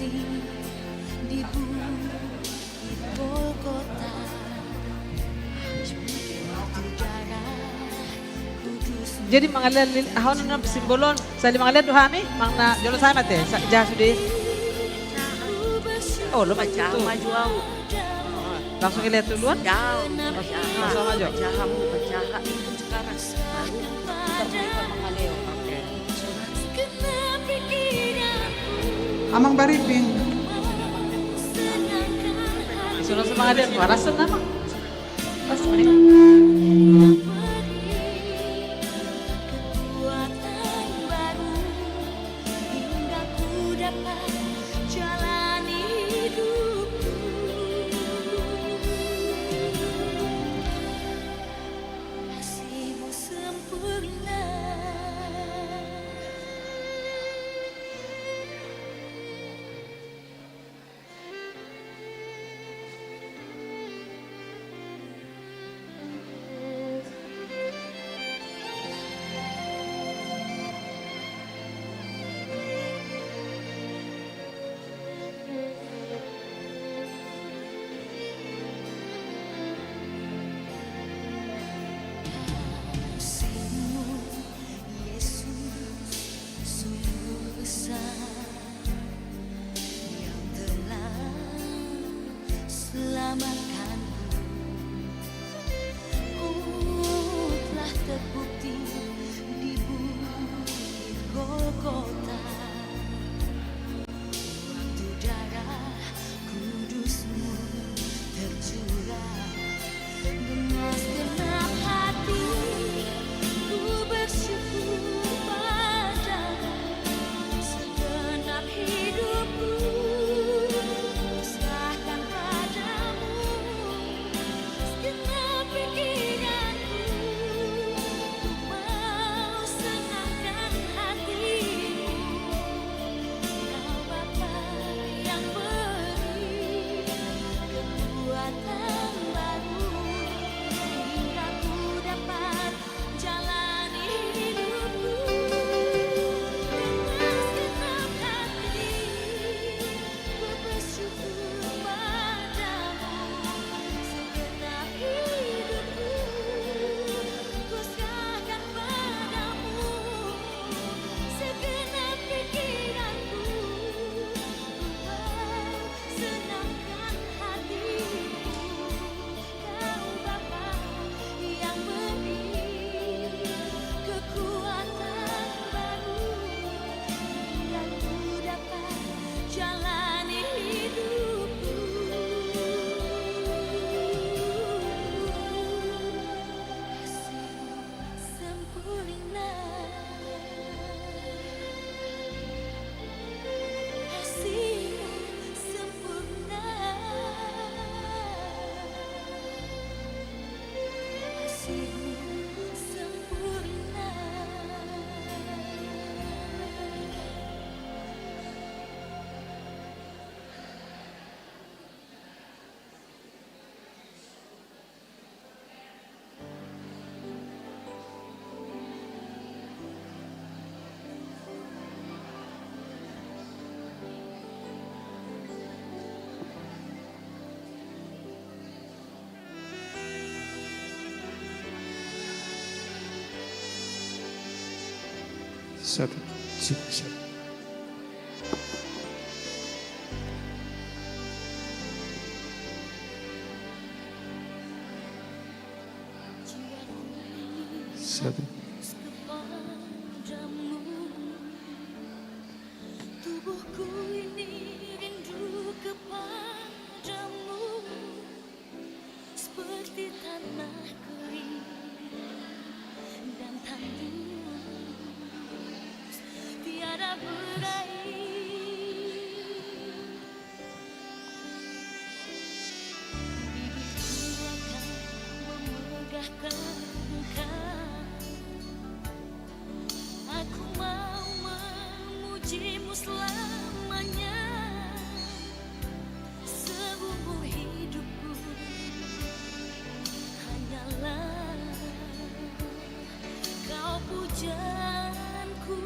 terbukti di bukit Golgota. Jadi mangalan ahon na simbolon sa limangalan duhami mang na jolo sa mate sa jasudi. Oh, lo Baca tu. maju au. Langsung lihat duluan. Jauh. Langsung maju. Baca kamu baca itu sekarang. Baru terbuka mengaleo. Oke. Amang Bariping. Sunod sa mga din, warasan naman. Kekuatan baru hingga ku dapat jalani hidupku. Kasihmu sempurna. Kasihmu, Yesus, sungguh besar yang telah selamatkanku. Oh, telah terbukti di bukit Golgota. Waktu darah kudusmu tercurah dengan segenap hati, ku bersyukur padamu. Segenap hidupku ku serahkan padamu. Segenap pikiranku ku mau senangkan hatimu. Kau Bapa yang beri kekuatan baru hingga ku dapat jalani hidupku. Dengan segenap hati ku bersyukur padamu. Segenap hidupku ku serahkan padamu. Segenap pikiranku ku mau senangkan hatimu. Kau Bapa yang beri kekuatan baru hingga ku dapat jalani hidupku. Kasihmu sempurna. Kasihmu sempurna. Kasihmu sempurna. Satu. Satu. Satu. Kepadamu, tubuhku ini rindu kepadamu, seperti tanah kering dan tandus tiada berair. Bibirku akan memegahkan Engkau. Aku mau memujimu selamanya, seumur hidupku hanyalah Kau pujaanku.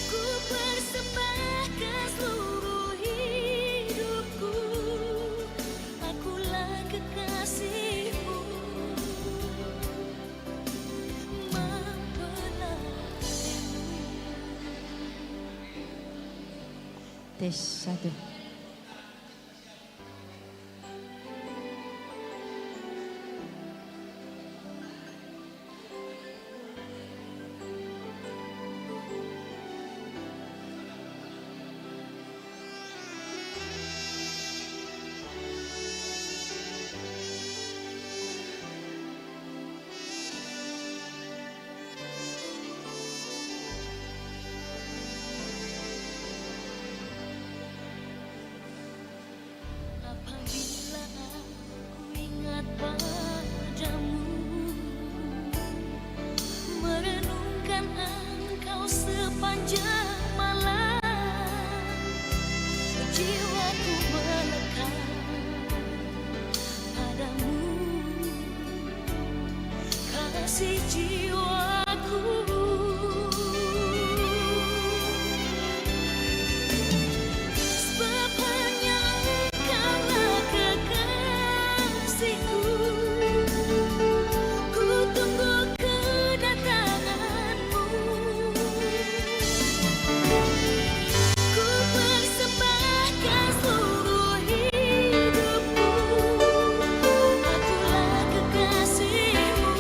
Ku persembahkan seluruh hidupku, akulah kekasihmu, mempelai. Tes 1. Apabila aku ingat padamu, merenungkan engkau sepanjang malam, jiwaku melekat padamu, kasih jiwaku. Sebab hanya engkaulah kekasihku, ku tunggu kedatanganmu. Ku persembahkan seluruh hidupku, akulah kekasihmu.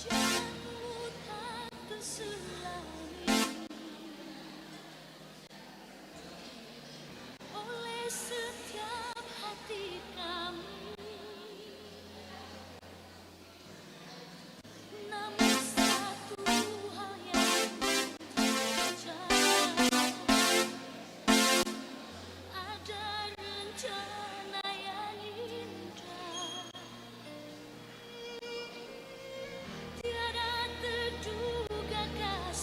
Jalanmu tak terselai oleh setiap hati kami, namun satu hal yang terjadi, ada rencana yang indah, tiada terduga kasih.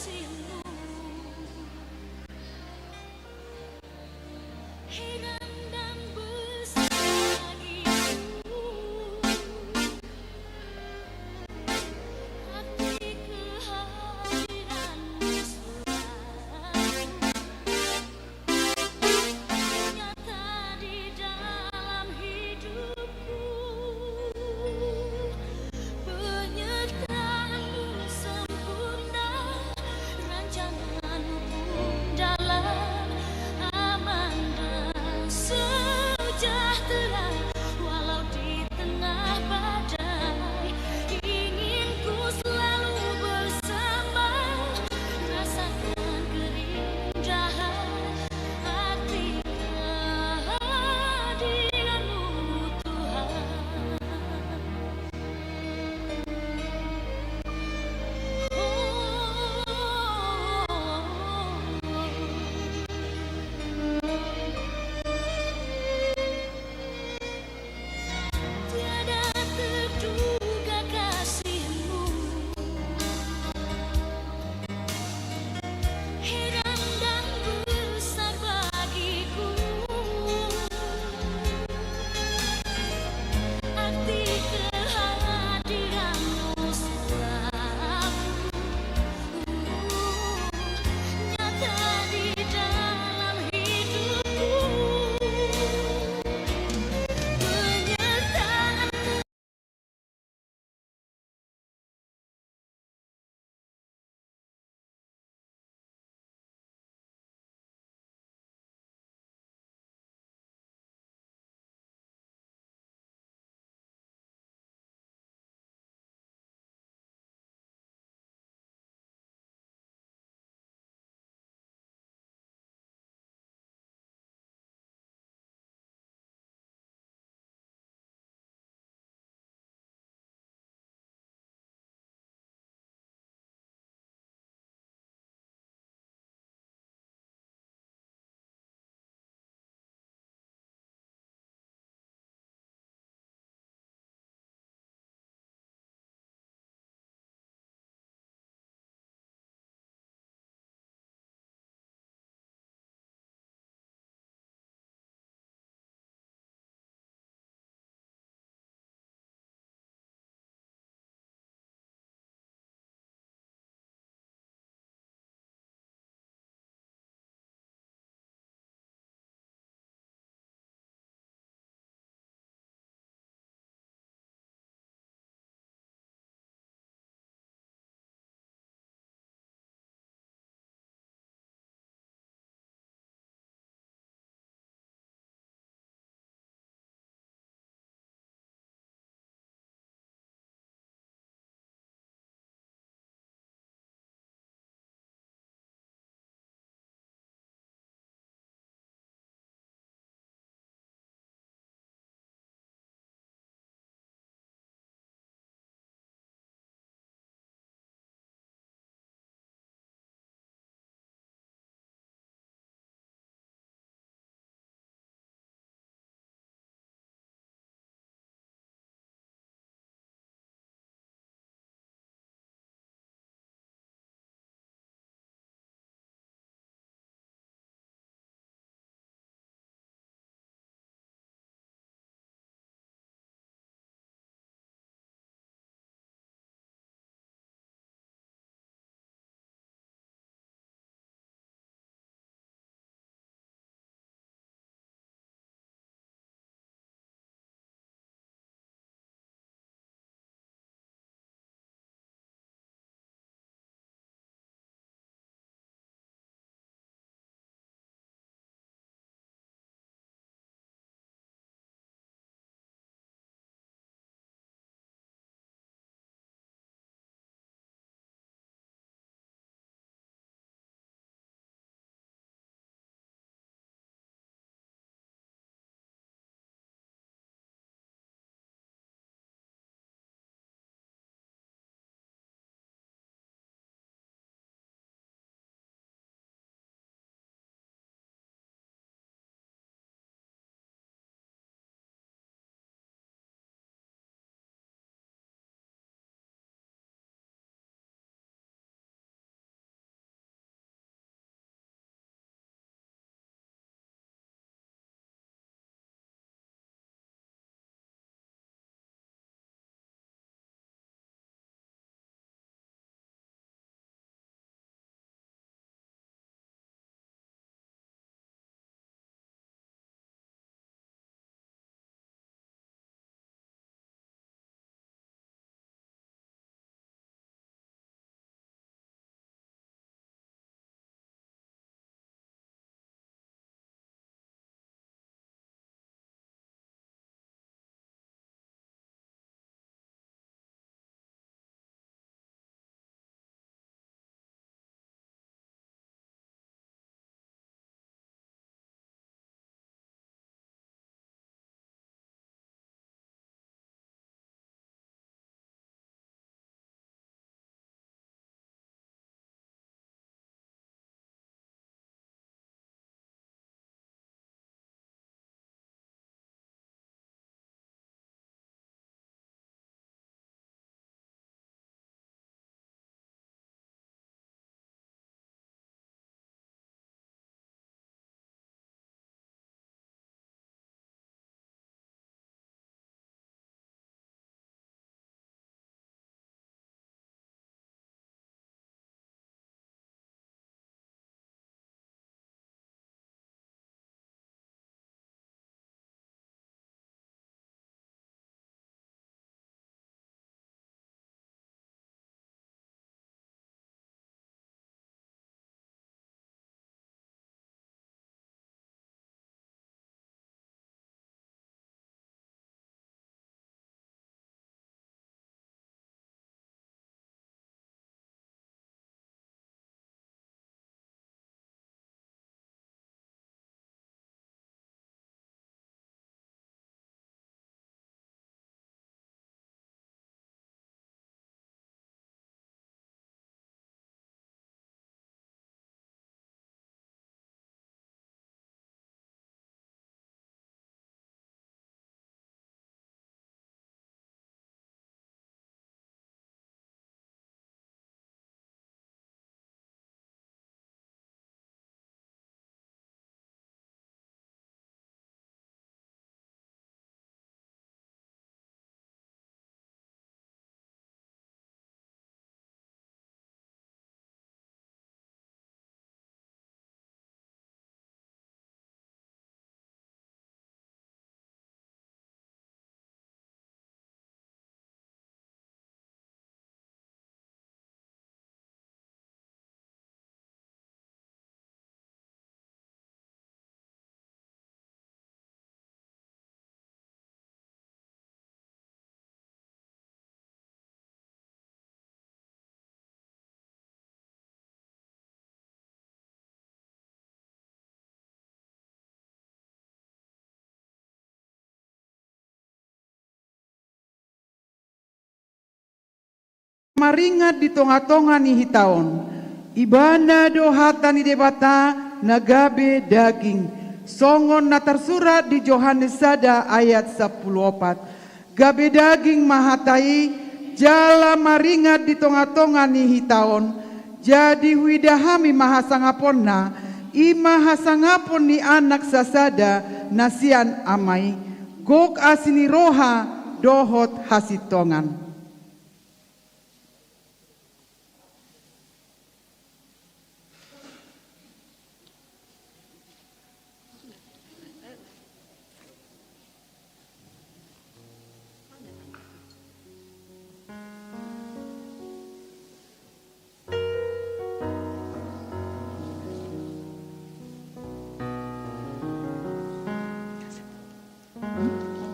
maringat di tonga-tonga ni hitaon. Ibana dohata ni debata nagabe daging. Songon na tersurat di Yohanes sada ayat 14. Gabe daging mahatai jala maringat di tonga-tonga ni hitaon. Jadi huidahami mahasangaponna ima hasangapon ni anak sasada nasian amai. Gok asini roha dohot hasitongan.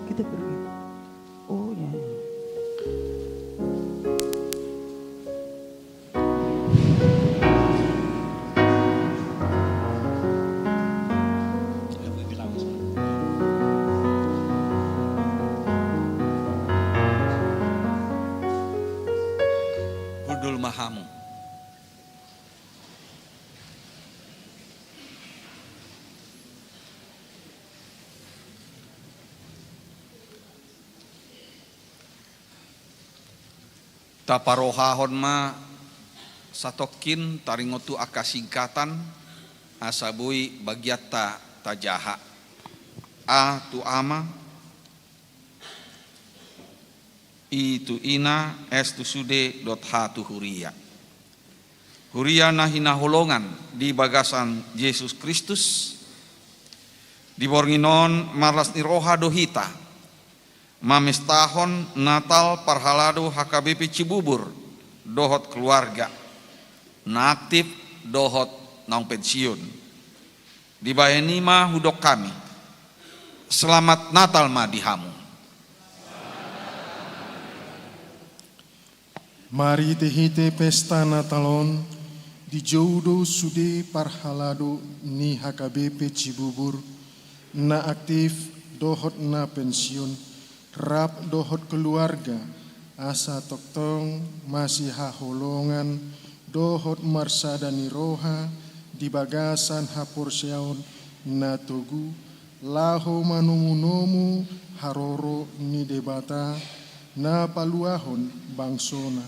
Kita pergi. Oh ya. Hudul Mahamu. Taparohahon ma satokin taringotu akasingkatan asabui bagiata tajaha a tu ama i tu ina es tu sude dot ha tu huria huria nahina holongan di bagasan Yesus Kristus di bornginon marlas niroha dohita mames tahun Natal parhalado HKBP Cibubur dohot keluarga na aktif dohot naung pensiun di bahenima hudok kami selamat Natal ma dihamu. Mari tehite pesta Natalon di jodoh sude parhalado ni HKBP Cibubur na aktif dohot na pensiun rap dohot keluarga asa toktong masih haholongan dohot marsada niroha di bagasan hapursiaon na togu laho manumunomu haroro ni debata na paluahon bangsona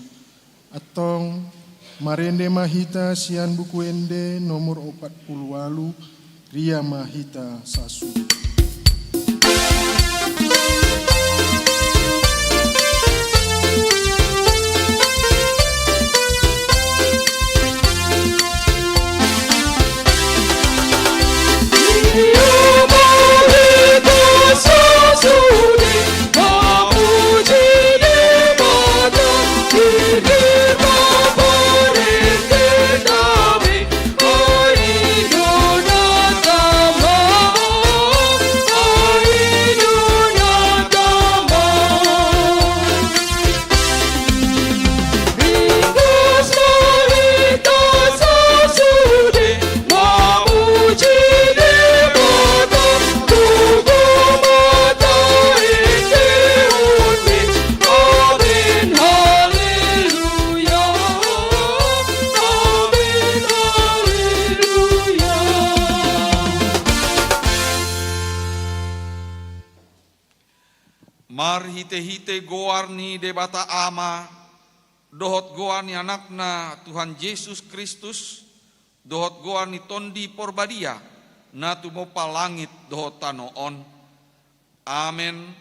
atong marende mahita sian buku ende nomor 48 ria mahita sasu. Mar hite-hite goar ni debata ama, dohot goar ni anakna Tuhan Yesus Kristus, dohot goar ni tondi porbadia, na tumopa langit dohot tanoon. Amen.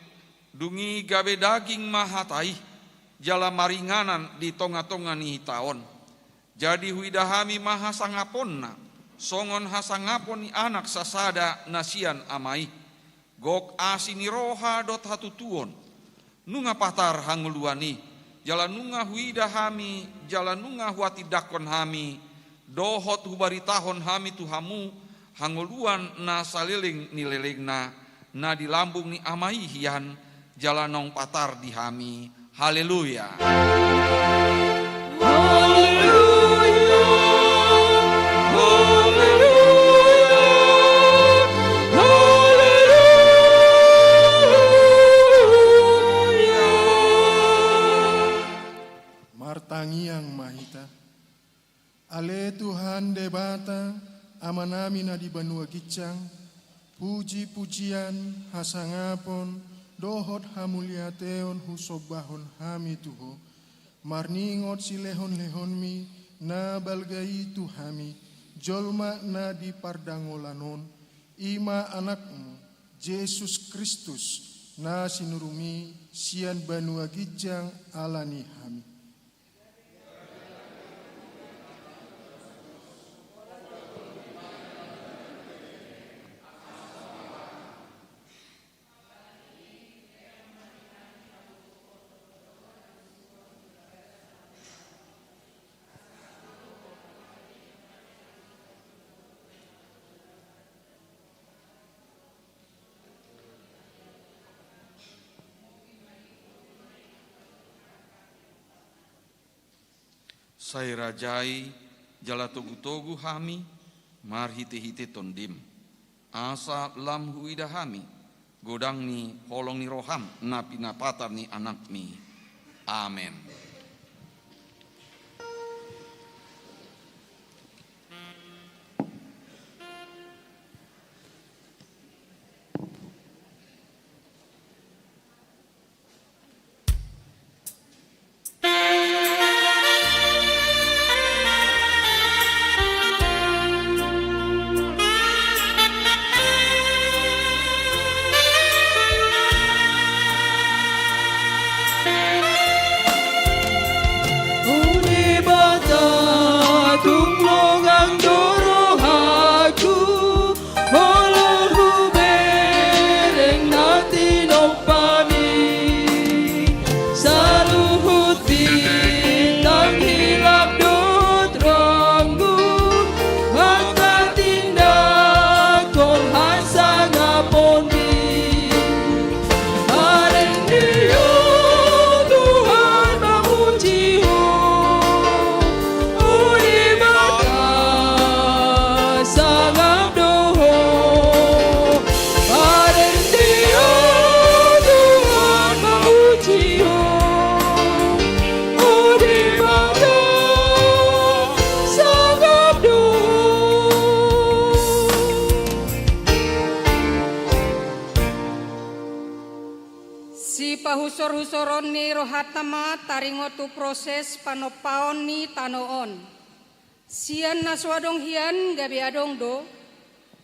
Dungi gabe daging mahatai, jala maringanan di tonga-tonga ni hitaon. Jadi huidahami maha sangaponna, songon hasangapon ni anak sasada nasian amai. Gok asini roha dot hatutuon, nunga patar hanguluani, jalan nunga huida hami, jalan nunga huati dakon hami, dohot hubaritahon hami tuhamu, hanguluan na saliling nileling na di lambung ni amai hian, jalan nong patar di hami, haleluya. Ale Tuhan debata amanami na di banua gicang, puji-pujian hasangapon, dohot hamuliateon husobahon hami tuho, marningot si lehon-lehon mi, na balgai tuhami, jolma na di pardangolanon, ima anakmu, Yesus Kristus, na sinurumi, sian banua gijang alani hami. Sai rajai jala togu-togu hami mar hite-hite tondim. Asa lam huida hami godang ni holong ni roham napi napatar ni anak mi. Amen. Husor-husoron ni rohatama taringotu proses panopaon ni tanoon. Sian naswadong hian gabi adong do.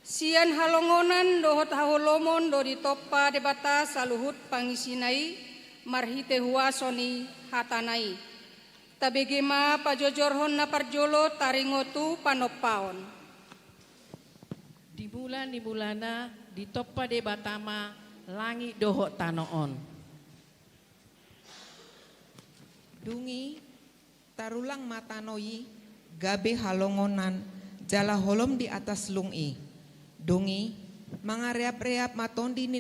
Sian halongonan dohot hahulomon do ditopa debata saluhut pangisinai marhite huasoni hatanai. Tabegema pajojorhon na parjolo taringotu panopaon. Di bulana ditopa debatama langi dohot tanoon. Dungi tarulang matanoi gabe halongonan jala holom di atas lungi. Dungi mga reap-reap maton di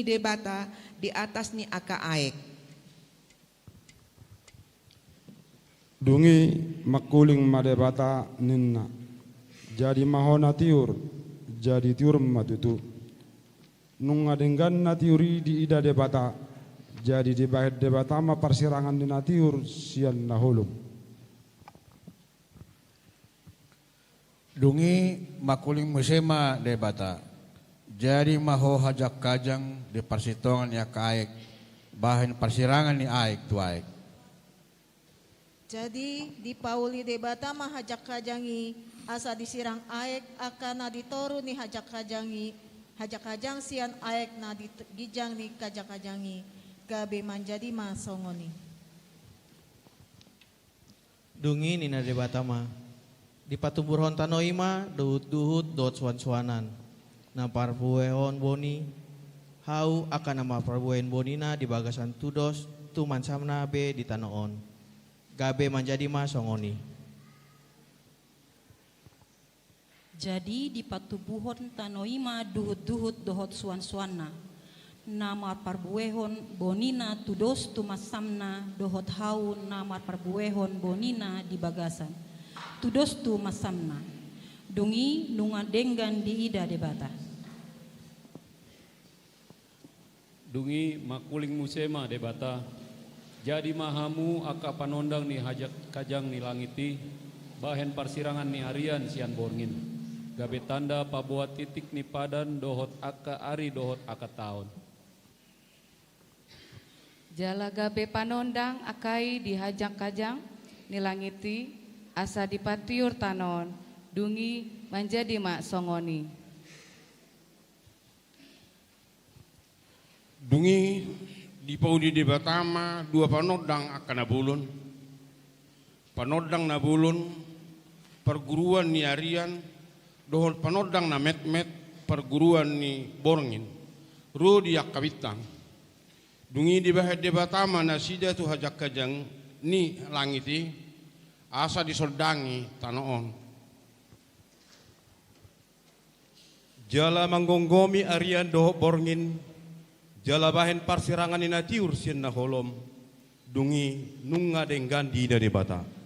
debata di atas ni aka aek. Dungi makuling madebata ninna jadi mahona tiur jadi tiur matutu nungadenggan na tiuri di ida debata jadi di bahid debatama persirangan di natiur sian nahulum. Dungi makuling musema debata. Jadi maho hajak kajang di persitongan ya kaek bahan persirangan ni aek tu aek. Jadi di pauli debata mah hajak kajangi asa disirang aek akan ditoru ni hajak kajang sian aek na digijang ni kajak kajangi. Gabe manjadi ma songoni. Dungi nina debatama di patuburhon tanoima duhut-duhut dot suan-suanan na parbuehon boni hau akan nama parbuehen bonina di bagasan tudos tu mansamna be di tanoon. Gabe manjadi ma songoni. Jadi di patubuhon tanoima duhut-duhut dohot suan-suana. Namar parbuehon bonina tudos tumasamna dohot hau namar parbuehon bonina di bagasan tudos tu masamna dungi nunga denggan di ida debata. Dungi makuling musema debata jadi mahamu aka panondang ni hajak kajang ni langiti bahen parsirangan ni harian sian borngin. Gabe tanda pabuat titik ni padan dohot aka ari dohot aka tahun. Jala gabe panondang akai dihajak kajang nilangiti asa dipatiur tanon dungi menjadi mak songoni. Dungi di paudi di Batama dua panodang akan nabulun. Panodang nabulun perguruan ni Arian dohol panodang na met-met perguruan ni Borngin. Rudi akabitang. Dungi di bahet di Batama na sida tu hajak kajang ni langiti asa disoldangi tanoon. Jala manggonggomi Arian dohok Borngin, jala bahen parsirangan ni natiur sien na holom, dungi nunga denggan di dari bata.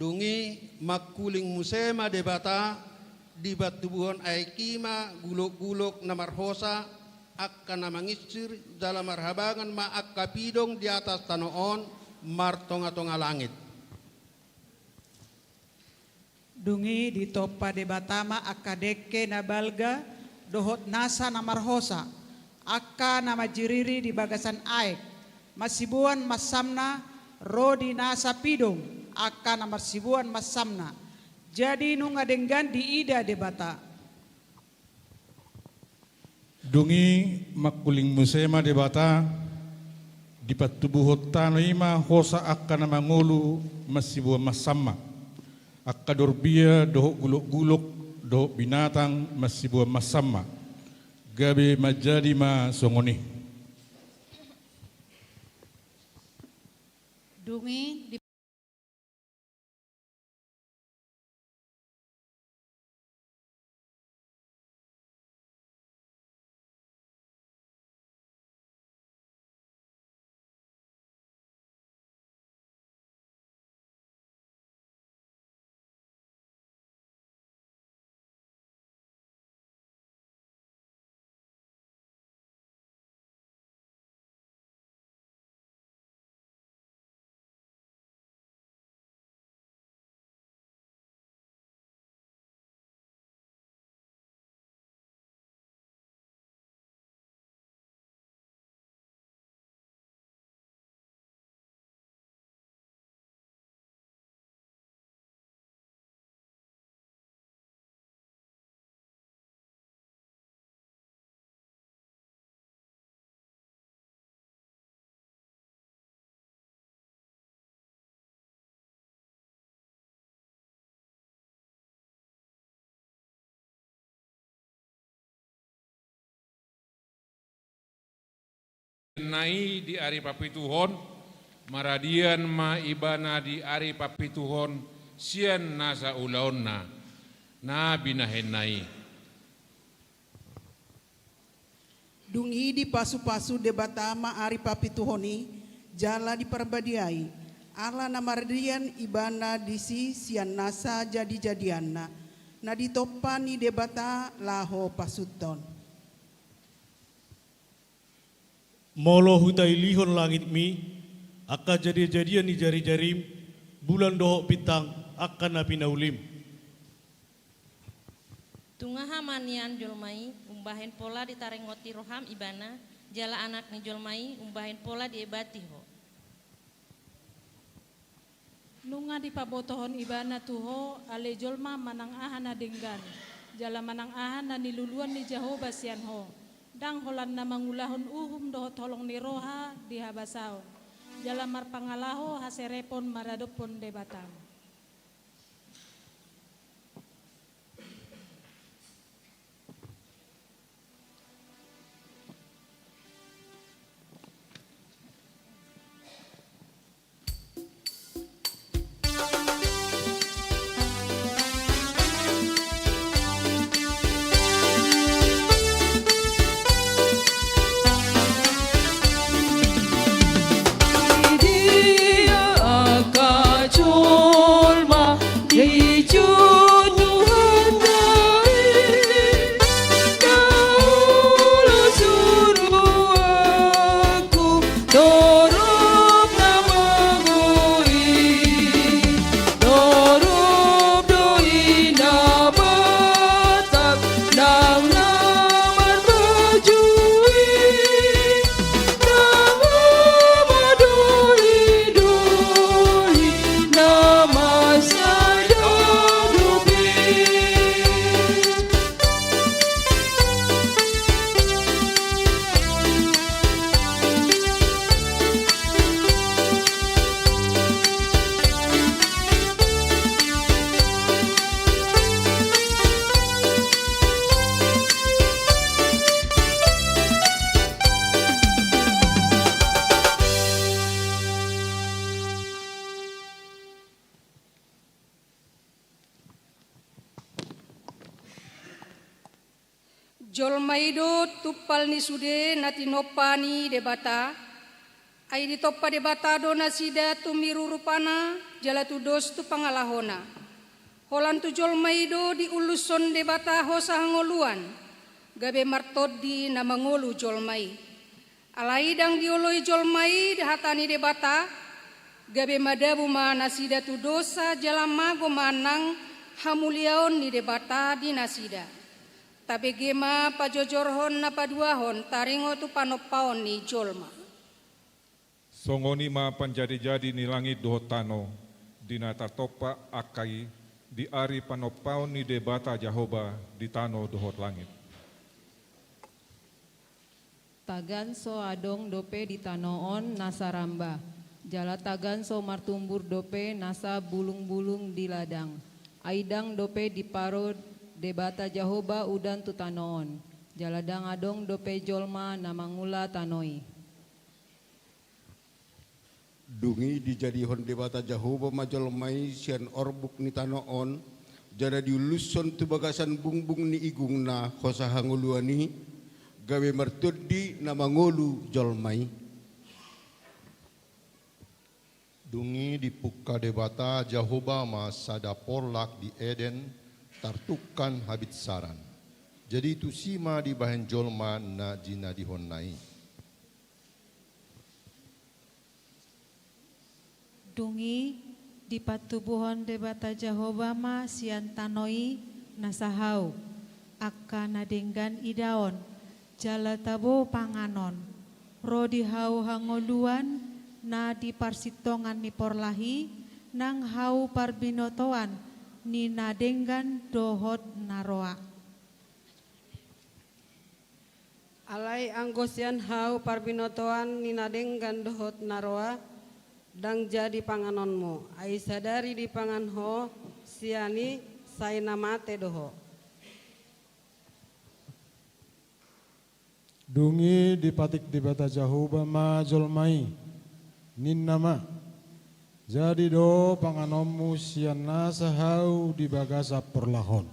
Dungi makuling musema debata di batubuhon aikima gulok-gulok na marhosa akan namangisir dalam marhabangan ma akapidong di atas tanoon martonga-tonga langit. Dungi di topa debatama akadeke na balga dohot nasa na marhosa akka na majiriri di bagasan aek masibuan masamna rodi nasa pidong akan marsibuan masamna jadi nunga denggan di ida debata. Dungi makuling musema debata di patubuhot tanoima hosa akan mangulu masibuan masama akka dorbia dohok gulok-gulok dohok binatang masibuan masama gabe majadi ma songoni. Dungi di nai di ari papituhon maradian ma ibana di ari papituhon sian nasa ulaonna na binahen nai. Dungi di pasu-pasu debatama ari papituhoni jala di perbadiai ala namardian ibana disi sian nasa jadi-jadianna na ditopani debata laho pasuton. Molo hutai lihon langit mi akka jadi-jadian ni jari-jarim bulan dohok pitang akan napi naulim. Tungaha manian jolmai umbahen pola ditarengoti roham ibana jala anak ni jolmai umbahen pola diebati ho. Nunga di pabotohon ibana tuho ale jolma manang ahana denggan jala manang ahana niluluan ni Jehovah sian ho. Dang holan na mangulahon uhum dohot holong ni roha di habasaon. Jala marpangalaho haserepon maradopon debatang. Jolmaido tupal ni sude nati nopani debata. Ai di toppa debata do nasida tumiru rupana jala tu dos tu pangalahona. Holan tu jolmaido di uluson debata hosa hangoluan. Gabe martodi na mangolu jolmai. Alai dang dioloi jolmai hatani debata. Gabe madabu ma nasida tu dosa jala mago manang hamuliaon ni debata di nasida. Tabe gema pajojorhon na paduahon taringo tu panopaon ni jolma. Songoni ma panjadi-jadi ni langit dohot tano, dinata topa akai, di ari panopaon ni debata Jahoba di tano dohot langit. Tagan so adong dope di tanoon nasa ramba, jala tagan so martumbur dope nasa bulung-bulung di ladang. Aidang dope di paro debata Jahoba udan tu tanoon, jaladang adong dope jolma namangula tanoi. Dungi dijadihon debata Jahoba majolmai sian orbuk ni tanoon jada diuluson tu bagasan bungbung ni igungna khosa hanguluani gawe martudi na mangolu jolmai. Dungi di pukka debata Jahoba ma sada porlak di Eden tartukan habit saran. Jadi tu sima di bahan jolma na jina dihonnai. Dungi di patubuhon debata Jahoba ma sian tanoi nasahau akka nadenggan idaon jala tabo panganon rodi hau hangoluan na di parsitongan ni porlahi nang hau parbinotoan ni nadenggan dohot naroa. Alai anggosian hau parbinotoan ni nadenggan dohot naroa. Dang jadi panganonmu, ai sadari di panganho siani sai namate doho. Dungi di patik debata Jahoba ma jolmai nin nama. Jadi do panganommu sian nasa hau di bagasa perlahon.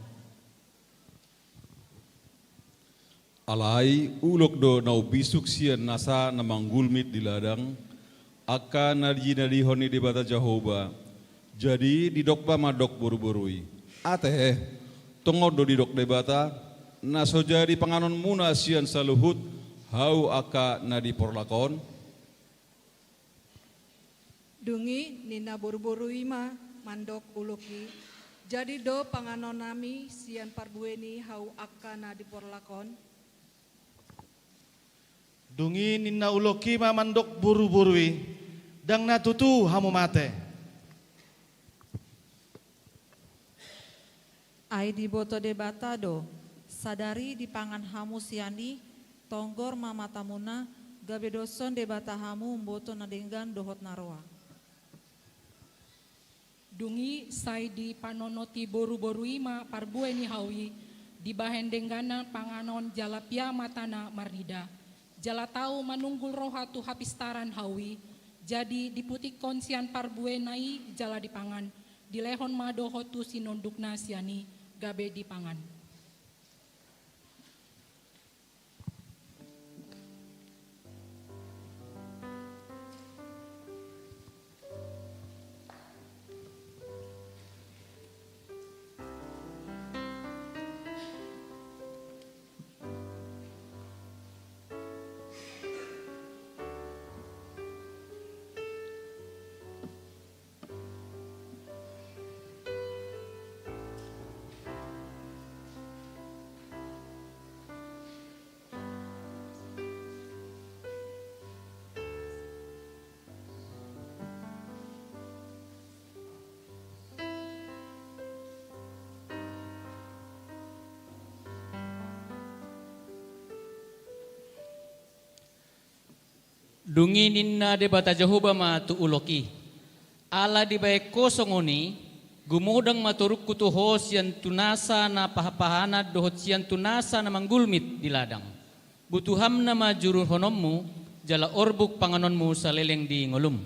Alai ulok do nau bisuk sian nasa namanggulmit di ladang. Akan narjina honi debata Jahoba. Jadi didokba madok boru-borui. Ate tongodo didok debata naso jadi panganon muna sian saluhut hau aka nadi porlakon. Dungi nina boru-borui ma mandok uluki. Jadi do panganon nami sian parbueni hau aka nadi porlakon. Dungi nina uloki ma mandok buru-burui dang natutu hamu mate. Ai di boto debata do sadari di pangan hamu siani tonggor mamatamuna gabe doson debata hamu boto nadenggan dohot naroa. Dungi sai di panonoti boru-borui ma parbueni hawi di bahen denggana panganon jalapia matana marnida. Jala tahu manunggul rohatu hapistaran hawi, jadi diputik konsian parbuenai jala dipangan, dilehon madohotu sinondukna siani gabe dipangan. Dungi ninna debata Jahoba ma tu uloki. Ala di baik kosongoni gumudang maturuk kutuho sian tunasa na pahapahana dohot sian tunasa na manggulmit di ladang. Butuham na majurur honommu jala orbuk panganonmu sa leleng di ngolum.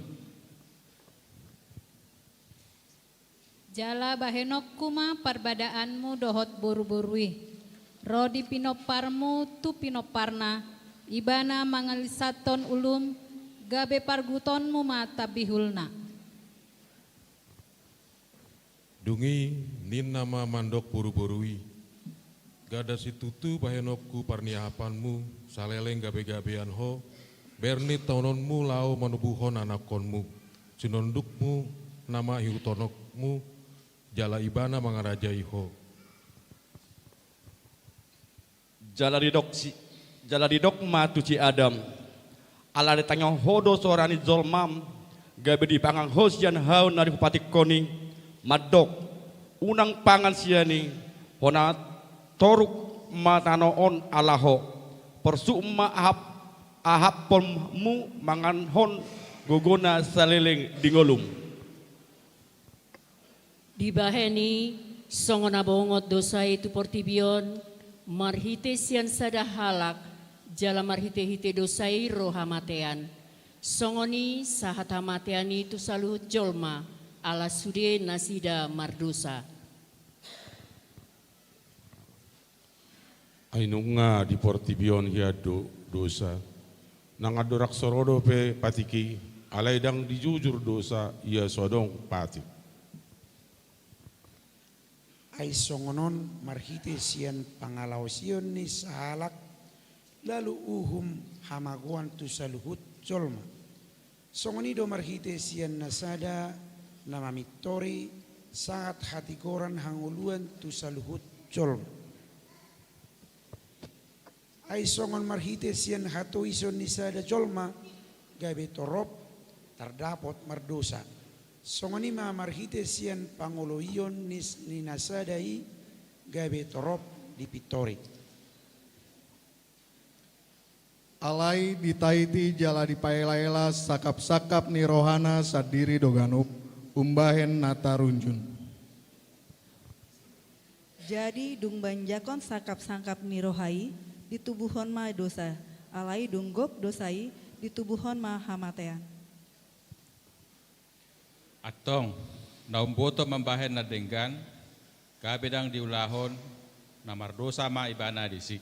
Jala bahenok kuma parbadaanmu dohot boru-borui. Rodi pinoparmu tu pinoparna, ibana mangalisaton ulum, gabe pargutonmu mata bihulna. Dungi ninna ma mandok buru-burui, gada situtu bahenokku parniapanmu, saleleng gabe-gabean ho, berni taunonmu lau manubuhon anakonmu, sinondukmu nama hiutonokmu, jala ibana mangarajai ho. Jala didok matuci Adam, ala ditanyong hodo sorani zolmam, gabe di pangang hosian hau nari bupati koni, madok, unang pangan siani, hona toruk matanoon alaho, persuma ahap polmu mangan hon gogona saleleng dingolum. Dibaheni songona bongot dosa itu portibion, marhite sian sada halak, jala marhite-hite dosai rohamatean. Songoni sahat hamateani itu saluhut jolma, ala sude nasida mardosa. Ainunga di portibion hiado dosa, nangadorak sorodo pe patiki, alaidang dijujur dosa ia sodong pati. Ai songonon marhite sian pangalau sion ni sahalak lalu uhum hamaguan tu saluhut jolma. Songoni do marhite sian nasada nama mitori sangat hati koran hanguluan tu saluhut jolma. Ai songon marhite sian hato ison ni sada jolma gabe torop tardapot mardosa. Songoni ma marhite sian pangoloion ni nasadai gabe torop di pitori. Alai ditaiti jala dipaelaela sakap-sakap ni rohana sadiri doganup umbahen nata runjun. Jadi dung banjakon sakap-sakap ni rohai ditubuhon ma dosa, alai dunggop dosai ditubuhon ma hamatean. Atong, naumboto membahen na denggan, kabedang diulahon, namar dosa ma ibana disik.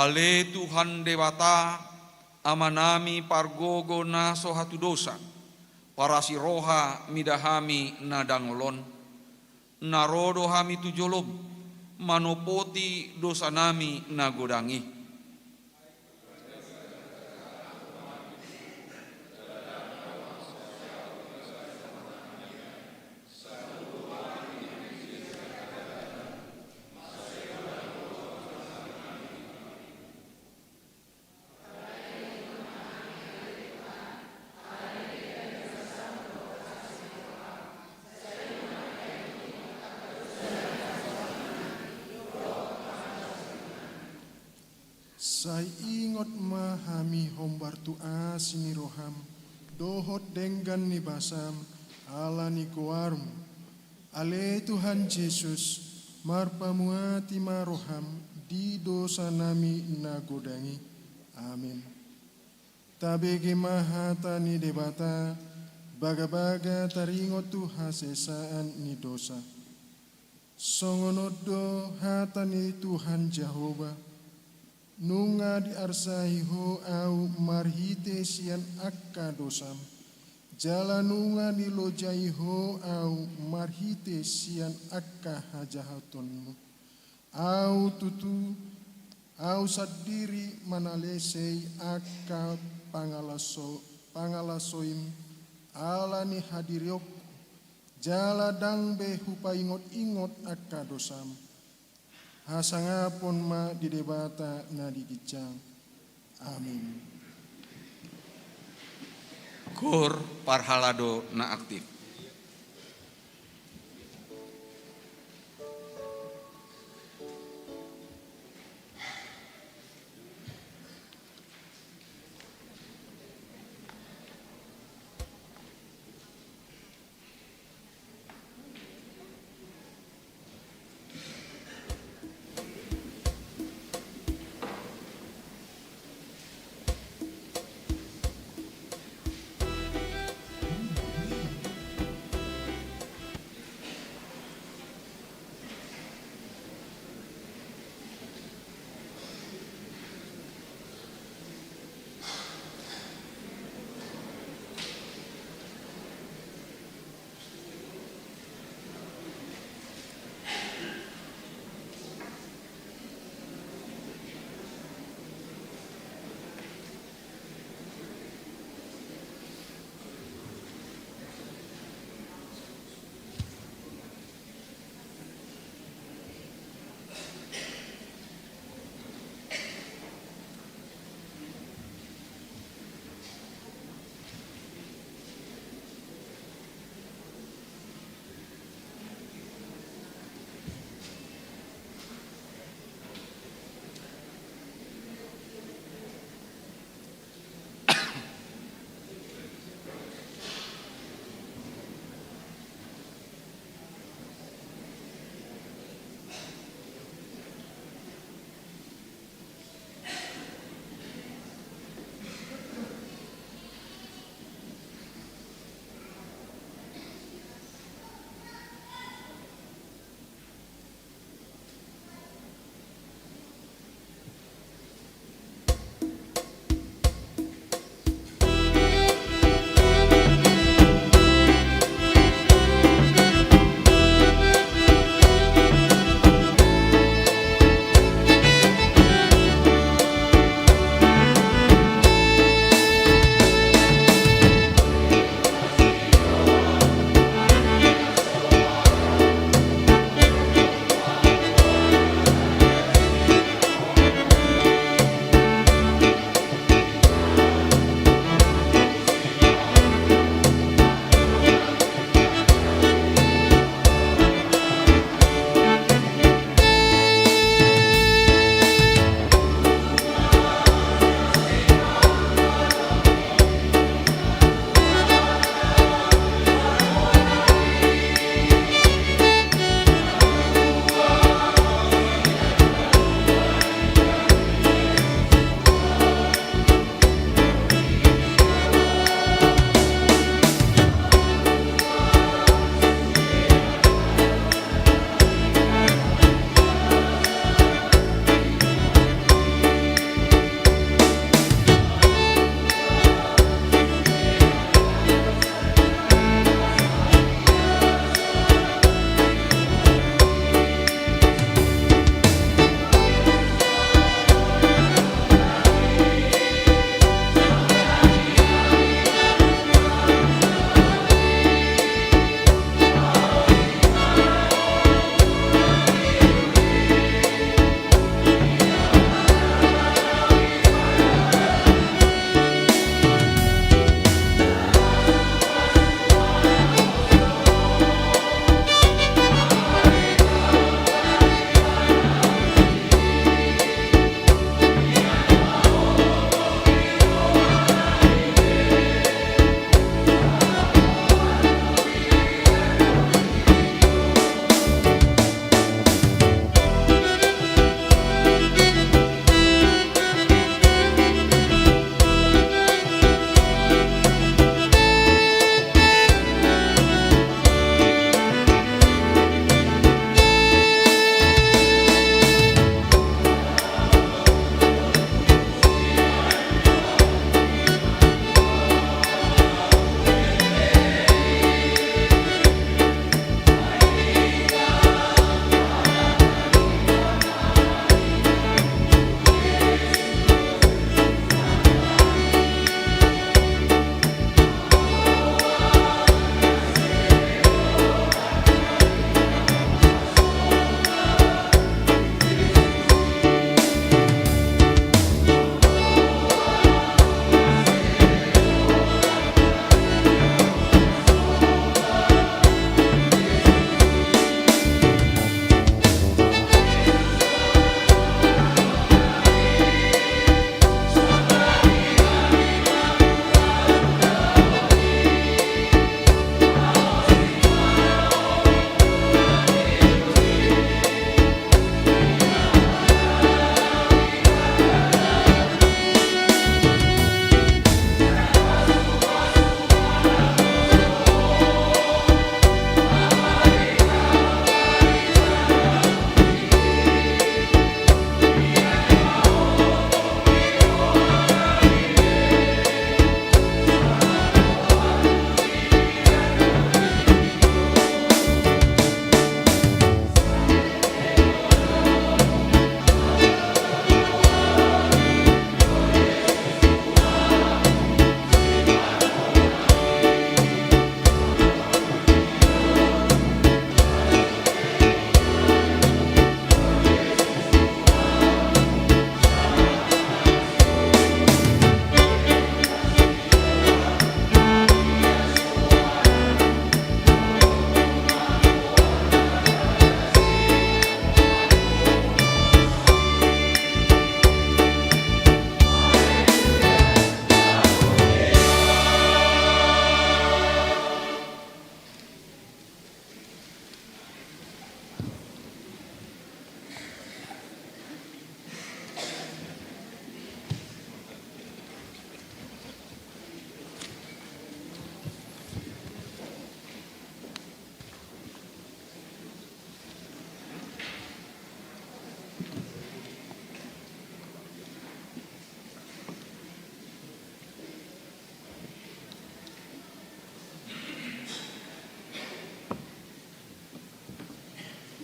Ale Tuhan Dewata, amanami pargogo na sohatu dosa, parasi roha midahami nadangolon, narodo hami tujolob, manopoti dosa nami nagodangi. Sai ingot mahami hombar tu asini roham, dohot denggan ni basam, ala ni koarmu. Ale Tuhan Yesus, marpamuati maroham, di dosa nami nagodangi. Amin. Tabege mahata ni debata, baga-baga taringo tu hasesaan ni dosa. Songonodo hata ni Tuhan Jehova, nunga di arsahi ho au marhite sian akka dosam. Jala nunga di lojai ho au marhite sian akka hajahatonmu. Au tutu au sadiri manalesei akka pangalasoim ala ni hadiriok. Jala dang be hupa ingot akka dosam. Hasangapon ma di debata na digicang. Amin. Kur parhalado na aktif.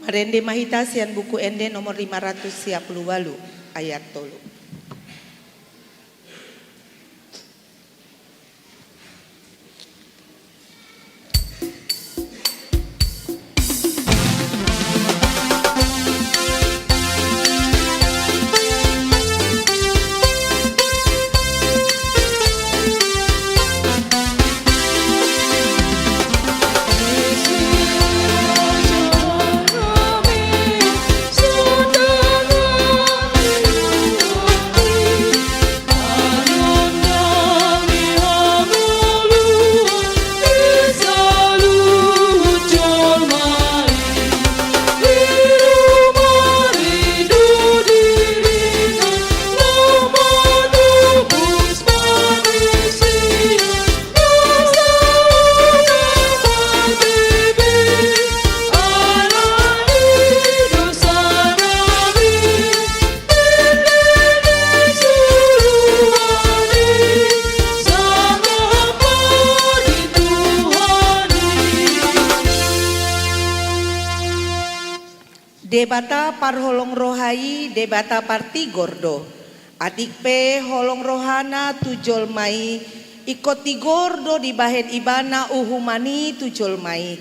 Marende mahita sian buku ende nomor 538 ayat 3. Debata parholong rohai debata partigordo adik pe holong rohana tujol mai ikot tigordo di bahen ibana uhumani tujol mai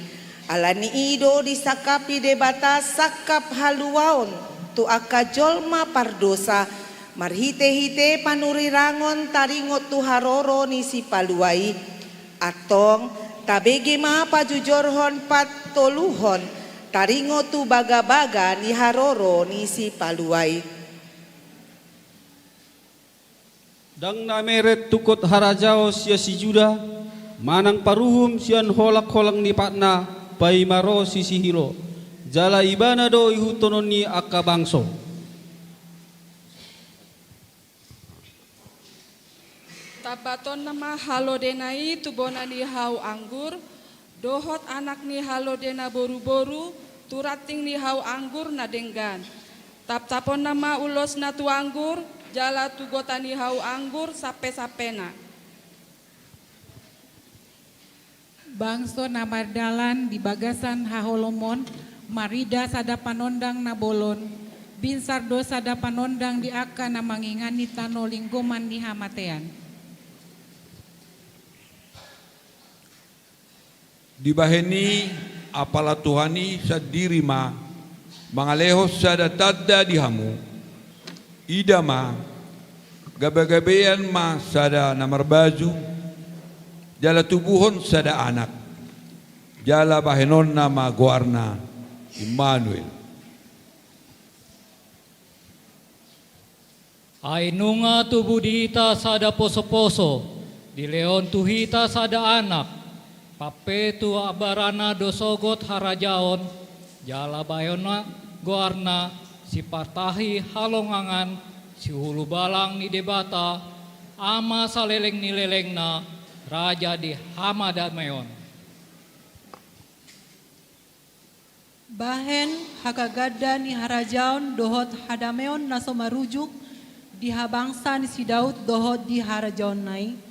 alani ido disakapi debata sakap haluaon tu aka jolma pardosa marhite-hite panuri rangon taringot tu haroro nisi paluai atong tabege ma pajujorhon patoluhon taringo tu baga-baga ni haroro ni si paluai. Dang nameret tukot harajao sia si juda manang paruhum sian holak-holang ni patna pai maro sisi hilo jala ibana do ihutonon ni akka bangso. Tabaton nama halodenai tubona ni hau anggur dohot anak ni halodena boru-boru turating ni hau anggur na denggan tap-tapon nama ulos na tu anggur jala tu gota ni hau anggur sape-sapena bangso na mardalan di bagasan haholomon marida sada panondang na bolon binsardo sada panondang di aka na mangingani tano linggoman ni hamatean. Dibaheni apala Tuhani sadiri ma mangalehos sada tadda dihamu idama gabe-gabean ma sada namarbaju jala tubuhon sada anak jala bahenon nama goarna Immanuel. Ainunga tubuh dita sada poso-poso di leon tuhita sada anak pape tu abarana dosogot harajaon jala bayona goarna si partahi halongangan si hulu balang ni debata ama saleleng ni lelengna raja di Hamadameon. Bahen hakagada ni harajaon dohot hadameon naso marujuk di habangsa ni si Daud dohot di harajaon nai.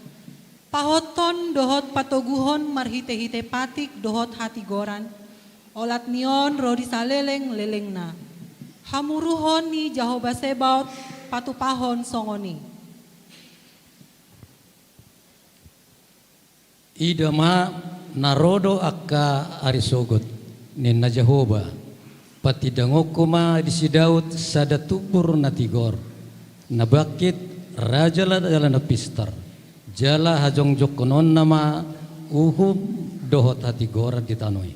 Pahoton dohot patoguhon marhite-hite patik dohot hati goran. Olat nion rodi saleleng lelengna. Hamuruhon ni Jehovah Sebaot patupahon songoni. Idama narodo akka arisogot nina Jehovah patidangokuma di si Daud sada tubur na tigor nabakit raja la na pistar jala hajong jokonon nama uhub dohot hati gora di tanoi.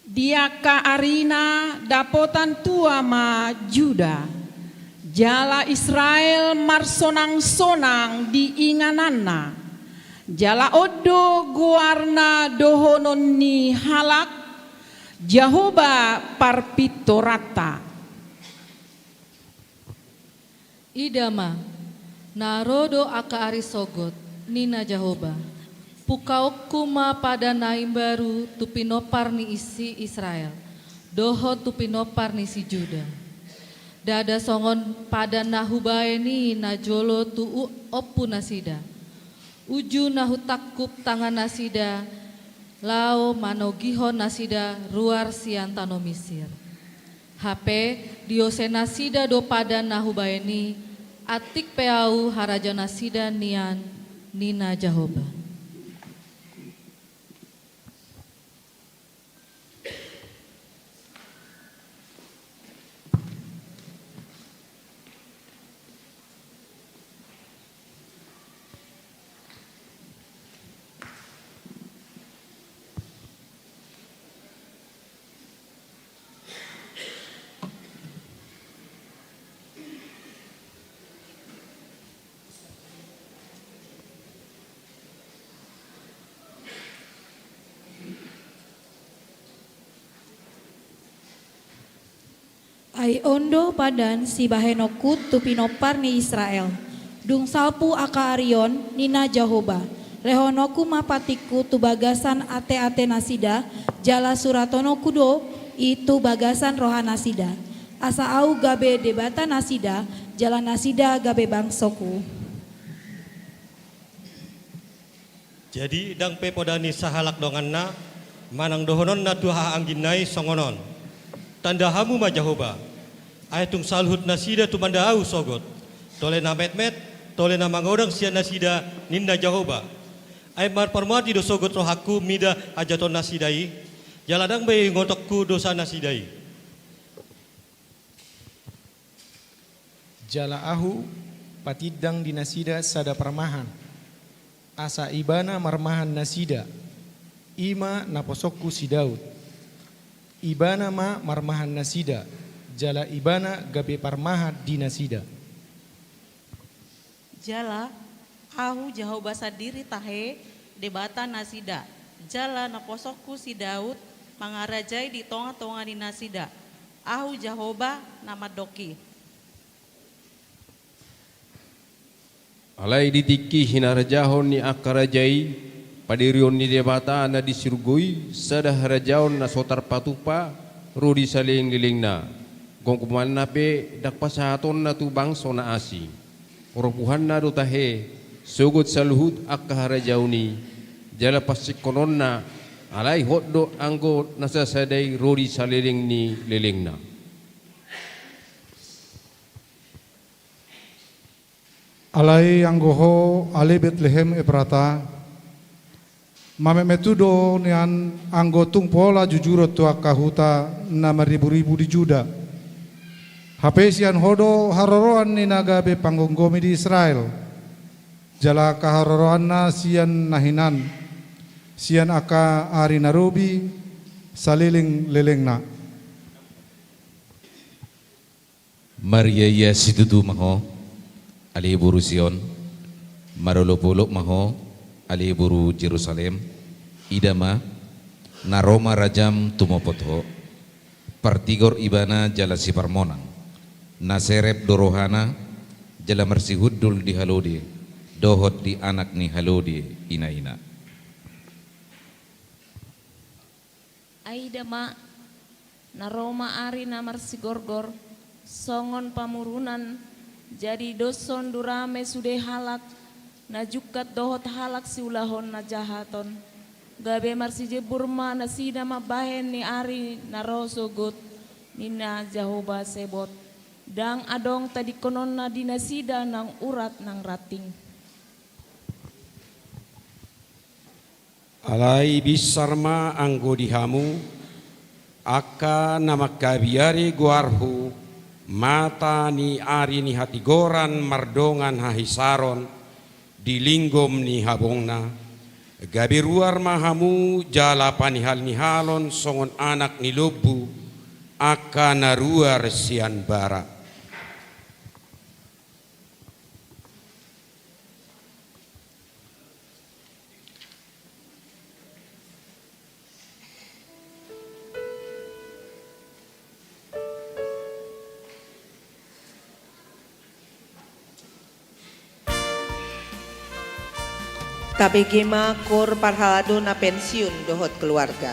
Dia ka arina dapotan tua ma Juda jala Israel marsonang-sonang di ingananna jala odo guarna dohonon ni halak Jehovah parpitorata. Idama narodo aka arisogot nina Jehovah pukaok kuma pada naim baru tupinopar ni isi Israel doho tupinopar ni si Juda dada songon pada nahubae ni najolo tu opu nasida Uju nahu takup tangan nasida, lao manogihon nasida ruar siantano misir. HP diose nasida do pada nahu baeni, atik peau haraja nasida nian Nina Jahoba. Ai ondo padan si bahenokut tu pinopar ni Israel. Dung salpu aka arion nina Jahoba. Rehonoku mapatiku tu bagasan ate-ate nasida. Jala suratono kudo itu bagasan roha nasida. Asa au gabe debata nasida. Jala nasida gabe bangsoku. Jadi dang pe podani sahalak donganna manang dohonon na tuha angginai songonon. Tanda hamu ma Jahoba. Ayatung salhut nasida tu mandau sogot. Tole na met-met, tole na mangodang siya nasida ninna Jahoba. Ay marparmati do sogot rohaku mida ajaton nasidai. Jaladang bay ngotokku dosa nasidai. Jala ahu patidang di nasida sada permahan. Asa ibana marmahan nasida. Ima naposokku si Daud. Ibana ma marmahan nasida. Jala ibana gabe parmahat di nasida. Jala ahu Jahoba sadiri tahe debata nasida. Jala naposokku si Daud mangarajai di tonga-tonga di nasida. Ahu Jahoba nama doki. Alai ditiki hinarajahon ni akarajai padirion ni debata na disurgui sadah rajaon na sotar patupa rudi saling lilingna. Gong kuman nape dak pasahaton na tu bangso na asi. Oropuhan na do tahe sugut saluhut akaharajauni jala pasik konon na alai hotdo anggo nasasadai rodi saliling ni lelengna. Alai anggoho ale Betlehem Eprata mame metudo nian anggo tung pola jujuro tu akahuta nama ribu-ribu di Juda. Hapesian hodo haroroan ni nagabe panggonggomi di Israel. Jala kaharoroan na sian nahinan. Sian aka ari narubi saliling lelengna. Maria ya situtu maho ali buru Sion. Marolopolok maho ali buru Jerusalem. Idama naroma rajam tumopotho. Partigor ibana jala siparmonang. Naserep dorohana jala marsihudul di halodi dohot di anak ni halodi ina-ina. Aida ma naroma ari na marsigorgor songon pamurunan jadi doson durame sude halak najukat dohot halak si ulahon na jahaton gabe marsije burma nasida ma bahen ni ari narosogot nina Jahoba sebot. Dang adong tadi konon na dinasida ng urat ng rating. Alai bisarma anggo dihamu aka namakabiari guarhu mata ni ari ni hatigoran mardongan hahisaron dilinggom ni habongna gabi ruar mahamu jala panihal ni halon songon anak ni lobu aka naruar sian bara. Tabegema kor parhalado na pensiun dohot keluarga.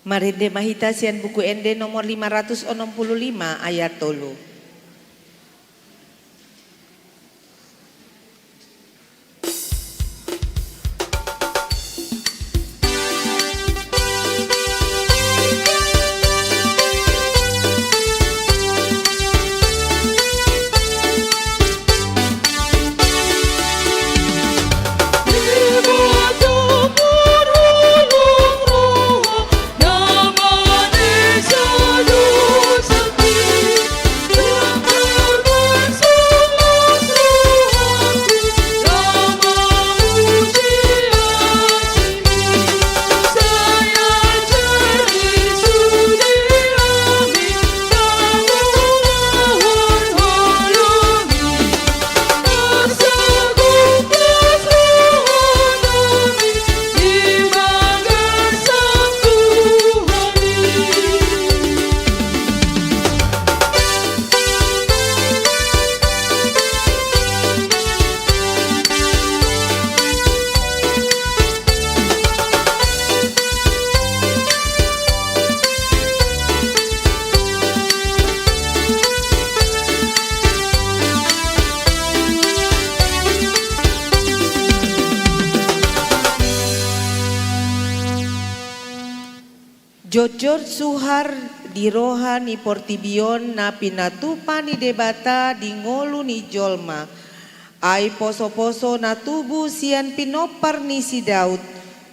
Marinde mahita sian buku ende nomor 565 ayat 3. Jojor suhar di roha ni portibion na pinatupa ni debata di ngolu ni jolma. Ai poso-poso na tubu sian pinopar ni si Daud.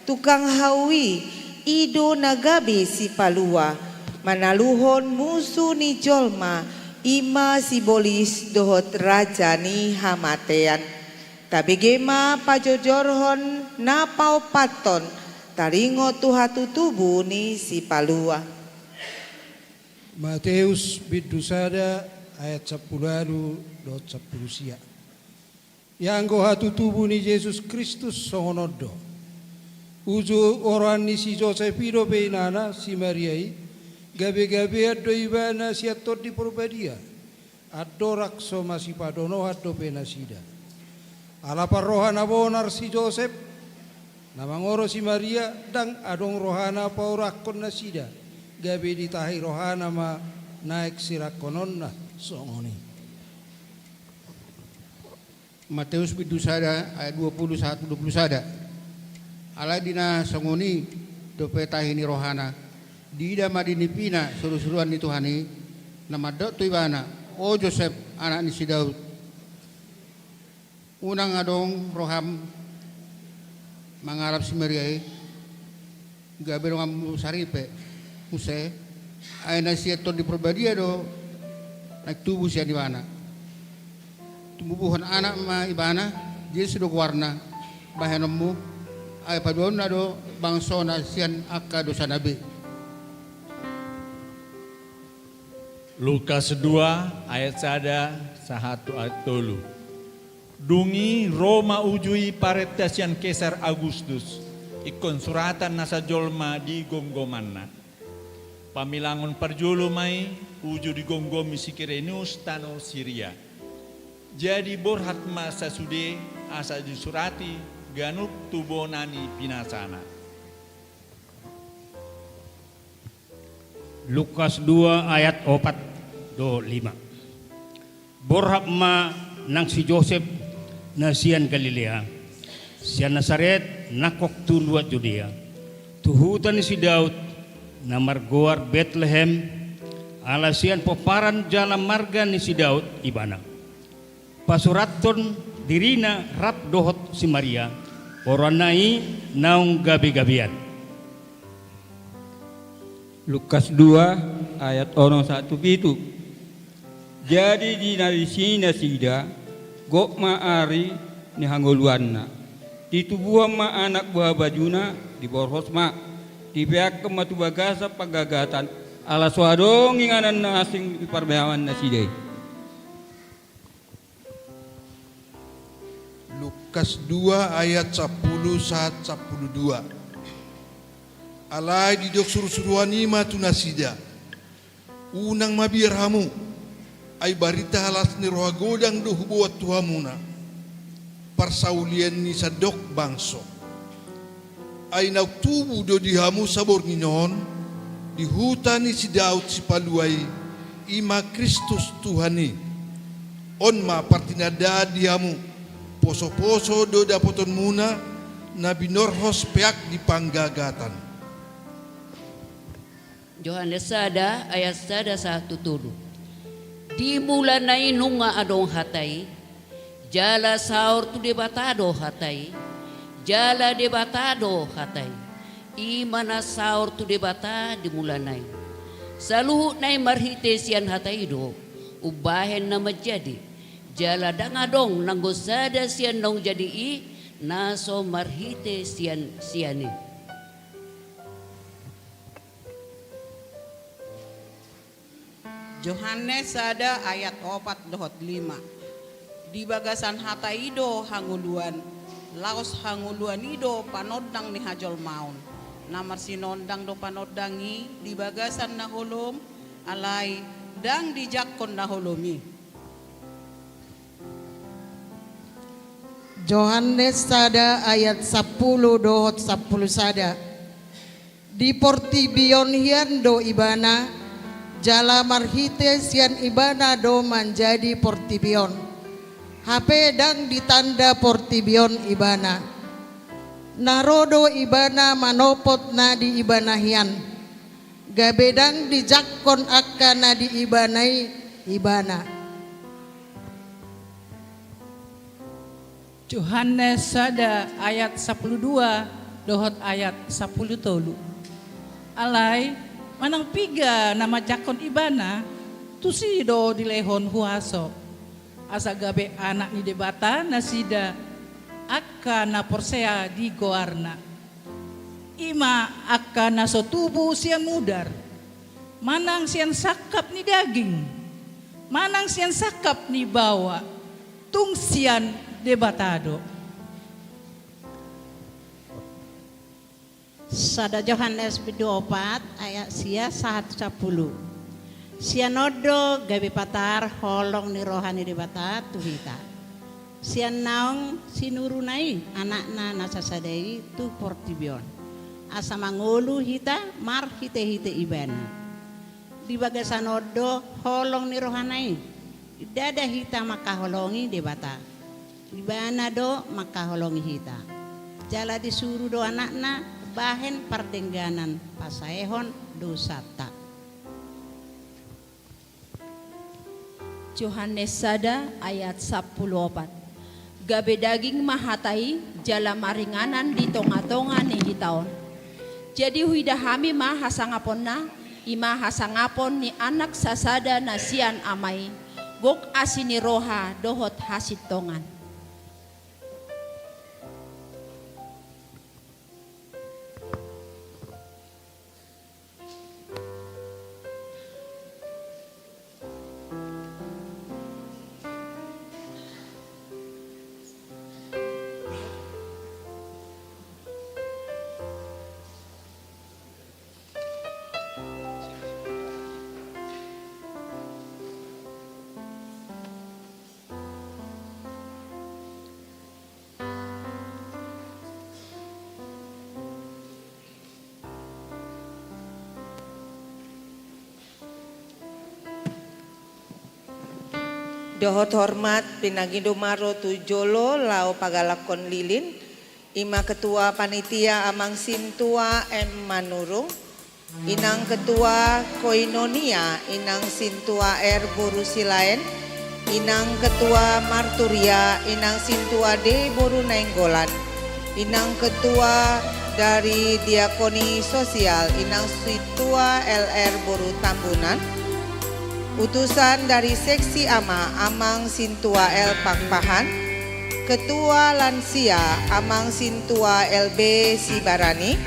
Tukang hawi ido nagabe si palua. Manaluhon musuh ni jolma. Ima si bolis dohot raja ni hamatean. Tabigema pajojorhon na paupaton. Taringo tuhatu tubu ni si palua. Mateus bidusada ayat 10 dot 10 sia. Yang hatu tubu ni Yesus Kristus songonodo. Uju orang ni si Josephido beinana si Mariai. Gabe-gabe ado ibana si ator di Purbadia. Ado rakso masih padono ado penasida. Ala parrohana bonar si Joseph. Namangoro si Maria dang adong rohana paurakon nasida gabe ditahi rohana ma naik sirakonon na songoni. Matius bidusada ayat 21-21. Ala dina songoni dope tahini rohana dida madini pina suruh-suruhan ni Tuhani nama dot tu ibana o Joseph anak ni si Daud unang adong roham mangarap si Maria gabe ngam saripe muse ay na siya to di Purbadia do nagtubo siya di bana tumubuhan anak ma ibana di sudo warna bahanom mo ay padon na do bangso na siyan akka do sa nabi. Lukas 2 ayat 1 ayat 3. Dungi Roma ujui paretasian Kaisar Agustus ikon suratan nasa jolma di gonggomanna. Pamilangon parjolo mai uju di gonggomi si Kirenius tano Syria. Jadi borhat masa sude asa disurati ganuk tubonani pinasana. Lukas 2 ayat 4 do 5. Borhat ma nang si Joseph na siyan Galilea, siyan Nazaret nakok tuluat Judea, tuhutan ni si Daud na margoar Bethlehem, ala siyan poparan jalan marga ni si Daud ibana. Pasuraton dirina rap dohot si Maria, oranai naung gabi-gabian. Lukas 2 ayat 1-7. Jadi di narisina sida gok maari ni hangoluanna di tubuh ma anak buah bajuna di borhos ma di pihak kematu bagasa pagagatan ala swadong inganan na asing di parbehawan na sidai. Lukas 2 ayat 10-12. Alai di dok suruh-suruhani matu nasida unang mabirhamu ay barita halas ni roha godang do hubuat tuhamuna parsaulian ni sadok bangso ay nagtubu do dihamu sabor ninon di hutani si Daud si paluai ima Kristus Tuhani on ma partinada diamu poso-poso do dapoton muna na binorhos peak di panggagatan. Yohanes sada ayat sada 1-3. Di mulanay nunga adong hatay, jala saur tu debatado hatay, jala debatado hatay, imana saur tu debata di mulanay. Saluhu nay marhite sian hatay do, ubahen na majadi, jala dangadong nanggosada sian nong jadi i, naso marhite siani. Yohanes sada ayat 4-5. Di bagasan hataido hanguluan, laos hanguluan ido panodang ni hajol maun. Namar sinondang do panodangi di bagasan na hulum alay dang dijakon na hulumi. Yohanes sada ayat 10-10 sada. Di portibion hian do ibana, jala marhite sian ibana do menjadi portibion. HP dang ditanda portibion ibana. Narodo ibana manopot na di ibana hian. Gabedang dijakon akka na di ibanai ibana. Yohanes sada ayat 12 dohot ayat 10 alay manang piga nama jakon ibana tusido dilehon huaso asa gabe anak ni debata nasida akka na porsea di goarna ima akka na sotubu sian mudar manang sian sakap ni daging manang sian sakap ni bawa tung sian debatado. Sada Yohanes 24 ayat sia 1-10. Sianodo gabi patar holong ni rohani debata tuhita. Sian naong sinurunai anakna nasasadai tu portibion. Asa mangulu hita mar hite ibana. Di bagasanodo holong ni rohanai. Dada hita maka holongi debata. Ibana do maka holongi hita. Jala disuruh do anakna bahen pardengganan pasaehon dosata. Yohanes sada ayat 14. Gabe daging mahatai jala maringanan di tonga-tonga ni hitaon. Jadi huidahami mahasangapon na ima hasangapon ni anak sasada nasian amai gok asini roha dohot hasit tongan. Dohot hormat pinagindo maro tu jolo lao pagalakon lilin ima ketua panitia amang sintua M Manurung inang ketua koinonia inang sintua R Borusilaen inang ketua marturia inang sintua D Boru Nainggolan inang ketua dari diakoni sosial inang sintua LR Boru Tambunan, utusan dari seksi AMA Amang Sintua L Pangpahan, Ketua Lansia Amang Sintua LB Sibarani,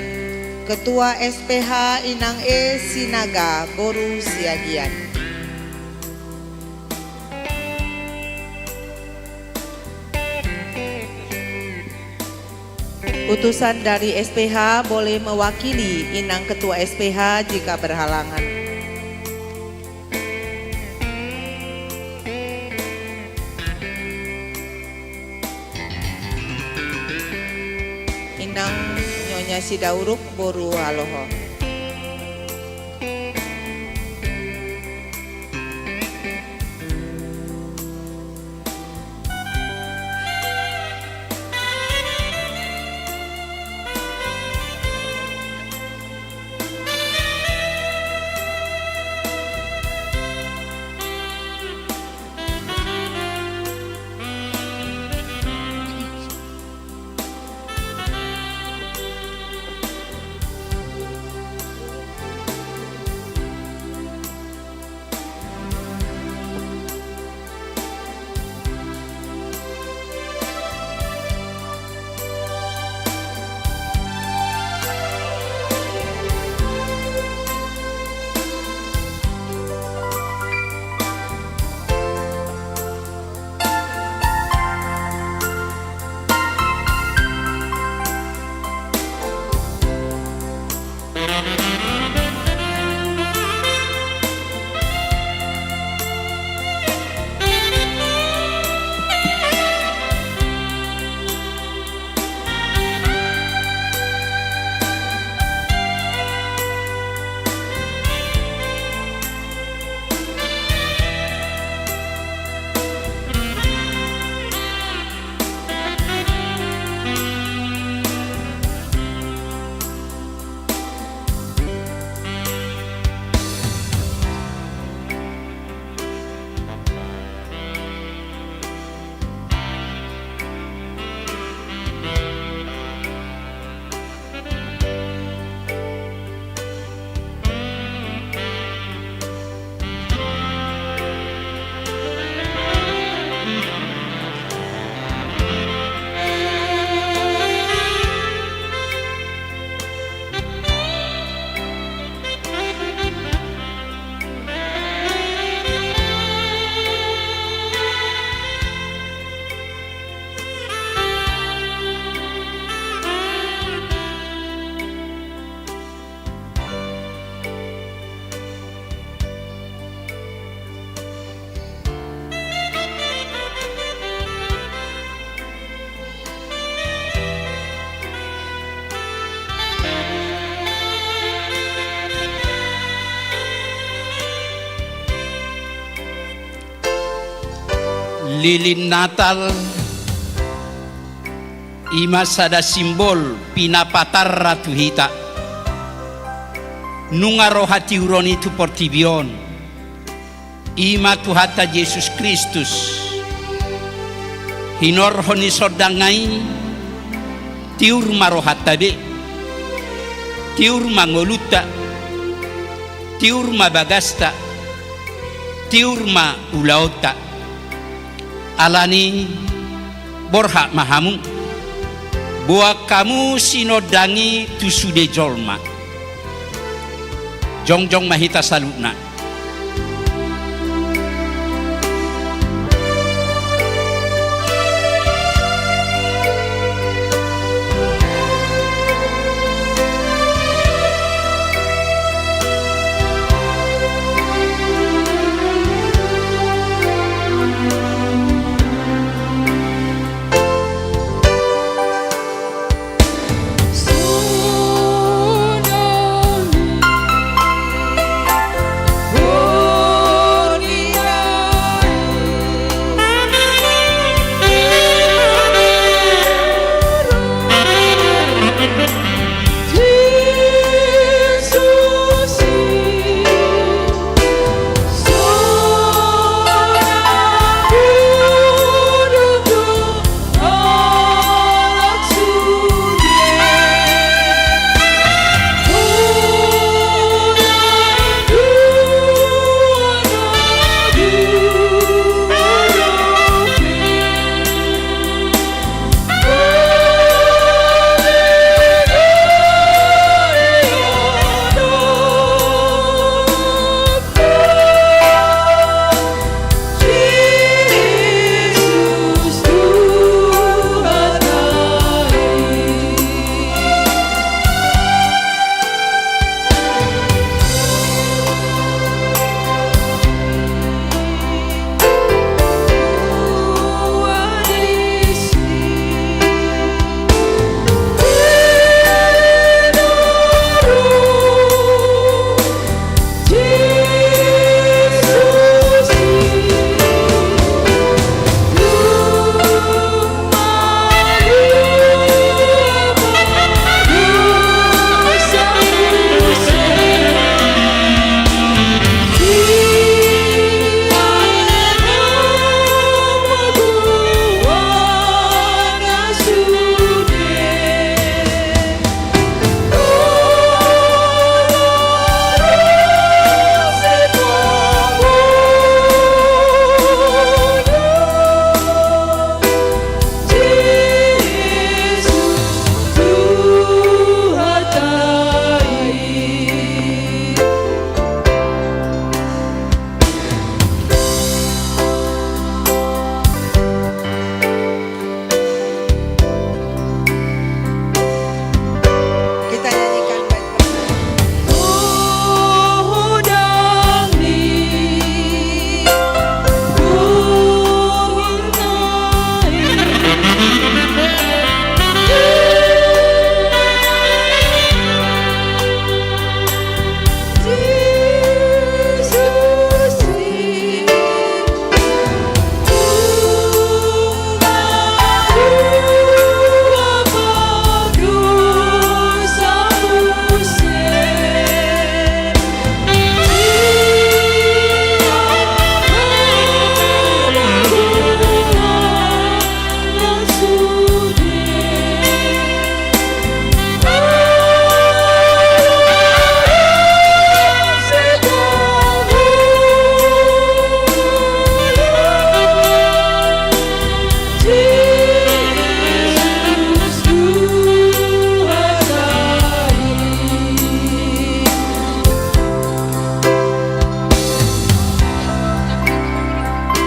Ketua SPH Inang E Sinaga Boru Siagian. Utusan dari SPH boleh mewakili Inang Ketua SPH jika berhalangan. Inang Nyonya Sidauruk Boru Aloho. lilin Natal ima sada simbol pinapatarra tu hita nungaro hati uroni tu portibion ima tu hata Yesus Kristus hinor honi sodangai tiur marohata de tiur mangoluta tiur mabagasta tiur ma ulaota alani borha mahamu buat kamu sinodangi tu sude jolma jongjong mahita salutna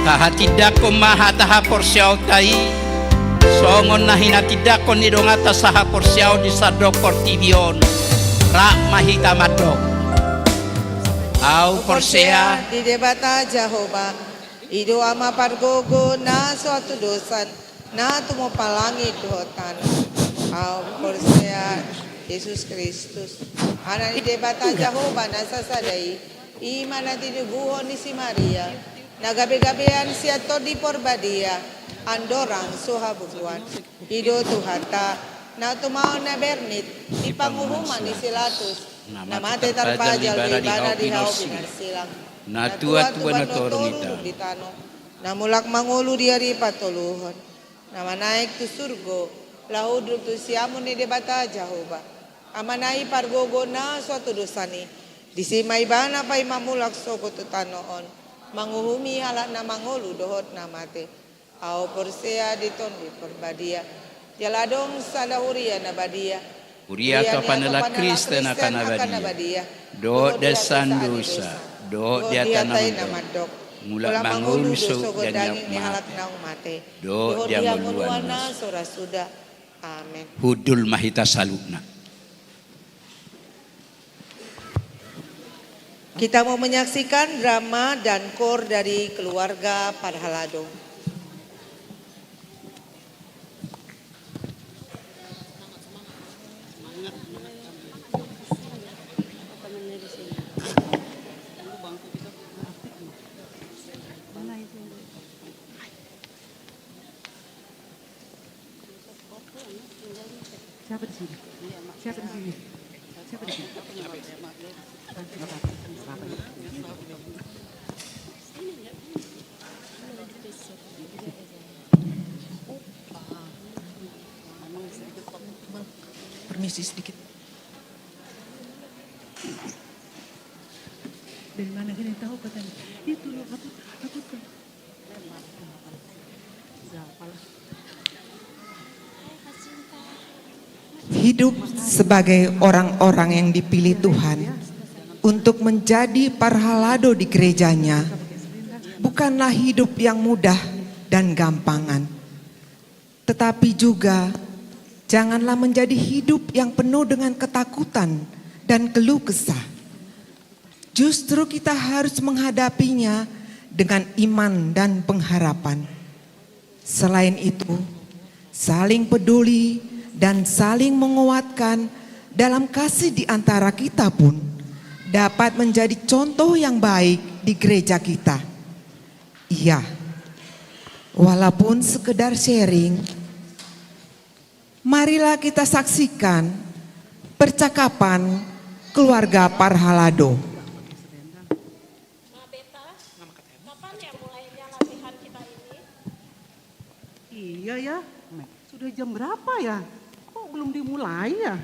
Tahatidak ko mahataha porsiaw tai songon nahina tidak ko nidong atas saha porsiaw di sadok portibion rak mahita madok au porsea di debata Jehovah ido ama pargogo na suatu dosan na tumo palangi dotan au porsea Yesus Kristus ana di debata Jehovah na sasadai imana di buho ni si Maria Nagabe-gabean siato di porbadia, andorang suhabukuan, ido tuhata, na tumao na bernit, di panguhuman ni silatus, na mate tarpajal di ibana di hao binarsilang, na tuwa-tuwa na tornita, na mulak mangulu di hari patuluhon, na manaik tu surgo, lahudrup tu siamun ni debata Jahoba, amanai pargogo na suatu dosani, disimay bana pa imamulak soko tutanoon, manguhumi halak na mangulu dohot na mate, au porsea diton di porbadia, jaladong sadahuria na badia, Uria to panela Kristen akan abadia, do desan dosa, do diatan namado, mula manguluso dan yakma, do jangan sudah, amin. Hudul mahita salukna. Kita mau menyaksikan drama dan kor dari keluarga Parhalado. Siapa di sini? Siapa di sini? Siapa di sini? Permisi sedikit. Dari mana kalian tahu katanya? Itu loh, aku tuh. Hidup sebagai orang-orang yang dipilih Tuhan untuk menjadi parhalado di gerejanya bukanlah hidup yang mudah dan gampangan. Tetapi juga janganlah menjadi hidup yang penuh dengan ketakutan dan keluh kesah. Justru kita harus menghadapinya dengan iman dan pengharapan. Selain itu, saling peduli dan saling menguatkan dalam kasih di antara kita pun dapat menjadi contoh yang baik di gereja kita. Iya, walaupun sekedar sharing, marilah kita saksikan percakapan keluarga Parhalado. Iya ya, sudah jam berapa ya? Kok belum dimulai ya?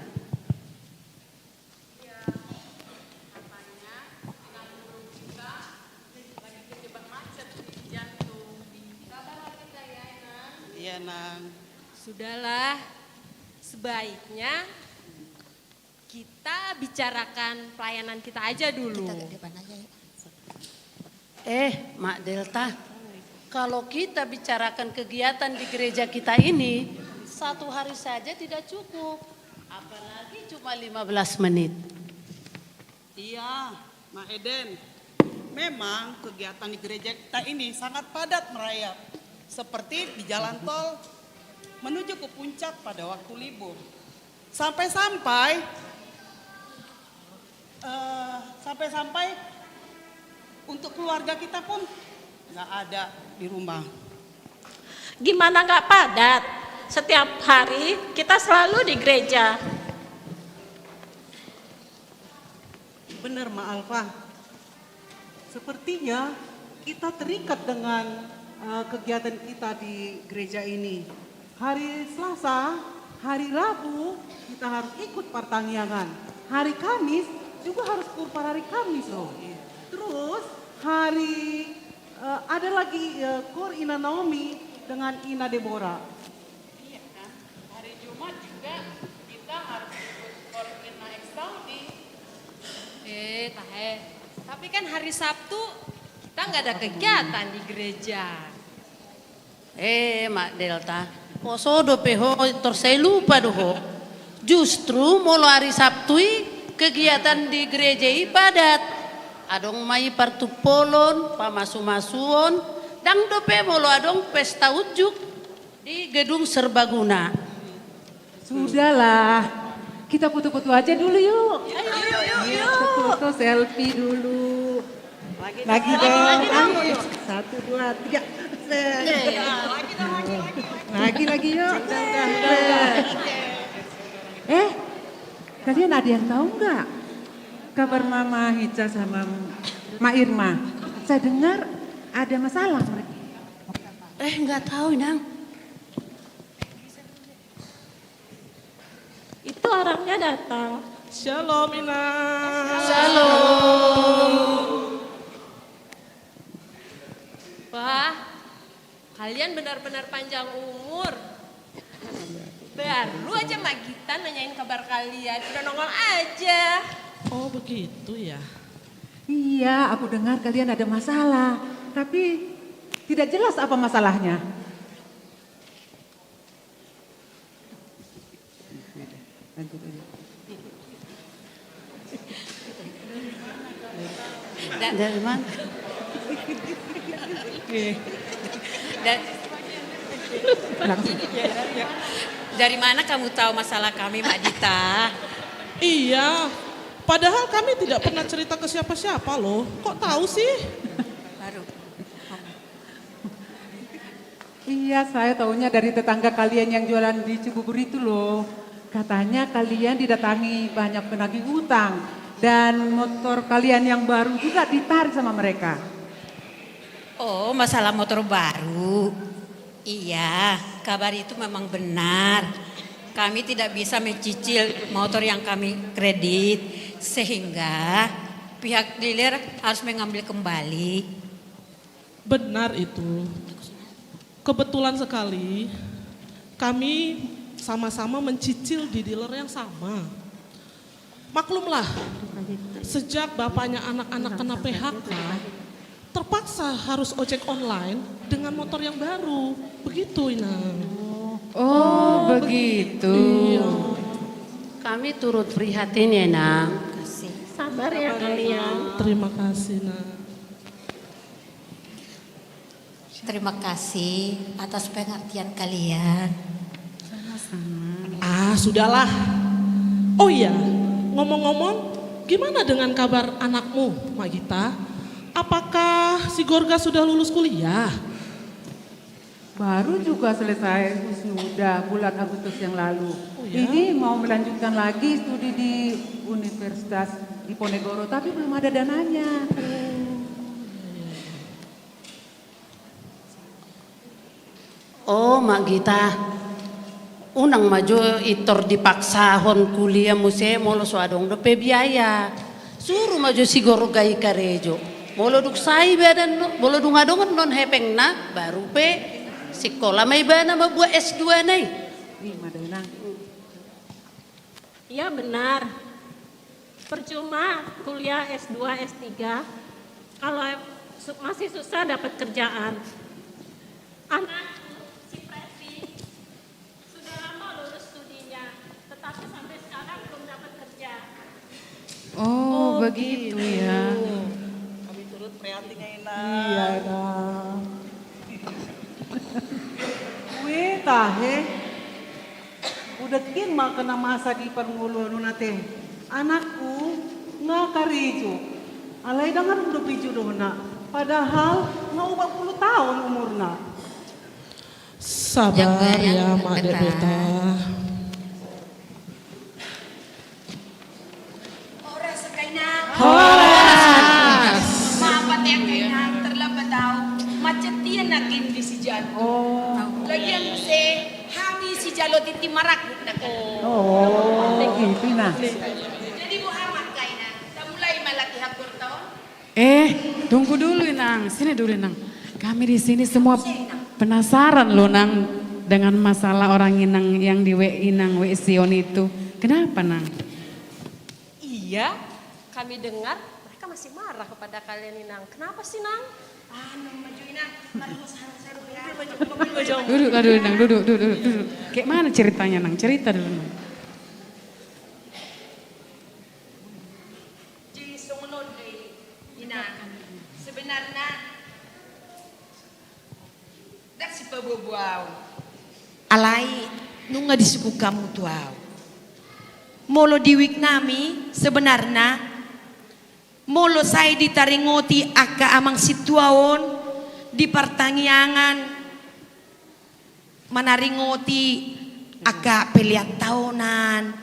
Iya Nang. Sudahlah, sebaiknya kita bicarakan pelayanan kita aja dulu. Mak Delta, kalau kita bicarakan kegiatan di gereja kita ini, 1 hari saja tidak cukup, apalagi cuma 15 menit. Iya, Mak Eden. Memang kegiatan di gereja kita ini sangat padat merayap. Seperti di jalan tol menuju ke puncak pada waktu libur. Sampai-sampai untuk keluarga kita pun nggak ada di rumah. Gimana nggak padat? Setiap hari kita selalu di gereja. Benar Mak Alfa. Sepertinya kita terikat dengan kegiatan kita di gereja ini. Hari Selasa, hari Rabu kita harus ikut pertangyangan. Hari Kamis juga harus kurpan hari Kamis loh. Terus hari ada lagi Kor Ina Naomi dengan Ina Deborah. Iya kan, hari Jumat juga kita harus ikut Kor Ina Exaudi. Tahe. Tapi kan hari Sabtu kita nggak ada kegiatan di gereja. Mak Delta, poso do peho saya lupa doho. Justru molo hari Sabtu kegiatan di gereja ibadat. Adong mai partupolon, pamasu-masuon, dang dope molo adong pesta ujuk di gedung serbaguna. Sudahlah, kita foto-foto aja dulu yuk. Yuk. Foto selfie dulu. Lagi dong. Ayo. 1, 2, 3. Lagi yuk. Kalian ada yang tahu nggak kabar Mama Hica sama Ma Irma? Saya dengar ada masalah mereka. Nggak tahu, Nang. Itu orangnya datang. Shalom, Inang. Shalom. Wah, kalian benar-benar panjang umur. Baru aja Mak Gita nanyain kabar kalian, udah nongol aja. Oh begitu ya. Iya, aku dengar kalian ada masalah, tapi tidak jelas apa masalahnya. Dari mana? Dari mana kamu tahu masalah kami, Mak Dita? Iya, padahal kami tidak pernah cerita ke siapa-siapa loh. Kok tahu sih? Baru. Iya, saya taunya dari tetangga kalian yang jualan di Cibubur itu loh. Katanya kalian didatangi banyak penagih utang dan motor kalian yang baru juga ditarik sama mereka. Oh, masalah motor baru. Iya, kabar itu memang benar. Kami tidak bisa mencicil motor yang kami kredit, sehingga pihak dealer harus mengambil kembali. Benar itu. Kebetulan sekali kami sama-sama mencicil di dealer yang sama. Maklumlah, sejak bapaknya anak-anak kena PHK, terpaksa harus ojek online dengan motor yang baru. Begitu, Inang. Oh, begitu. Iya. Kami turut prihatin ya, Nang. Sabar ya kalian. Terima kasih, Nang. Terima kasih atas pengertian kalian. Ah, sudahlah. Oh iya, ngomong-ngomong, gimana dengan kabar anakmu, Mak Gita? Apakah si Gorga sudah lulus kuliah? Baru juga selesai wisuda bulan Agustus yang lalu. ya? Ini mau melanjutkan lagi studi di Universitas Diponegoro, tapi belum ada dananya. Oh, Mak Gita. Unang maju itor dipaksa hon kuliah muse molo suadong dope biaya. Suruh maju si Gorgai karejo. Molo duk sai badan no, molo dungadongan non hepeng na baru pe sekolah may bana mabuat S2 nai. Iya benar. Percuma kuliah S2, S3 kalau masih susah dapat kerjaan. Anak si Previ sudah lama lulus studinya, tetapi sampai sekarang belum dapat kerja. Oh, begitu ya. Kami turut prihatinnya, Inang. Iya, Inang. Wih, tahe. Udah kin mah kena masa di pernguluan nate. Anakku nggak karijo. Alai dengan udah piju dona. Padahal nggak 40 tahun umurna. Sabar ya, Mak Debeta. Horas kainang. Horas. Maaf ya kainang terlambat tahu. Macet dia nakin di si Jalo. Oh. Lagian se hami si Jalo titi marak nak. Oh, gitu nah. Jadi Muhammad kainang. Kita mulai malaki hakur tahun. Tunggu dulu Nang, sini dulu Nang. Kami di sini semua penasaran loh Nang dengan masalah orang Inang yang di Inang Sion itu. Kenapa Nang? Iya, kami dengar mereka masih marah kepada kalian Inang. Kenapa sih Nang? Maju Inang. Duduk Nang, duduk. Kayak mana ceritanya Nang? Cerita dulu Nang. Sebenarnya dak si pabobuaw alai nunga di suku kamu tuaw molo diwik nami sebenarnya Molo saya ditaringoti aka amang situaon di pertaniangan manaringoti aka peliat tahunan,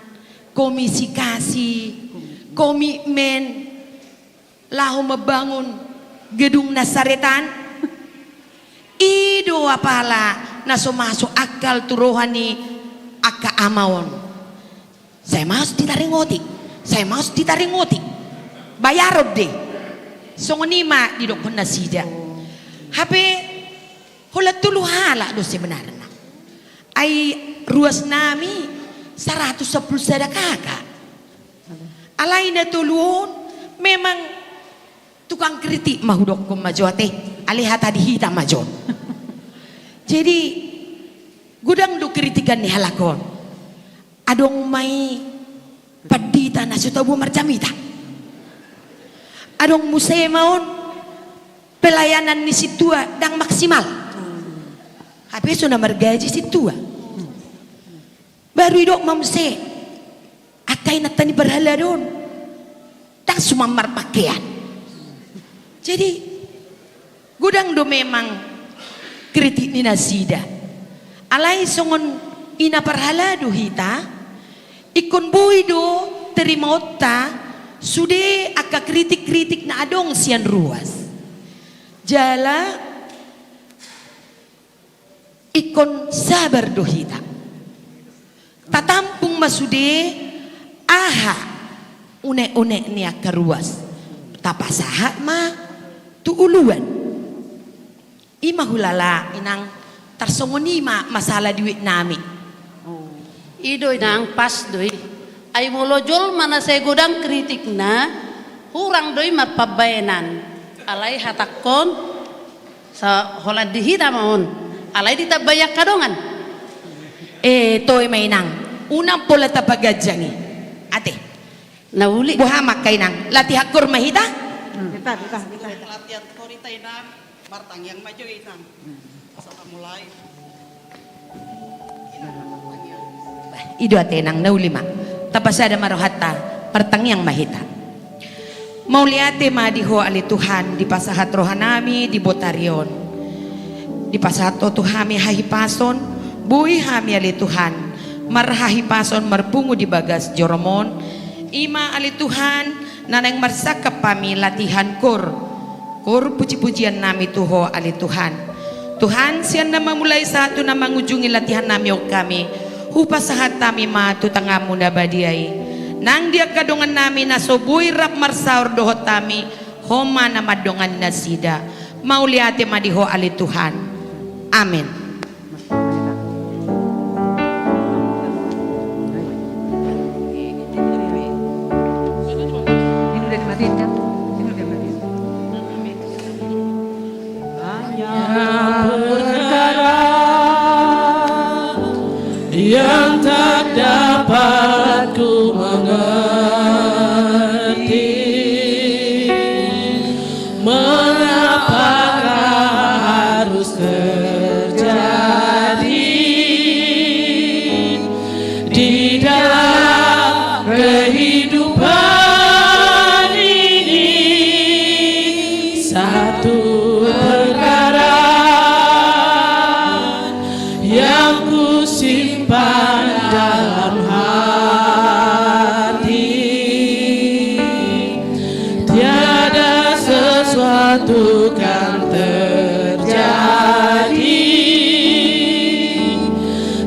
komisi kasih, komitmen lahu membangun gedung Nasaretan. Ido apala naso masuk akal tu rohani aka amawon. Saya mas ditaringoti, saya mas ditaringoti. Bayarod deh. Songonima di dokon nasida. Hape holat tulu hala do sebenarnya. Ai ruas nami 110 sada kakak. Alai na tuluon memang tukang kritik mahudok ko majote. Alihat tadi hitam majon. Jadi gudang do kritikan ni halakon. Adong mai padita na sutabu marjamita. Adong musemaon pelayanan ni situa dang maksimal. Habis sudah mergaji situa. Baru idok mamse. Akai natani berhala don. Dang sumamar pakaian. Jadi gudang do memang kritik ni nasida. Alai songon ina berhala do hita. Ikon bui do terima otta. Sudah aka kritik-kritik na adong sian ruas. Jala ikon sabar dohita. Tatampung masude aha une-une ni aka ruas. Tapasaha ma tuuluan. Ima hulala inang tarsongonima masalah duit nami. Ido inang pas doi. Ay molojol mana saya godang kritik na hurang doi mapabayanan alai hatakon sa holad dihita maon alai ditabayak kadongan toy mainang unang pola tapagajangi ate nauli buhamak kay nang latihan kur mahita Kita. Latihan korita inang martang yang maju inang. Sama mulai. Ido ate nang naulima tapasada marohata pertangyang mahita. Mauliate madiho ali Tuhan di pasahat rohanami di botarion. Di pasahat to Tuhami hahipason bui hami ali Tuhan marhahipason marpungu di bagas joromon ima ali Tuhan naneng marsakap pami latihan kur puji-pujian nami tuho ali Tuhan. Tuhan sian na mamulai satu na mangujungi latihan nami o kami hupasahat tami matu tangamu na badiay nang dia kadongan nami na sobuy rap marsaur dohot tami homa na madongan na sida mauliate madiho ali Tuhan amin. Yang tak dapat ku mengerti, mengapakah harus terjadi di dalam kehidupan ini. Satu perkara yang ku simpan dalam hati, tiada sesuatu kan terjadi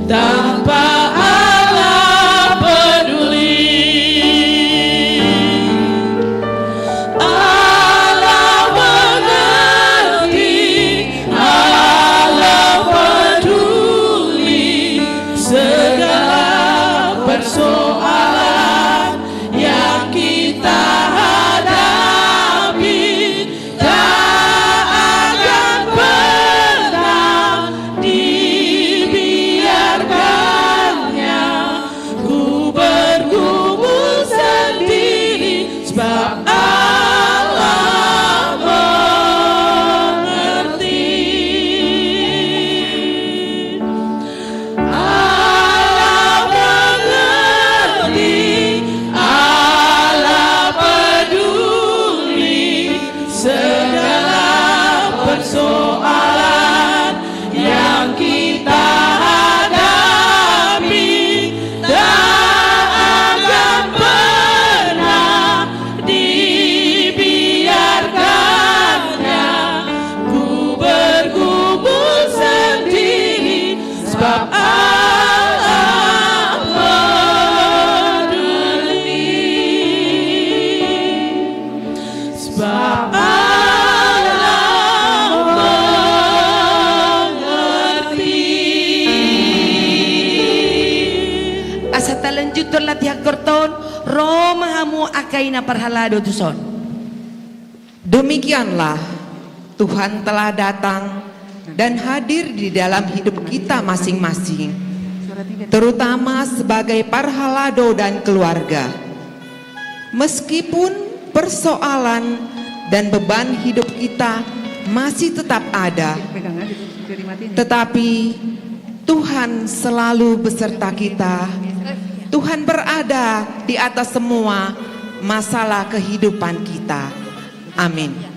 tanpa Allah peduli. Allah mengerti, Allah peduli segala persoalan yang kita hadapi. Tak sebab Allah mengerti. Asa talanjut latihan korton Roma hamu akaina parhalado tuson. Demikianlah Tuhan telah datang dan hadir di dalam hidup kita masing-masing, terutama sebagai parhalado dan keluarga. Meskipun persoalan dan beban hidup kita masih tetap ada, tetapi Tuhan selalu beserta kita. Tuhan berada di atas semua masalah kehidupan kita. Amin.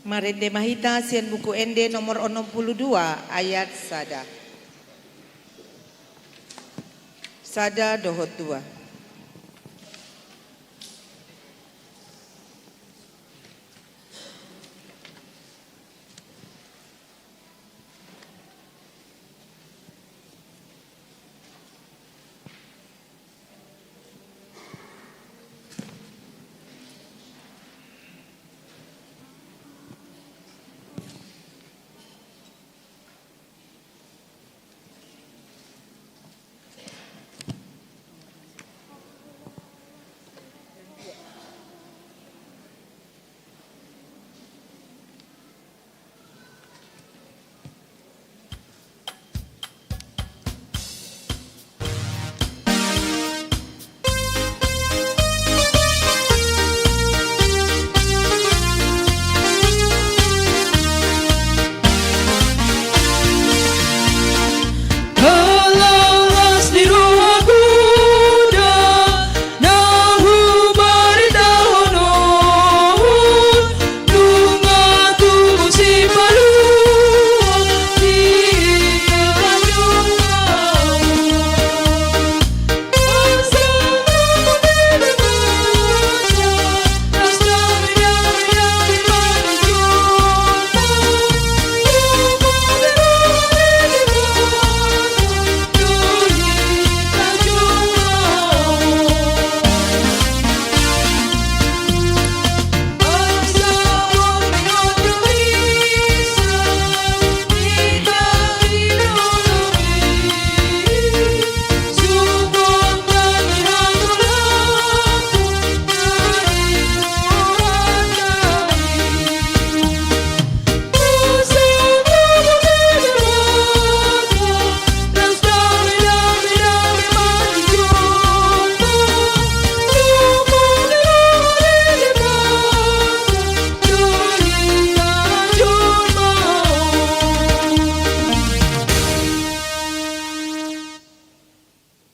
Marende mahita sian buku ende nomor 62 ayat sada. Sada dohot 2.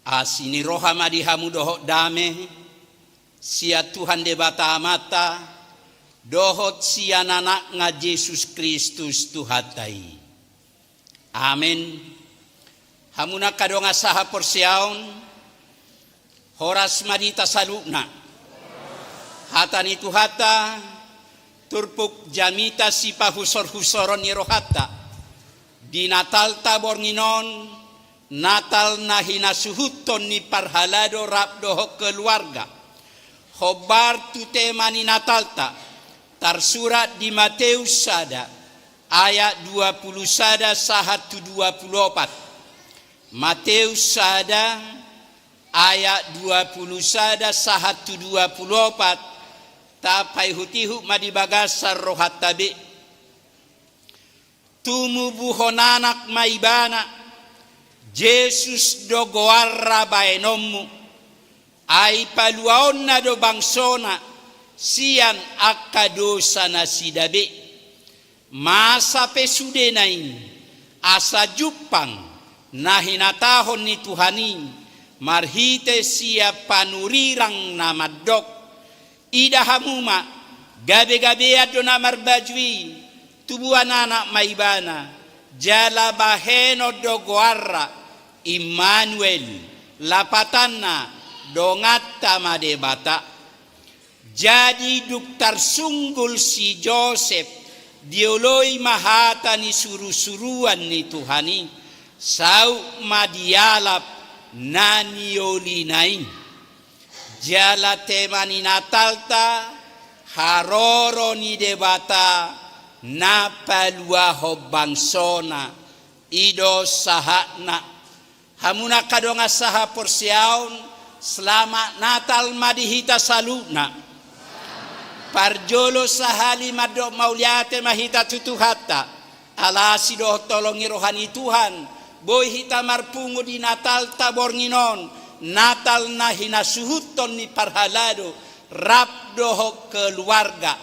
Asini roha madihamu dohot dame, sia Tuhan debata mata, dohot sia nanak nga Yesus Kristus Tuhatai. Amin. Hamuna kadonga saha porsiaon, horas madita salukna. Hatani Tuhata, turpuk jamita si pahusor-husoron ni rohata. Di Natal tabornginon, Natal na hinasuhuton ni parhalado rapdoho keluarga. Hobar tu tema ni Natalta tersurat di Matius sada ayat 20 sada sahatu 24. Matius sada ayat 20 sada sahatu 24. Tapai hutihu madibagasar rohat tabi. Tumubuhonanak maibana Yesus do goarra baenomu, ai paluaon na do bangsona, sian akadosa na sidabe. Masa pesude nain, asa jupang, na hinatahon ni Tuhani, marhite sia panurirang na madok. Ida hamuma, gabe-gabe ado na marbajwi, tubuan anak maibana, jala baheno do goarra, Immanuel lapatanna dongata madebata. Jadi duktar sunggul si Joseph dioloi mahata ni suru-suruan ni Tuhani sau madialap naniolinain. Jala tema ni Natalta haroro ni debata na palua hobangsona ido sahakna. Hamuna kadonga saha porsiaon selamat Natal madihita salutna. Parjolo sahali madok mauliate mahita tutuhata. Alasi doh tolongi rohani Tuhan. Boy hita marpungu di Natal tabornginon. Natal na hinasuhuton ni parhalado. Rap doho keluarga.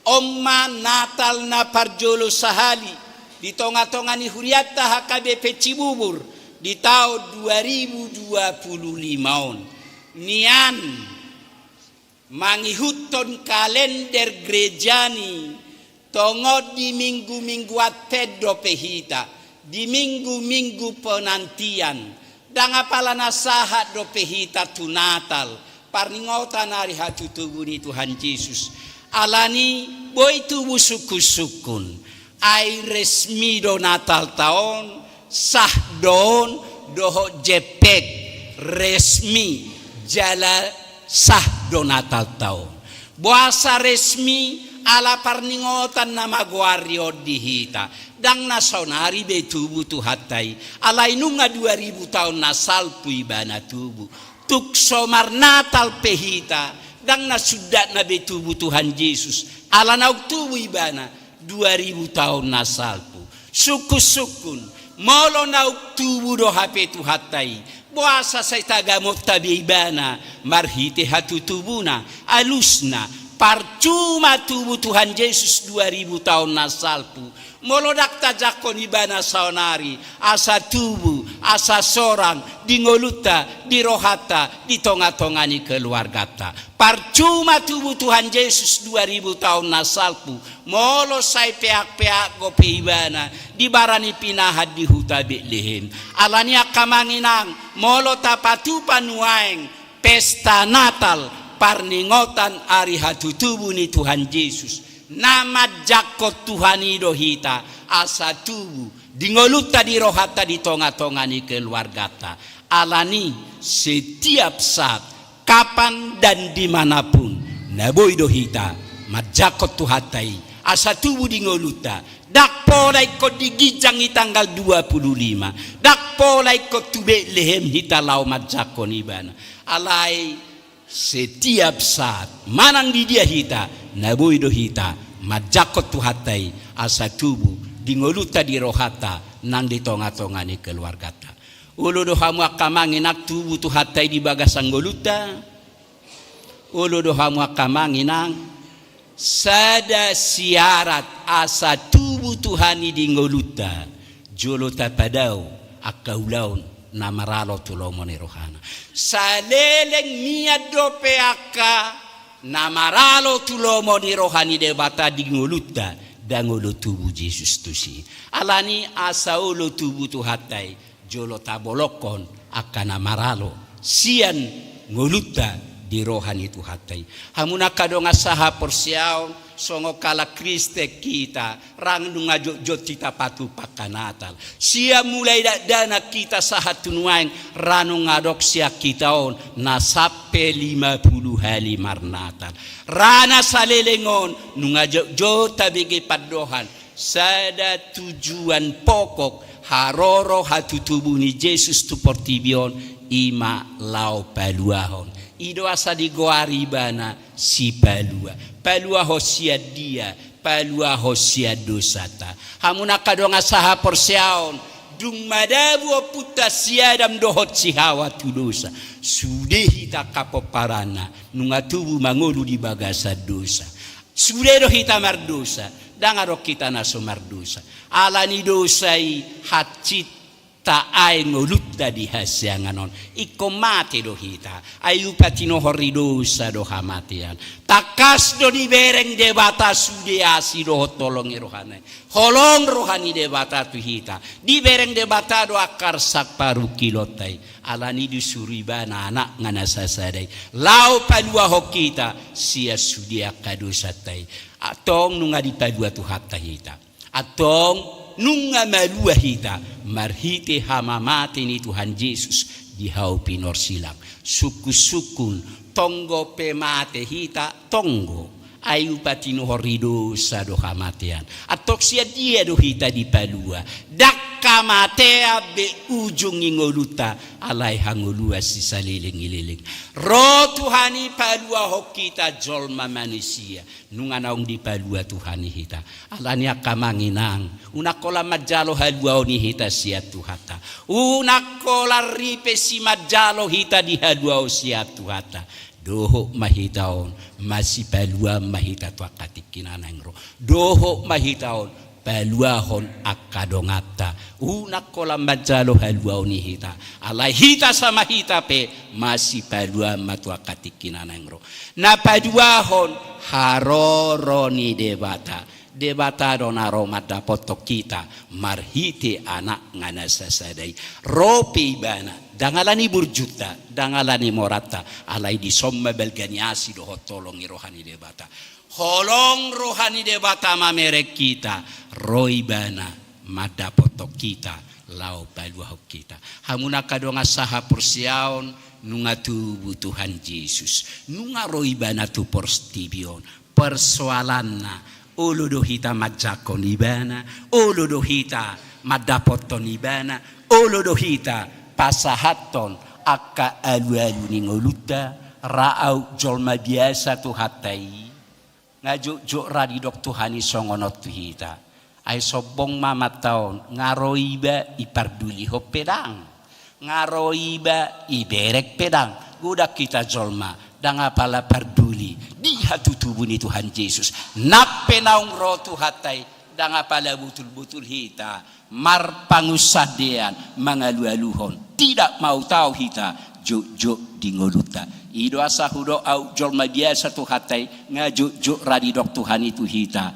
Omma Natal na parjolo sahali. Di tonga-tonga ni huriata HKBP Cibubur. Di tahun 2025 nian mangihuton kalender gerejani Tongo di minggu-minggu atedo pehita, di minggu-minggu penantian, dan apalana sahat do pehita tu Natal, parningotan hari hatu tubuh ni Tuhan Yesus. Alani boy tubuh suku-sukun, ai resmi do Natal tahun, sah don doho jepek resmi jala sah do Natal tahun. Buasa resmi ala parningotan nama guario dihita dang nasonari be tubuh tu hatai ala inunga 2000 tahun nasalpu ibana tubuh tuk somar Natal pehita dang nasudat na be tubuh Tuhan Yesus ala nauk tubuh ibana 2000 tahun nasalpu suku-sukun molo nauk tubuh do hape tu hatai buasa say tagamot tabi ibana marhite hatu tubuna alusna parcuma tubuh Tuhan Yesus 2000 tahun nasalpu molodak tajakon ibana saonari asa tubuh asa sorang di ngoluta di rohata di tonga-tongani keluargata parcuma tubuh Tuhan Yesus 2000 tahun nasalpu molo say peak-peak gope ibana di barani pinahat di huta Betlehem alani akamanginang molo tapatu panuaeng pesta Natal parningotan ari hatu tubuh ni Tuhan Yesus nama jakot Tuhan idohita asa tubuh di ngoluta di rohata di tonga-tonga ni keluargata alani setiap saat kapan dan dimanapun naboy dohita majakot tuhatai asa tubuh di ngoluta dak pola ikut digijang di tanggal 25 dak pola ikut tu Betlehem hita lau majakon ibana alai setiap saat manang di dia hita naboy do hita majakot tu hatai asa tubuh di ngoluta di rohata nang di tonga-tonga ni keluargata ulo do hamu akamangin ak tubuh tu hatai di bagasang ngoluta ulo do hamu akamangin ang sada siarat asa tubuh Tuhan di ngoluta jolo tapadau akaulaun namaralo tulomone rohana saleleng niat dope aka namaralo tulomone rohani debata di ngoluta dan ngolo tubuh Yesus tusi alani asa ulo tubuh tu hatai jolo tabolokon aka namaralo sian ngoluta di rohani tu hatai hamuna kadonga saha porsiao songo kala Kriste kita rang nunga jot kita patu paka Natal sia mulai dana kita sahat tunuang ranu ngadok sia kita on nasape 50 hari mar Natal rana salelengon nunga jot tabege padohan sada tujuan pokok haroro hatu tubuh ni Yesus tu portibion ima lau paluahon ido asa di goari bana si palua hosia dia palua hosia dosata hamuna kadonga saha porsiaon dung madabu puta siadam dohot si hawa tu dosa sude hita kapoparana nunga tubuh mangolu di bagasa dosa sude do hita mardosa dangaro kita naso mardosa alani dosai hacit ta ai ngolutta di hasyanganon iko mate do hita ayu patino horidosa do hamatian takas do di bereng de bata sude asi do tolong rohane holong rohani de bata tu hita di bereng de bata do akar sak paru kilotai alani di suribana anak ngana sasadai lau palua hokita sia sude akadosatai atong nunga di palua tu hatta hita atong nunga malua hita marhite hamamate ni Tuhan Yesus di hau pinor silang suku-sukun tonggo pemate hita tonggo ayu patino horido sado hamatian atok sia dia do hita di palua dakka matea be ujung ngoluta alai hangolua si saliling-ililing ro Tuhani palua hokita jolma manusia nunga naung di palua Tuhani hita alani akamanginang unakola majalo halua oni hita sia tuhata unakola ripe si majalo hita di halua sia tuhata doho mahitaon masih palua mahita tu akatikinanangro doho mahitaon paluahon akadongata unak kolam majalo halua oni hita alai hita sama hita pe masih palua matu akatikinanangro na paduahon haroroni debata debata dona Roma dapoto kita marhite anak ngana sasadai ropi bana dangalani burjuta dangalani morata alai di somma belganiasi do hotolong rohani debata holong rohani debata mamerek kita roi bana madapoto kita lau paluah kita hamuna kadonga saha porsiaon nunga tubuh Tuhan Yesus nunga roi bana tu porstibion persoalanna uludo hita majakon ibana, uludo hita madapoton ibana, uludo hita pasahaton akka alu-alu ningoluta raau jolma biasa tu hatai ngajuk radidok Tuhani songonot tu hita ay sobong mama taon ngaroiba iparduli ho pedang ngaroiba iberek pedang gudak kita jolma danga pala parduli di hatu tubuh ni Tuhan Yesus nape naung roh tu hatai danga pala butul-butul hita mar pangusadean mangalu-aluhon tidak mau tahu hita juk di ngoluta ido asa hudo au jolma biasa tu hatai ngajuk radidok Tuhan itu hita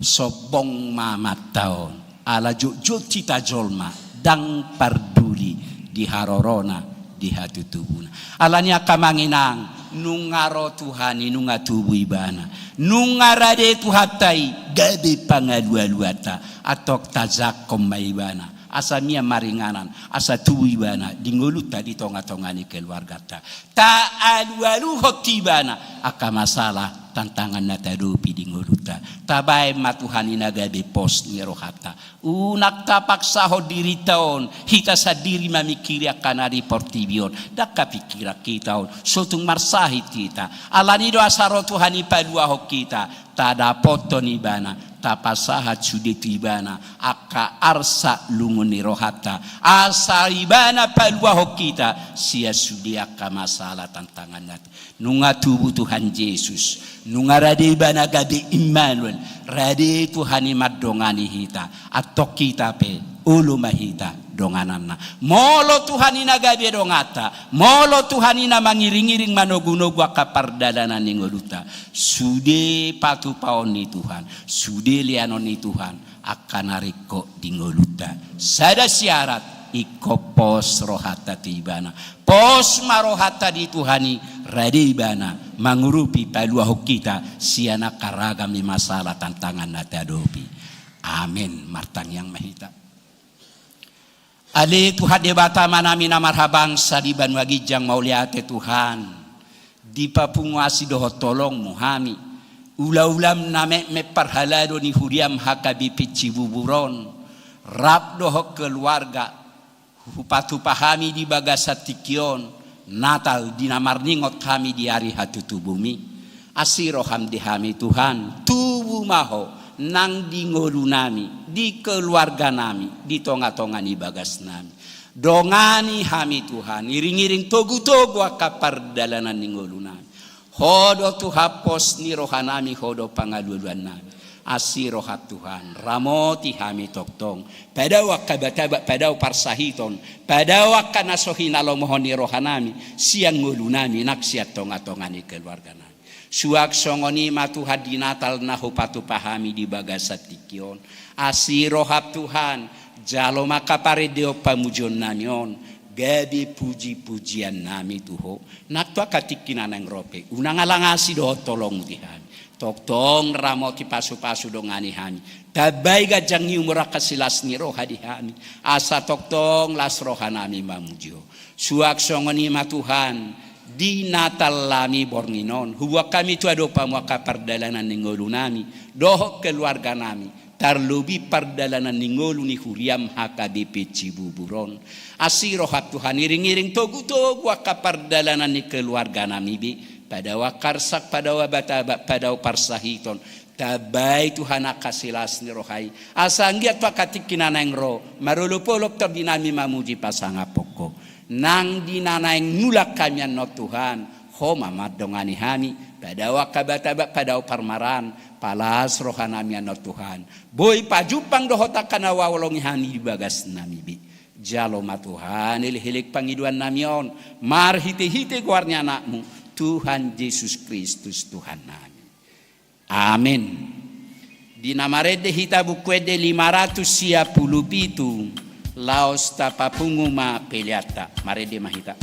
sobong mamat taon ala juk cita jolma dang parduli di harorona di hati tubuh alanya kamanginang nungaro Tuhani nunga tubuh ibana nungarade tu hatai gabe pangalu-aluata atok tazakom maibana asa mia maringanan asa tubuh ibana dingoluta di tonga-tongani keluarga ta alu-alu hotibana aka masalah tantangan natarupi dingoluta tabai matuhani nagabe pos ni rohata unak tapaksa ho diri taon hita sadiri mamikiri akan ari portibion dakka pikira kita on sotung marsahit kita alani do asaro Tuhani palua ho kita tada poton ibana tapasahat sudetu ibana aka arsa lungun ni rohata asa ibana palua ho kita sia sudia ka masalah tantangan nat nunga tubuh Tuhan Yesus nunga rade ibana gabe Immanuel rade Tuhani madongani hita atok kita pe ulu mahita donganana molo Tuhani nagabe dongata molo Tuhani na mangiring-iring manogunogu akapardalanan ningoluta sude patu paon ni Tuhan sude lianon ni Tuhan akan ariko dingoluta sada syarat iko pos rohata tibana pos marohata di Tuhani radibana mangurupi palua kita siana karagami masalah tantangan natadopi amin martang yang mahita ale Tuhan debata manami namarhabangsa di banwagijang mauliate Tuhan di papunguasi doho tolong muhami ula-ulam name me parhalado ni huriam hakabi picibuburon rap doho keluarga hupatu pahami di bagasatikion Natal dinamarningot kami di hari hatutu bumi asiroham dihami Tuhan tubuh maho nang di ngolu nami di keluarga nami di tonga-tonga ni bagas nami dongani hami Tuhan iring-iring togu-togu akapardalanan ni ngolu nami hodo tu hapos ni rohanami hodo pangaluan nami asirohat Tuhan ramoti hami toktong pada wakabataba pada parsahiton pada wakana sohinalo mohoni rohanami siang ngolu nami naksiat tonga-tonga ni keluarga nami suak songoni matu hadi Natal nahu patu pahami di bagasatikion asirohat Tuhan jalo maka paredeo pamujon namion gabi puji-pujian nami tuho naktua katikina nang rope unang alangasi do tolong Tuhan toktong ramoti pasu-pasu dongani hani tabai gajang umura kasilas ni roha di hani asa toktong las roha nami mamujio suak songoni matu Tuhan di Natal lami borninon huwa kami tu ado pamuaka pardalanan ningolu nami doho keluarga nami tarlubi pardalanan ningolu ni huriam HKBP Cibuburon asirohat Tuhan iring-iring togu-togu aka pardalanan ni keluarga nami bi pada wakarsak pada wabata pada parsahiton tabai Tuhan akasilas ni rohai asanggiat pakatikina nang ro marulupolop terdinami mamuji pasanga poko nang dinanaing nulak kamian no Tuhan ho mamad dongani hani pada wakabata pada parmaran palas rohanamian no Tuhan boy pajupang dohota kana wawolongi hani bagas nami bi jalo ma Tuhan hilik pangiduan namion mar hite-hite guarnya anakmu Tuhan Yesus Kristus Tuhan nami amin Di namarede hita bukwede 517 laos tapapungu ma peliata. Marede mahita.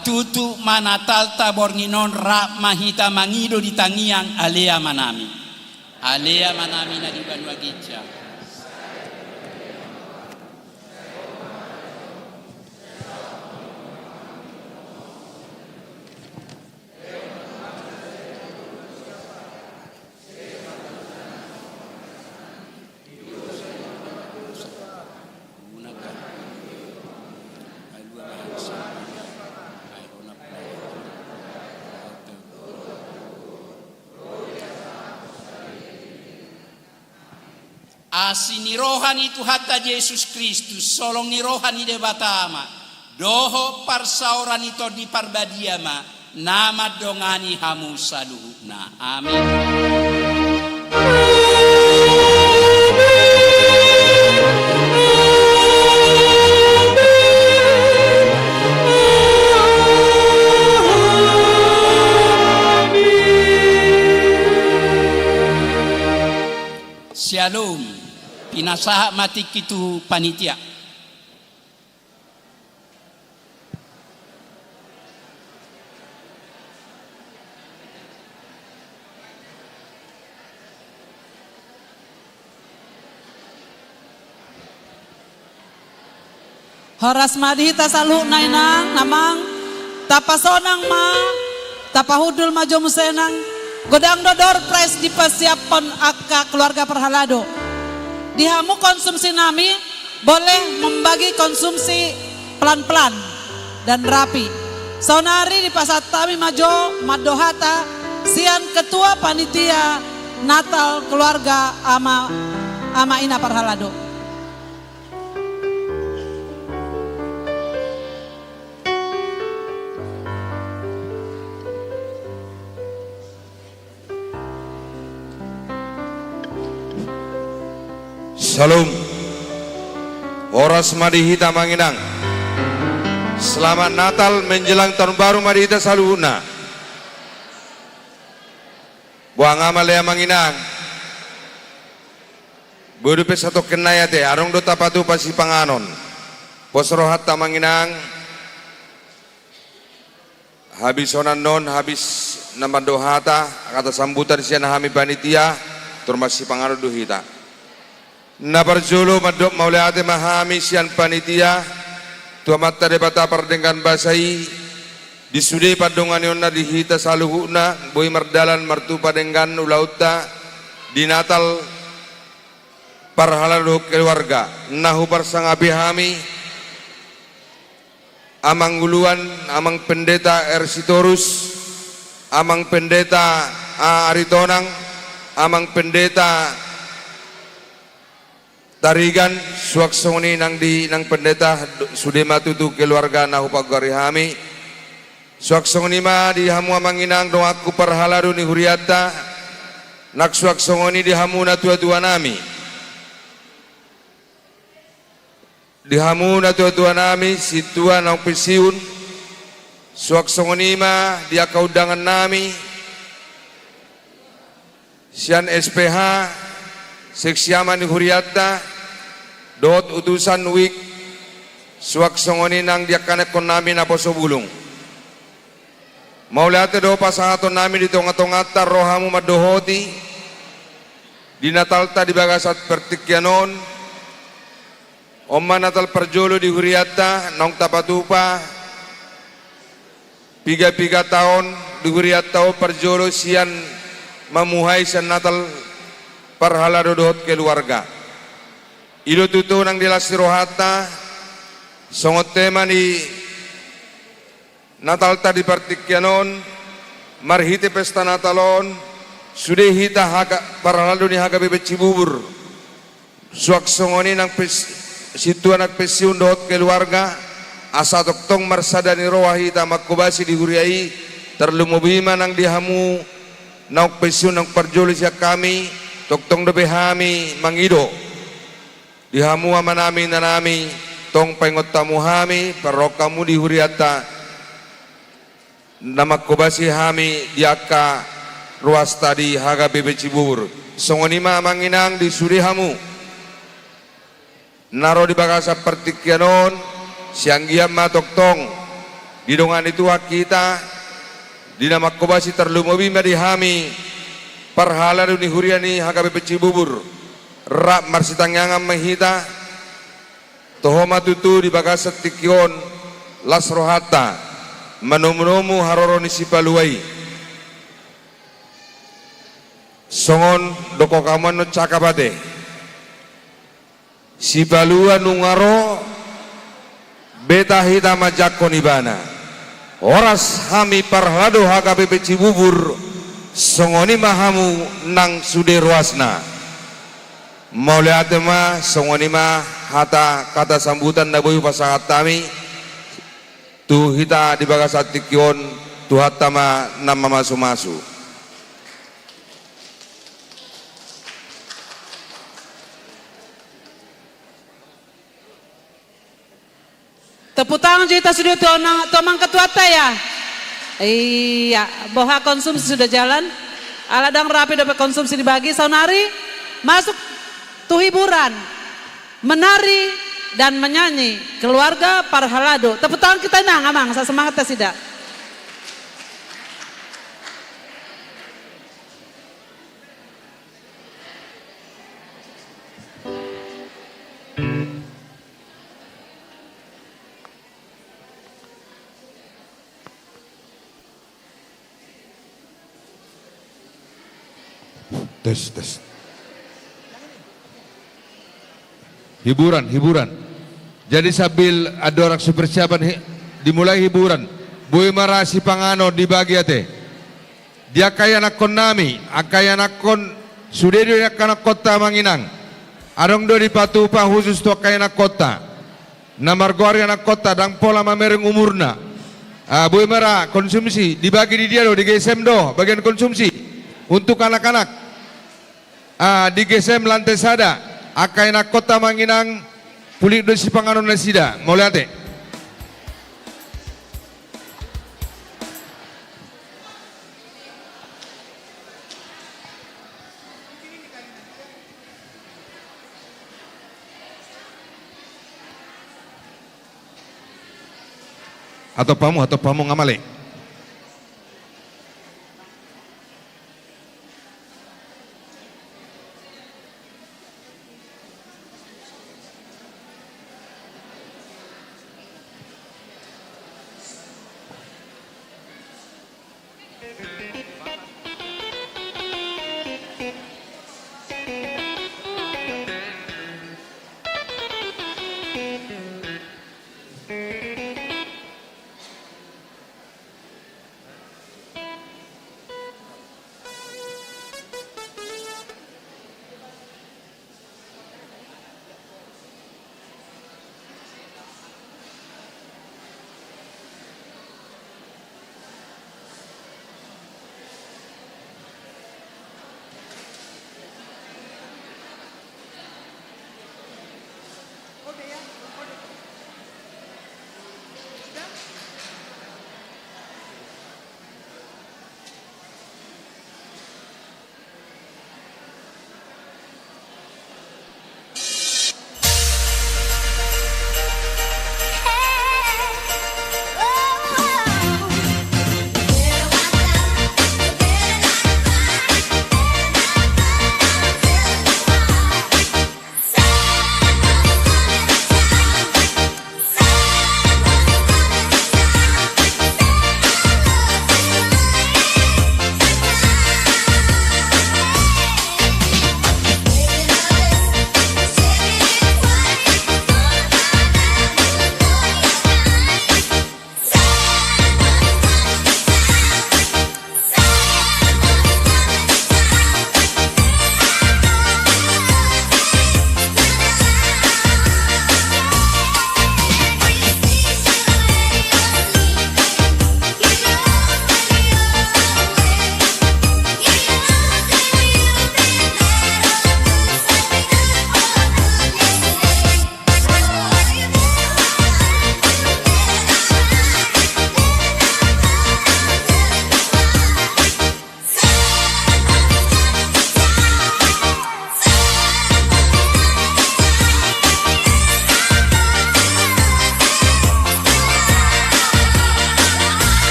Tutu manatal tabornginon ra mahita mangido di tangiang alea manami. Alea manami na di Banua Gica. Asini rohani tu hatta Yesus Kristus solong ni rohani de batama doho parsauran itu di parbadiama nama dongani hamu saluhna amin. Shalom. Pinasaha mati kitu panitia. Horas madhi tasalu nainang namang tapasonang ma tapahudul majo musenang godang dodor pres dipasiapon aka keluarga perhalado. Dihamu konsumsi nami boleh membagi konsumsi pelan-pelan dan rapi. Sonari di pasatami majo madohata sian ketua panitia Natal keluarga ama ina perhalado. Salam. Horas madihita manginang. Selamat Natal menjelang tahun baru madihita saluna. Buang amal ya manginang. Bodo pe satu kenaya te arong do tapatu pasi panganon. Posrohat ta manginang. Habis onan non habis nama dohata kata sambutan sian hami panitia turmasi panganon duhita. Na berjulu madok mauliate mahami sian panitia tua mata debata perdengan basai disude padongan yonna dihita saluhuna boy merdalan martu padengan ulauta di Natal parhalado keluarga nahu parsanga bihami amang uluan amang pendeta Ersitorus amang pendeta Aritonang amang pendeta Tarigan suaksoni nang pendeta sude matutu keluarga nahu pagari hami suaksoni ma di hamu amanginang doaku perhaladu ni huriata nak suaksoni di hamu na tua-tua nami di hamu na tua-tua nami situa nang pisiun suaksoni ma dia kaudangan nami sian SPH seksiaman ni huriata dot utusan wik suaksongoni nang dia kanekon nami na poso bulung maulate do pasahaton nami di tonga-tongata rohamu madohoti di Natalta di bagasat pertikyanon omma Natal perjolo di huriata nong tapatupa piga-piga tahun di huriata perjolo sian mamuhai sian Natal parhalado dohot keluarga ilo tutu nang dilasirohata songot tema ni Natal tadi partikyanon marhite pesta Natalon sudah hita haga parhalado ni haga bebet Cibubur suak songoni nang situ anak pesiun dohot keluarga asa toktong marsada ni rohahita makubasi di huriai terlumubima nang dihamu nauk pesiun nang perjoli siak kami toktong dobe hami mangido dihamu amanami nanami tong pengot tamu hami parokamu di huriata nama kobasi hami diaka ruas tadi haga bebe Cibubur songonima manginang di surihamu naro di bagasa pertikyanon siang giam toktong di dongan itu hak kita di nama kobasi terlumobima di hami parhala ni huriani hagabe Cibubur rak marsitangyangan mahita tohoma tutu di bagasat tikyon lasrohata manomu haroro ni sipaluai songon doko kaman no cakabate sipalua nungaro beta hita majakon ibana oras hami parhado hagabe Cibubur songoni mahamu nang sude ruasna mauliate ma songoni ma hata kata sambutan na boyu pasahat tami tu hita di bagasat tikyon tu hatta ma nama masu-masu tepuk tangan cerita sudah tuang ketua ya. Iya, boha konsumsi sudah jalan. Aladang rapi dapat konsumsi dibagi. Saunari masuk tuh hiburan, menari dan menyanyi keluarga Parhalado. Tepuk tangan kita nang amang, saya semangat ya tidak. Tes. Hiburan. Jadi sambil ada orang persiapan dimulai hiburan. Boy marasi pangano di bagi ate. Dia kaya nakon nami, akaya nakon sudedo yakana kota Manginang. Adong do di patupa khusus to kaya nak kota. Namar gori anak kota dang pola mamereng umurna. Boy mara konsumsi dibagi di dia do di GSM do bagian konsumsi untuk anak-anak. Di GSM lantai sada akaina kota Manginang pulik dosi panganon nasida mau lihat atau pamu ngamale.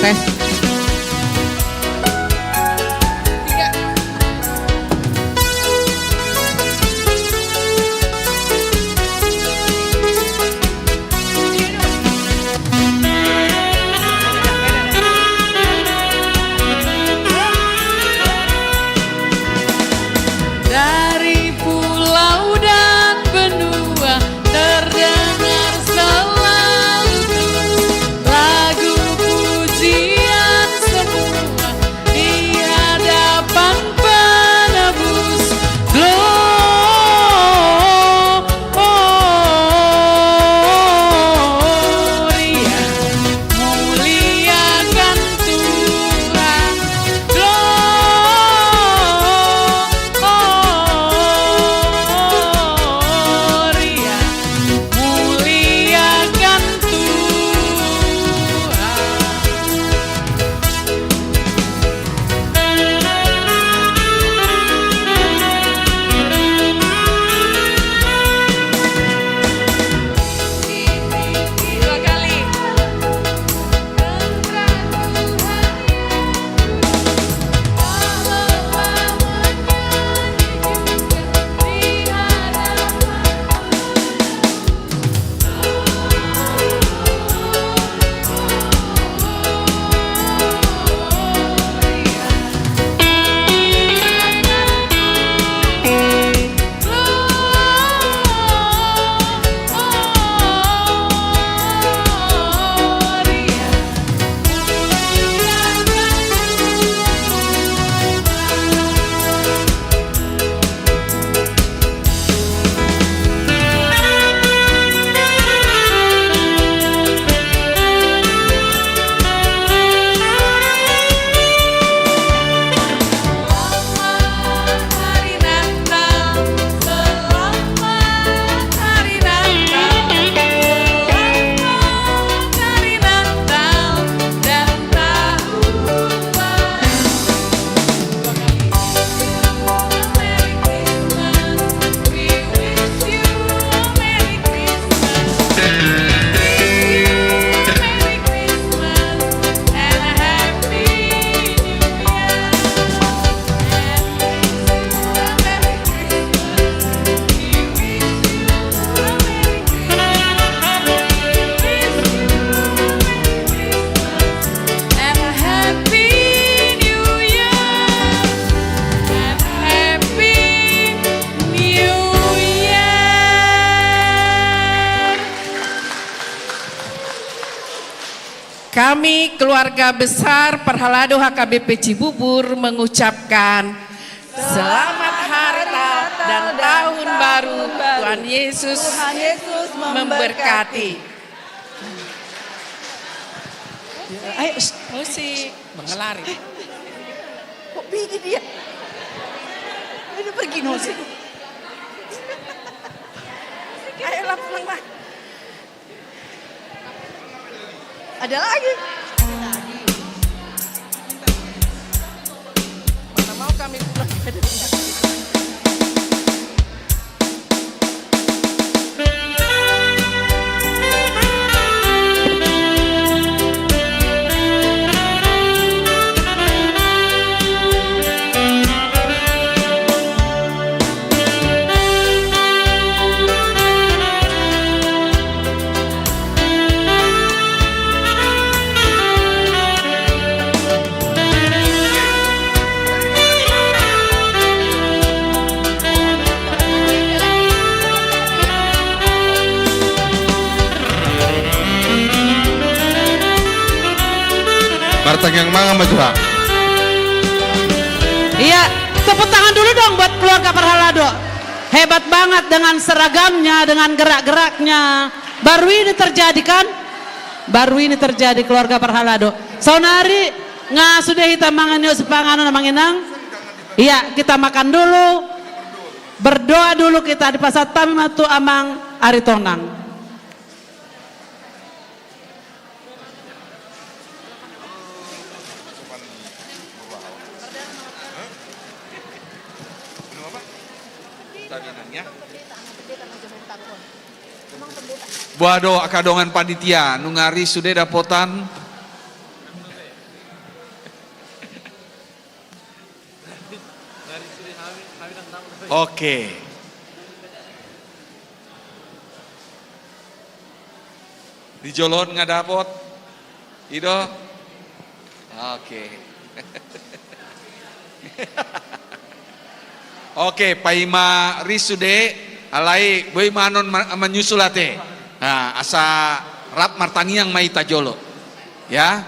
Tes. Dari pulau dan Kami keluarga besar Parhalado HKBP Cibubur mengucapkan selamat hari dan tahun baru. Tuhan Yesus memberkati. Ayo musik mengelari. Kok bini dia? Ini pergi musik. Ayolah pulang lah. Ada lagi. Mana mau kami pulang ke dunia. Martang yang mana maju? Iya, tepuk tangan dulu dong buat keluarga Parhalado. Hebat banget dengan seragamnya, dengan gerak-geraknya. Baru ini terjadi kan? Baru ini terjadi keluarga Parhalado. Saunari nga sudah kita mangan yuk sepanganan manginang. Iya, kita makan dulu. Berdoa dulu kita di pasar tami matu amang aritonang. Buado akadongan panitia nungari sudah dapotan oke. Di Jolon nggak dapot Ido oke. Oke paima risude alai boy manon menyusulate. Nah, asa rap martangiang maita jolo. Ya.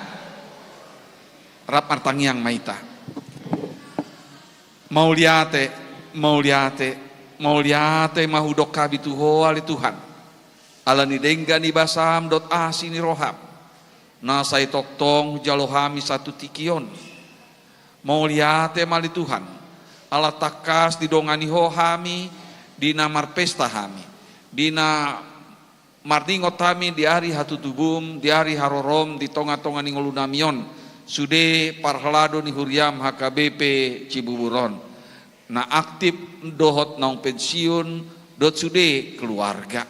Rap martangiang maita. Mauliate mahudok kabituho ali Tuhan. Alani dengga ni basam dot asini roham. Nasai toktong jalohami satu tikion. Mauliate mali Tuhan. Ala takas didongani hohami dina marpesta hami. Dina Martingot kami di hari hatutubum, di hari harorom, di tonga-tonga ni ngolunamion, sude Parhalado ni huriam HKBP Cibuburon. Na aktif dohot naung pensiun, dot sude keluarga.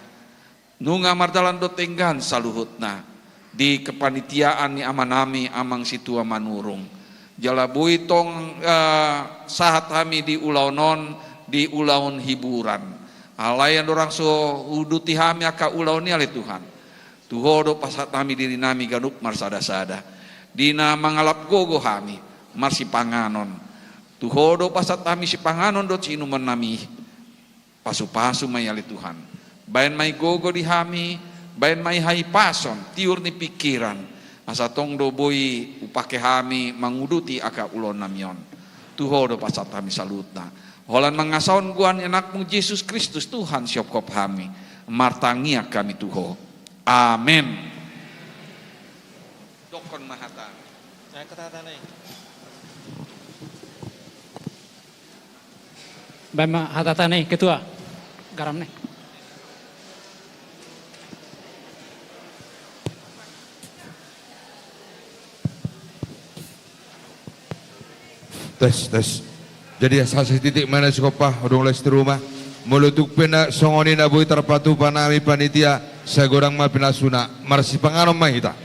Nunga mardalan dot tenggan saluhutna. Di kepanitiaan ni amanami amang situa manurung. Jalabui tong sahat kami di ulaunon, di ulaun hiburan. Alayan orang so uduti hami aka ulau ni ale Tuhan. Tuhodo pasat kami diri nami ganup marsada-sada. Dina mangalap gogo hami marsi panganon. Tuhodo pasat kami si panganon dot sinuman nami pasu-pasu may ale Tuhan. Bayan may gogo di hami, bayan may hai pason, tiur ni pikiran. Asa tong do boy upake hami manguduti aka ulon namion. Tuhodo pasat kami salutna. Holan mangasaon guan enakmu Yesus Kristus Tuhan siopkop kami. Martangia kami Tuho. Amin. Dokon mahata. Saya kata nih. Bama hatata nih ketua. Garam nih. Tes. Jadi asal titik mana sikopah odong les di rumah mulutuk pena songoni na boy terpatu panami panitia sagorang ma pinasuna marsi panganom mahita.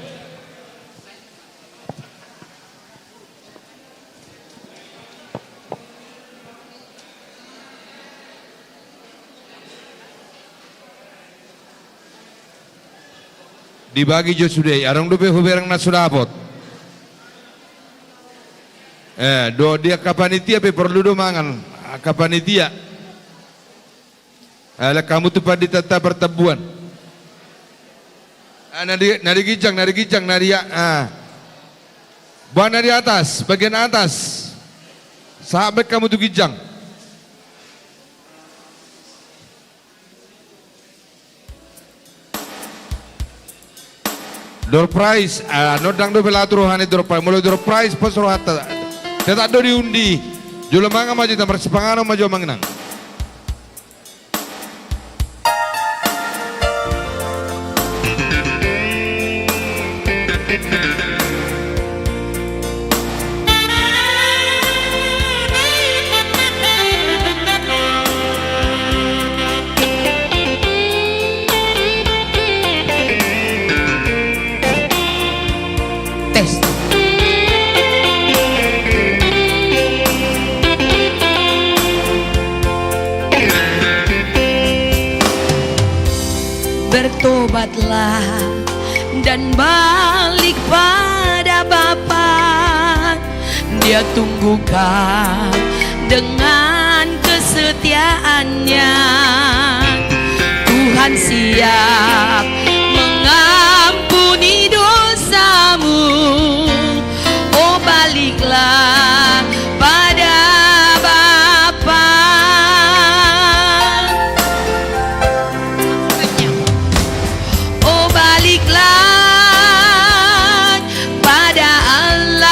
Dibagi jo sudai arang dope huberang na sudapot. Do dia kapanitia pe perlu do mangan kapanitia. Ala kamu tu padi tata pertebuan. Nari gijang naria. Buana di atas, bagian atas. Sahabat kamu tuh gijang. Door prize, nodang do pelatur rohani door prize, mulai door prize pas rohata. Tidak do diundi. Jula manga maju tamar sepangano maju manginang. Tes. Bertobatlah dan balik pada Bapa. Dia tunggu kau dengan kesetiaannya. Tuhan siap mengampuni dosamu. Oh baliklah pada Bapa. Oh baliklah pada Allah.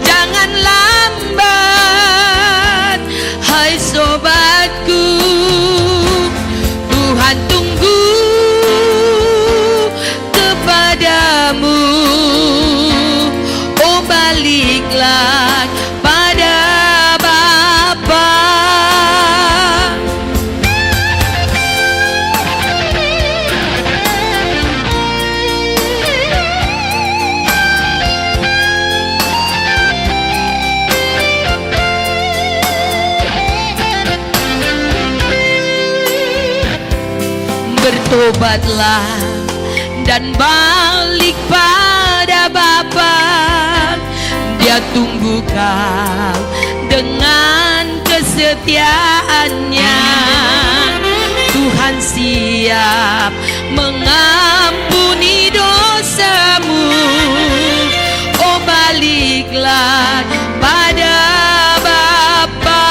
Jangan lambat, hai sobatku. Tuhan tunggu kepadamu. Oh baliklah pada Bapa. Bertobatlah dan balik pada Bapa. Dia tunggu kau dengan kesetiaannya. Tuhan siap mengampuni dosamu. Oh baliklah pada Bapa.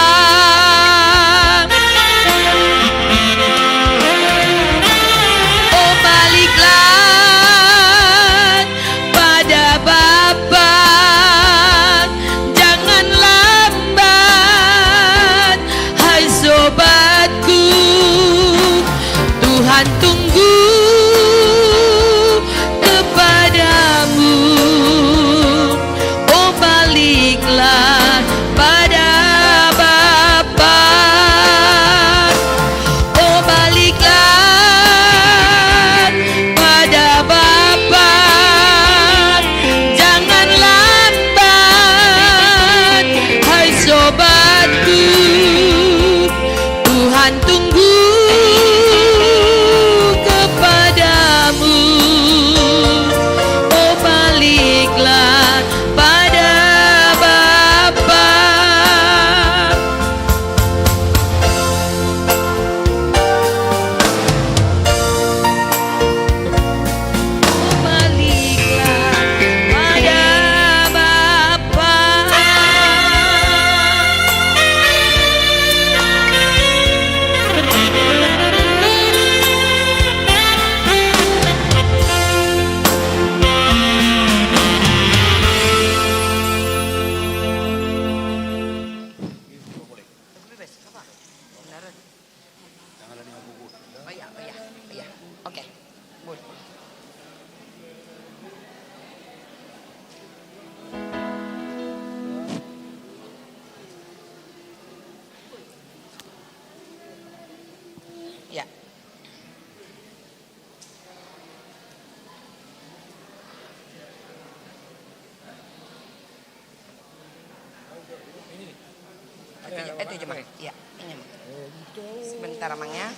Oh baliklah pada Bapa. Jangan lambat, hai sobatku. Tuhan tunggu kepadamu. Oh baliklah pada Bapa. Oh baliklah pada Bapa. Jangan lambat, hai sobatku. Tuhan tunggu kepadamu. Oh baliklah pada Bapa. Oh baliklah pada Bapa. Oke. Ya. Itu aja, Mang. Iya, ini, Mang. Sebentar, Mang ya.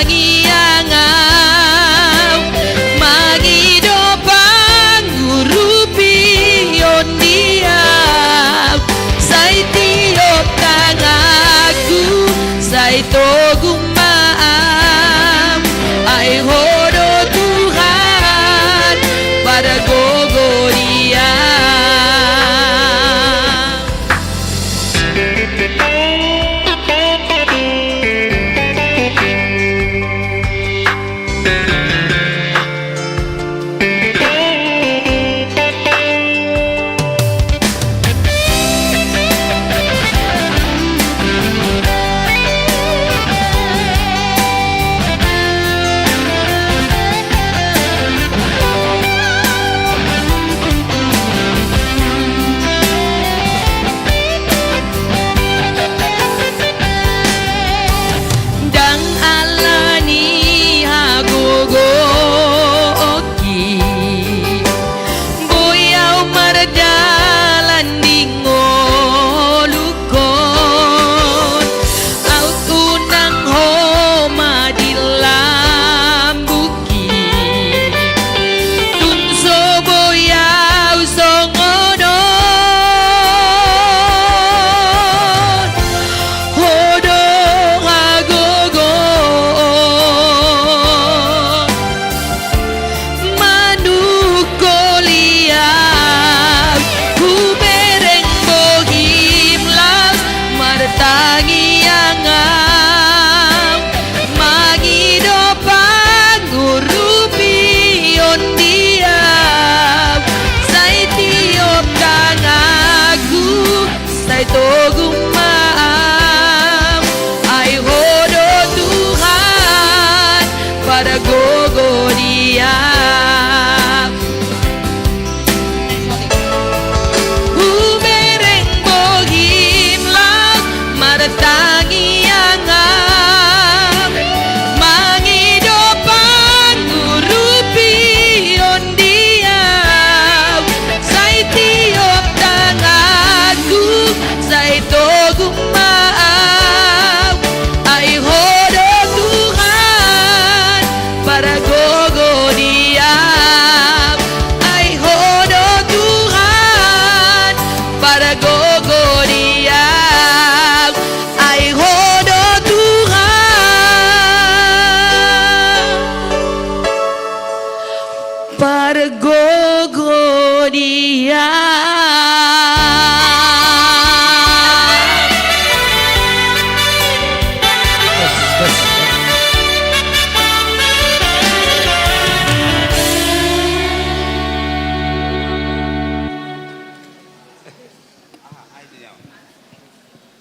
tangiangau magido pangurupi ondiau sai tiop tangaku sai togum maam ai hodo Tuhan pada gogoria.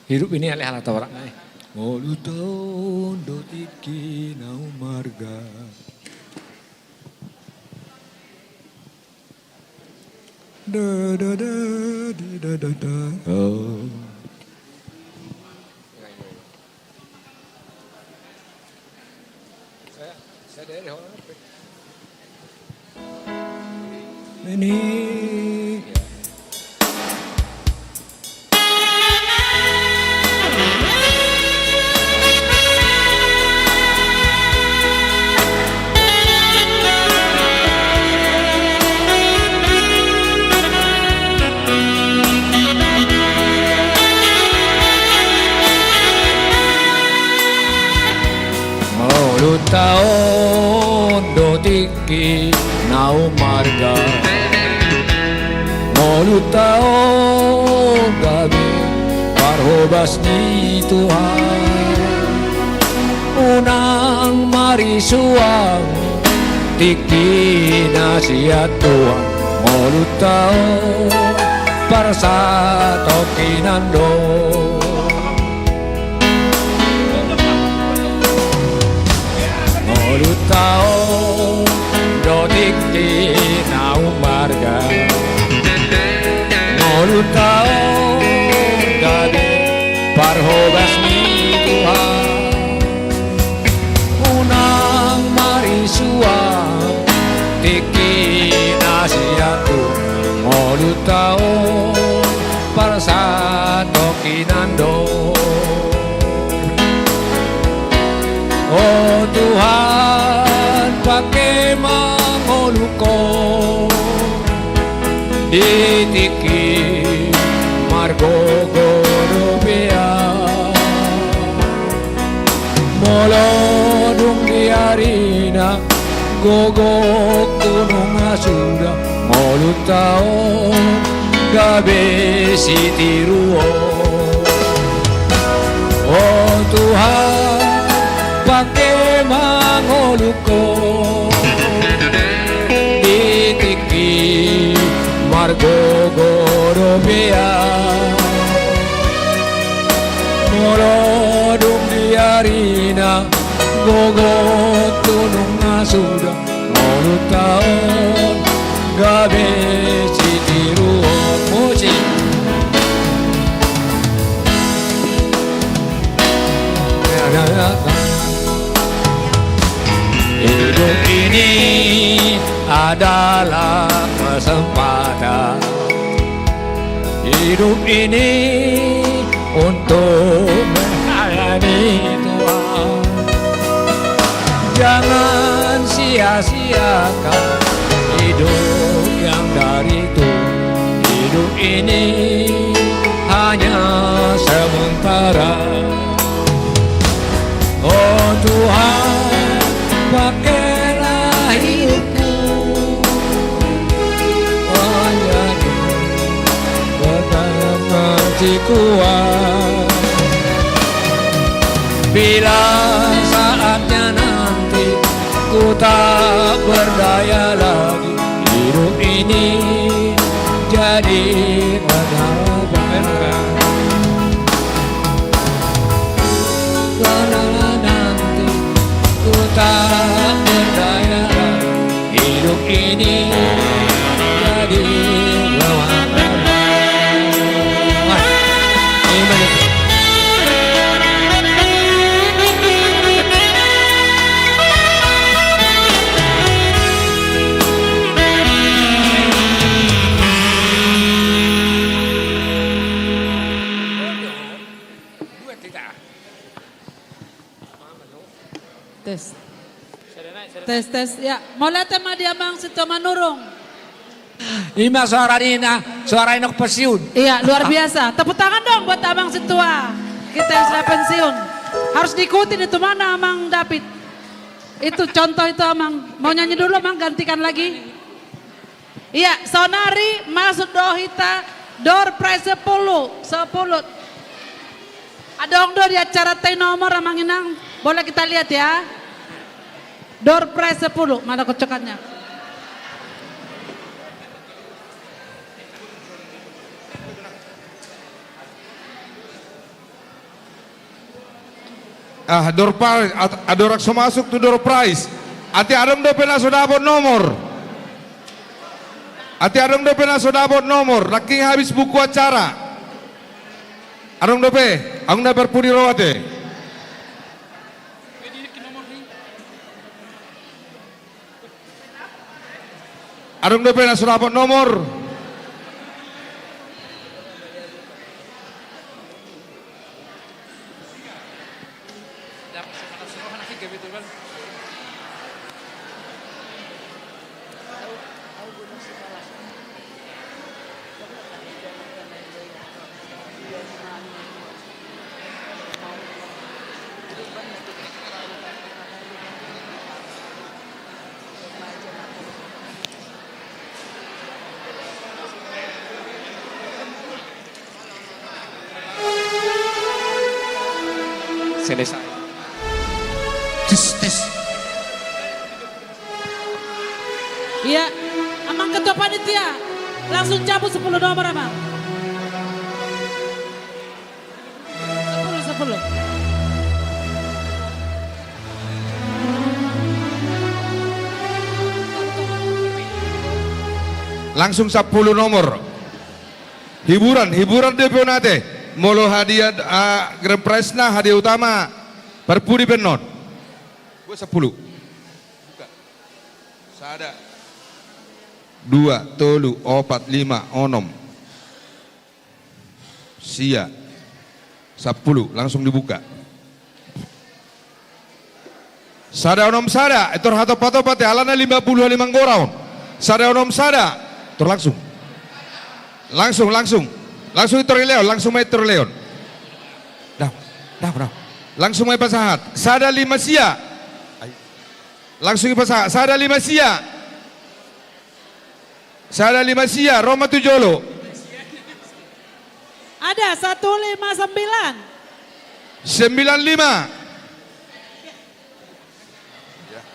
Hidup ini alih ala tawarak naik. Molu tahun do tiki nau marga. Da da da da da da. Oh. Saya dari orang apa? Ini. Taon do tiki nau marga Molu taon gabi parhobas ni Tuhan Unang marisuang tiki nasihat Tuhan Molu taon parsa tokinando Lutao dodik di nau marga Lutao gabi parhobas ni Tuhan Unang marisuang tiki nasiatu Lutao parsa tokinan Tuhan pakai mangoluko ditiki margo goropea molodung diarina gogo gunung asuda molutao gabe sitiruo. Oh Tuhan pakai mangoluko ditiki margo goropea molodung diarina gogo gunung asuda molutao gabe sitiruo musik. Hidup ini adalah kesempatan. Hidup ini untuk melayani Tuhan. Jangan sia-siakan hidup yang dari Tuhan. Hidup ini hanya sementara. Oh Tuhan, pakailah hidupku menjadi berarti kuat. Bila saatnya nanti ku tak berdaya lagi, hidup ini jadi menabrakkan. Ku tak berdaya lagi, hidup ini jadi lawanan. Tes ya. Mulai tema dia mang situ manurung. Ima suara inok pensiun. Iya, luar biasa. Tepuk tangan dong buat Abang Situa. Kita yang sudah pensiun. Harus diikutin itu mana Amang David. Itu contoh itu Amang. Mau nyanyi dulu Amang, gantikan lagi. Iya, Sonari masuk Dohita door prize 10. Adong do di acara teh nomor Amang Inang. Boleh kita lihat ya. Door prize 10, mana kocokannya? Door prize, adorak so masuk tuh door prize. Ati adam do pena so dapat nomor. Ati adam do pena so dapat nomor. Laking habis buku acara. Adam do pe, ang na berpuri rawate. Adam do pena so dapat nomor. Selesai. Tes. Iya, Amang ketua panitia. Langsung cabut 10 nomor Amang. 10. Langsung 10 nomor. Hiburan DPO nate. Molo hadiah grand prize na hadiah utama perpudi penon. Gue 10. Buka. Sada. 2, 3, 4, 5, 6. Sia. 10 langsung dibuka. Sada onom sada, etor hato pato pate alana 55 goraon. Sada onom sada, tor langsung. Langsung itor leon, langsung mai itor leon. Dah. Langsung mai pasahat. Sada 5 sia. Langsung pasahat. Sada 5 sia. Sada 5 sia, Roma Tujolo. Ada 159. 95.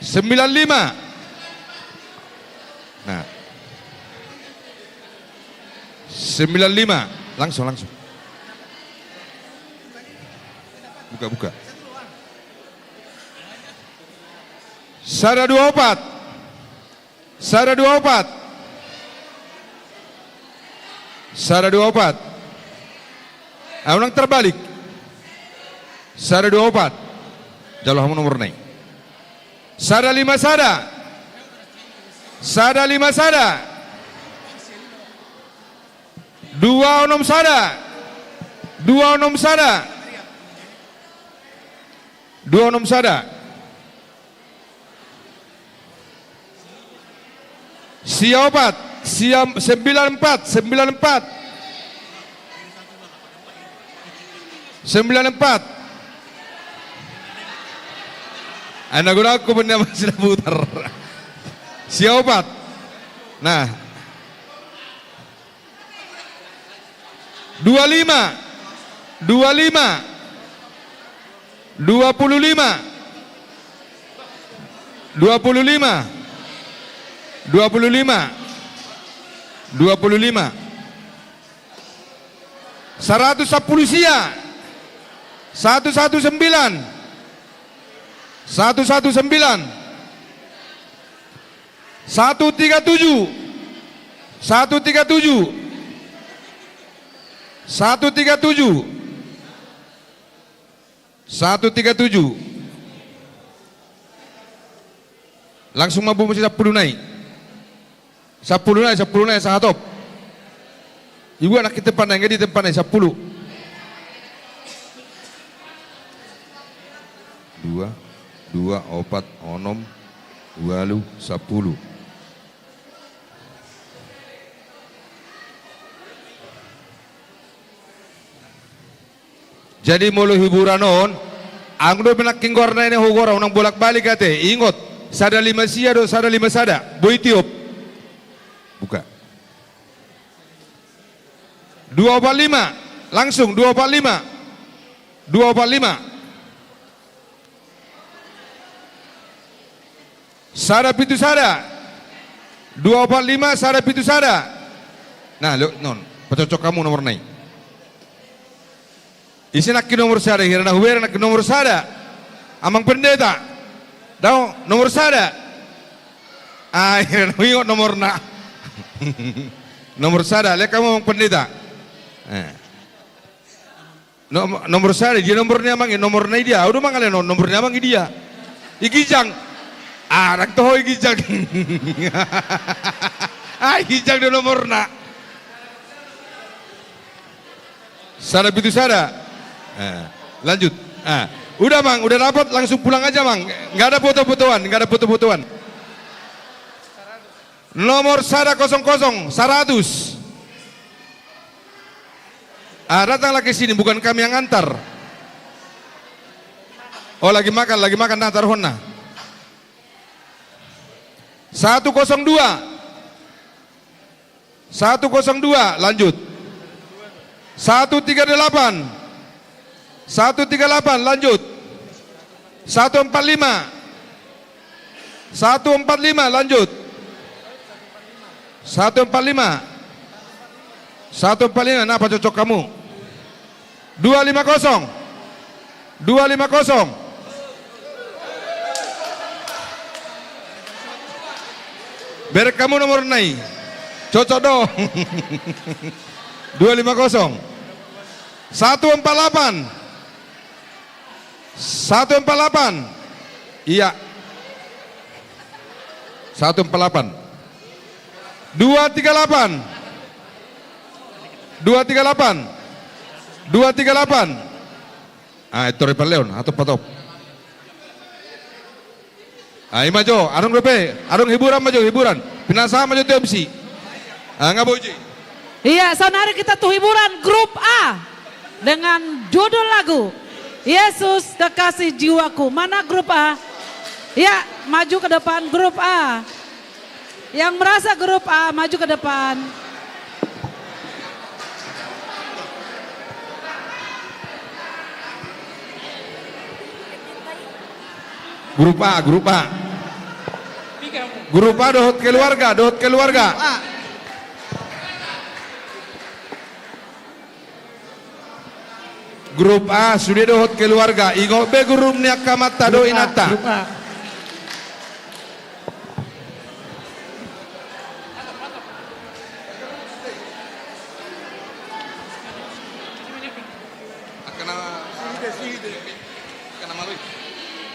95. Nah. 95. Langsung. Buka. Sada 24. Sada 24. Ulang terbalik. Sada 24. Jalo hamu nomor naik. Sada 5 sada. Sada 5 sada. 2 onom sada. 2 onom sada. 2 onom sada. Sia 4. Sia 94. 94. Anak guna aku benda masih putar. Sia 4. Nah. 25. 25. 25. 25. 25. 25. 110 sia. 119. 119. 137. 137. 137. 137. Langsung mampu mesti 10 naik. 10 naik sahatop. Ibu anak kita pandai di tempat naik 10. 2, 4, 6, 20, 10. Jadi mulu hiburan on, angdo penaking gorna ini hugora unang bolak balik kate. Ingot, sada 5 sia do sada 5 sada. Boy tiup. Buka. 245, langsung 245. 245. Sada pitu sada. 245 sada pitu sada. Nah, non, pecocok kamu nomor naik. Isi nak nomor sada, hirana huwer nak nomor sada. Amang pendeta. Dau nomor sada. Ah, hirana huwer nomor na. Nomor sada, lihat kamu amang pendeta. Nomor sada, dia nomornya amang, nomor na dia. Udah mangale nomornya amang dia. Igijang. Ah, nak tahu igijang. Ah, igijang dia nomor na. Sada pitu sada. Lanjut. Udah mang, udah dapat langsung pulang aja mang. Nggak ada foto-fotoan, Nomor 100 100. Datanglah ke sini, bukan kami yang antar. Oh lagi makan antar honna. 102. 102 lanjut. 138. 138 lanjut. 145. 145 lanjut. 145. 145, nah apa cocok kamu? 250. 250. Biar kamu nomor naik. Cocok dong. 250. 148. 148. Iya. 148. 238. 238. 238. Ah, itu Repal Leon atau Patop. Ayo maju, arung dope, arung hiburan maju, hiburan. Pinasa maju TMC. Ngabuji. Iya, saudara kita tuh hiburan grup A dengan judul lagu Yesus Kekasih Jiwaku. Mana grup A? Ya, maju ke depan grup A. Yang merasa grup A maju ke depan. Grup A, grup A. Grup A dohot keluarga, dohot keluarga. Grup A sudah dohot keluarga. Ingo be gurum niak kamata do inata. Grup A.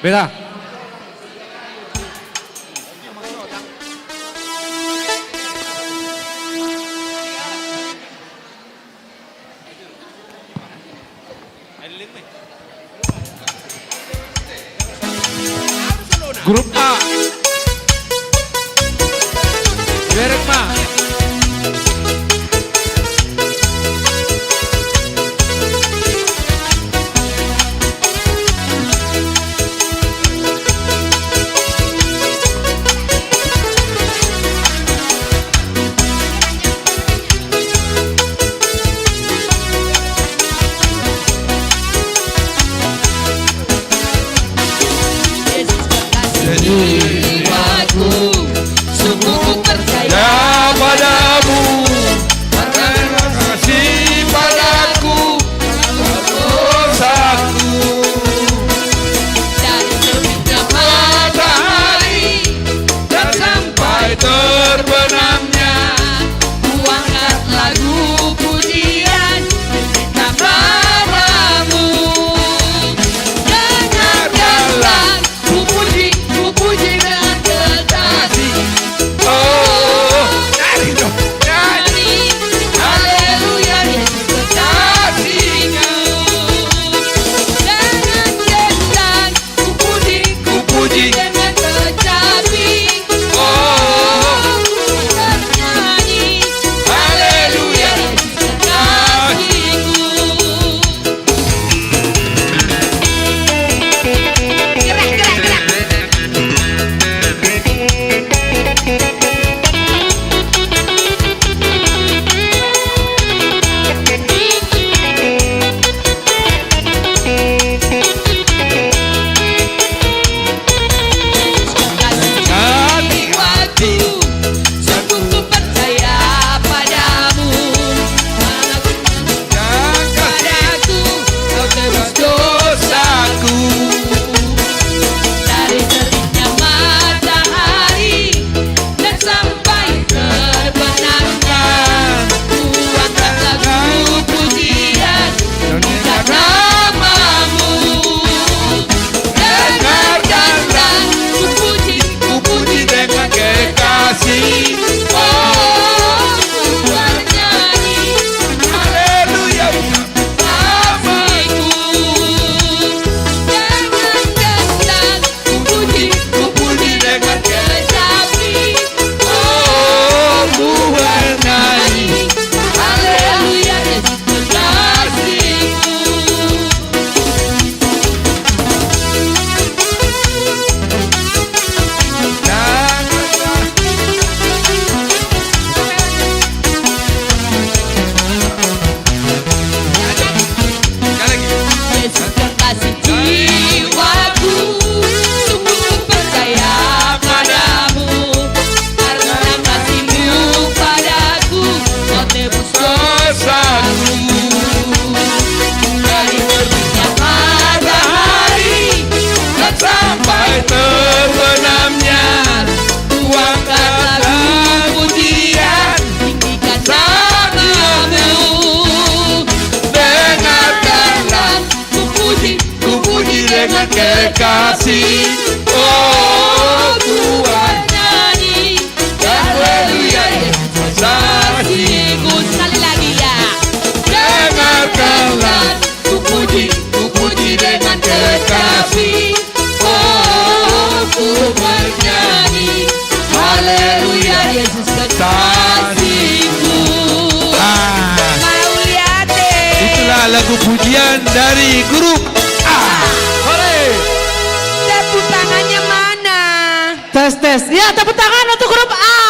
Bela. Grup A. Derek Ma. Jiwaku sungguh percaya padamu, karena kasih padaku, dosaku. dari terbitnya matahari dan sampai terbenamnya, ku angkat lagu pujian tentang namamu. Dengarkanlah ku puji dengan kekasih. Oh, nari dong, nari. Haleluya, Yesus kekasihku. Dengan gendang ku puji dengan kecapi. oh, Ku bernyanyi. Haleluya, Yesus kekasihku. Jiwaku sungguh ku percaya padamu, padaku kau tebus dosaku. Dari terbitnya matahari dan sampai terbenamnya, ku angkat lagu pujian tentang namamu. Dengarkanlah ku puji dengan kekasih. oh, ku bernyanyi. Haleluya. Kasihku. Dengan gendang ku puji dengan kecapi. Oh, ku bernyanyi. Haleluya, Yesus kekasihku. Yesus kekasih jiwaku, sungguh ku percaya padamu, karena kasih-Mu padaku, kau tebus dosaku. Dari terbitnya matahari dan sampai terbenamnya, ku angkat lagu pujian tinggikan namamu. Dengarkanlah ku puji dengan kekasih. Oh, ku bernyanyi. Haleluya, Yesus kekasihku. Sekali lagi ya. Dengarkanlah ku puji dengan kekasih. Oh, ku bernyanyi. huruf A. Hore. Tepuk tangannya mana? Tes. Ya, tepuk tangan untuk huruf A.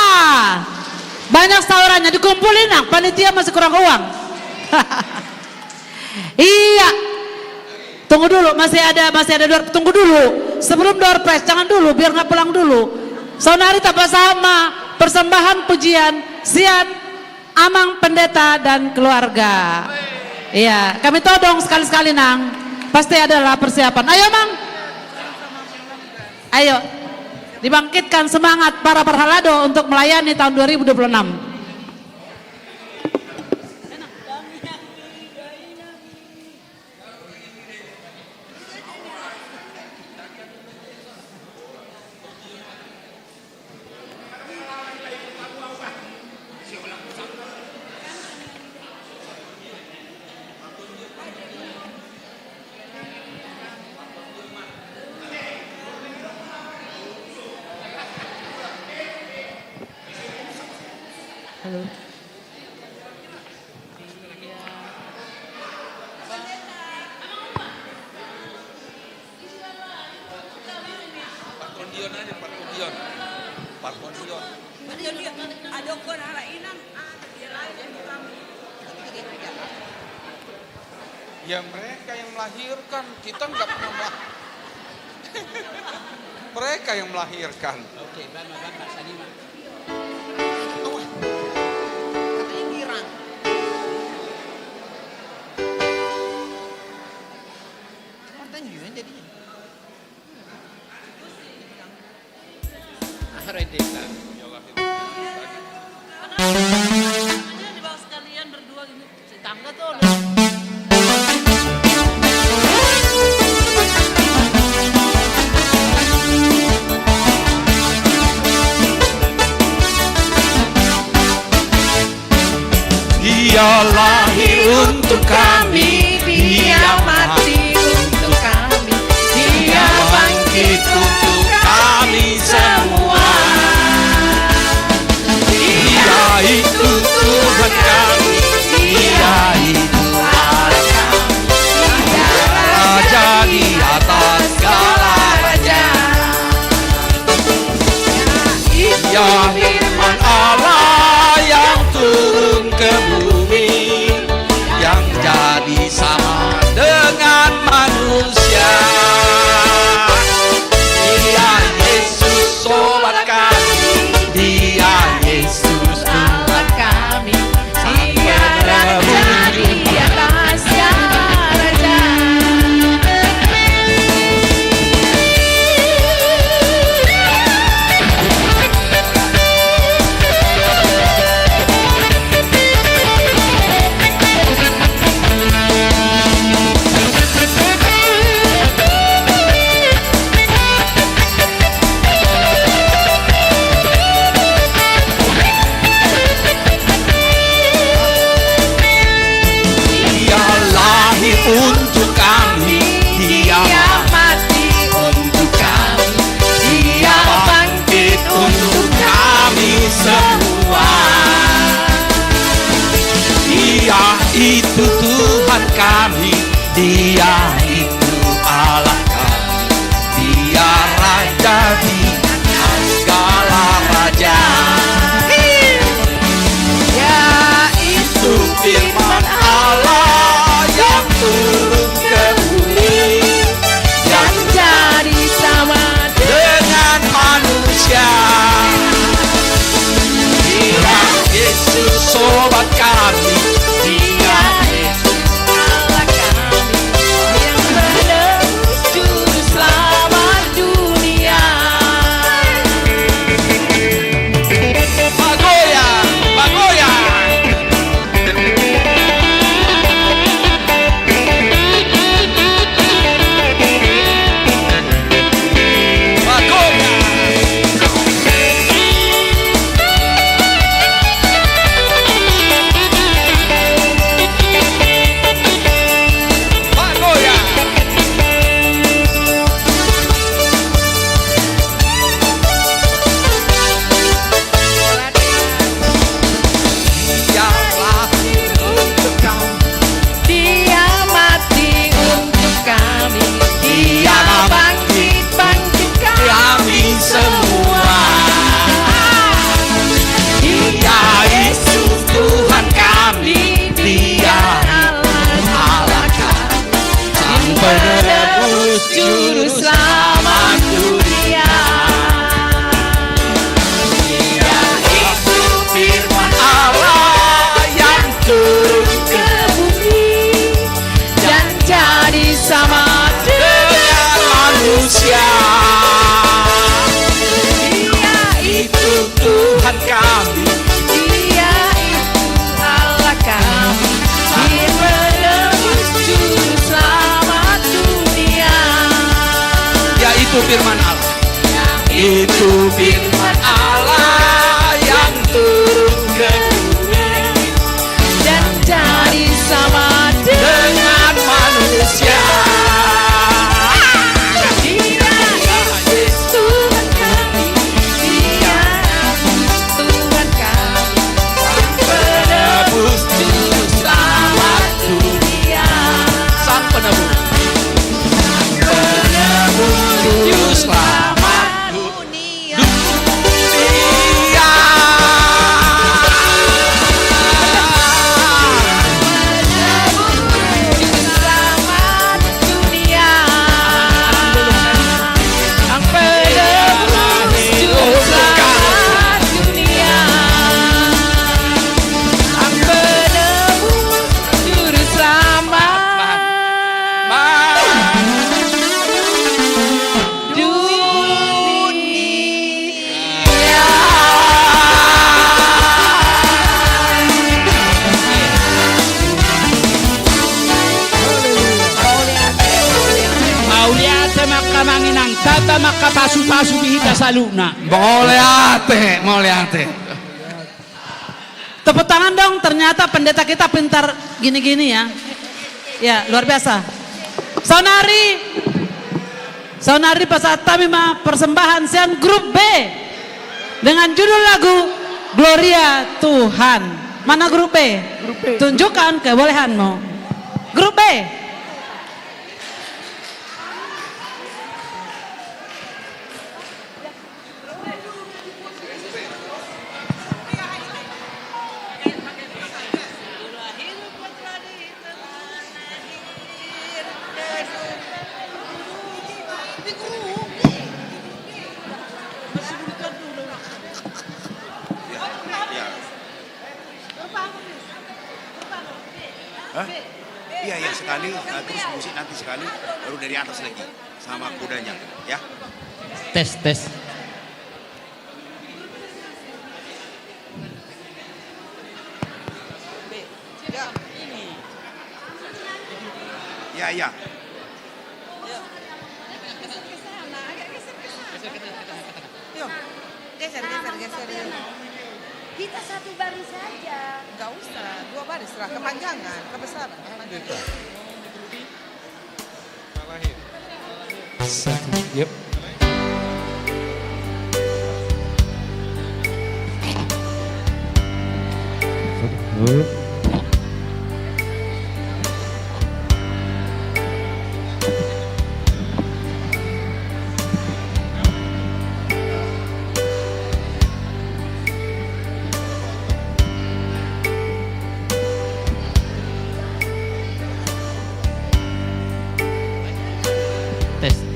Banyak saurannya dikumpulin, Nang. Panitia masih kurang uang. Iya. Tunggu dulu, masih ada door. Tunggu dulu. Sebelum door prize, jangan dulu, biar nggak pulang dulu. Saunari tanpa sama, persembahan pujian, Sian, Amang Pendeta dan keluarga. Iya, kami todong sekali-sekali, Nang. Pasti adalah persiapan. Ayo, Mang. Ayo. Dibangkitkan semangat para perhalado untuk melayani tahun 2026. Halo. Parkondion aja, parkondion. Parkondion. Ada kon ala inang. Ya mereka yang melahirkan, kita nggak pernah mereka yang melahirkan. Oke, Bapak Sanima. Redeka. Dibawa sekalian berdua gini. Tangga tuh. Dia lahir untuk kami, Dia mati untuk kami, Dia bangkit untuk kami semua. Dia itu Tuhan kami, Dia itu Allah kami, Dia Raja di atas segala raja. Dia firman Allah yang turun ke bumi, yang jadi sama dengan manusia. Dia Yesus sobat kami, Dia Yesus Tuhan kami, Dia Raja di atas segala raja. Dia lahir untuk kami, Dia mati untuk kami, Dia bangkit untuk kami semua. Dia itu Tuhan kami, Dia itu Allah kami, Dia Raja di atas segala raja. Ya itu firman Allah yang turun Itu firman Allah. Itu firman Allah yang turun ke bumi dan jadi sama dengan manusia. Dia Yesus Tuhan kami, Dia Tuhan kami, Penebus juru selamat dunia. Sang penebus. Penebus juru selamat dunia. Manginang tata makapasu-pasu bihita saluna. Moleate. Tepuk tangan dong, ternyata pendeta kita pintar gini-gini ya. Ya, luar biasa. Saunari pasatami persembahan sian grup B dengan judul lagu Gloria Tuhan. Mana grup B? Tunjukkan kebolehanmu. Grup B. Iya sekali, terus musik nanti sekali, baru dari atas lagi sama kudanya, ya. Tes. Ya. Yuk, geser. Kita satu baris saja. Enggak usah, 2 baris lah, kepanjangan, kebesaran. Yep.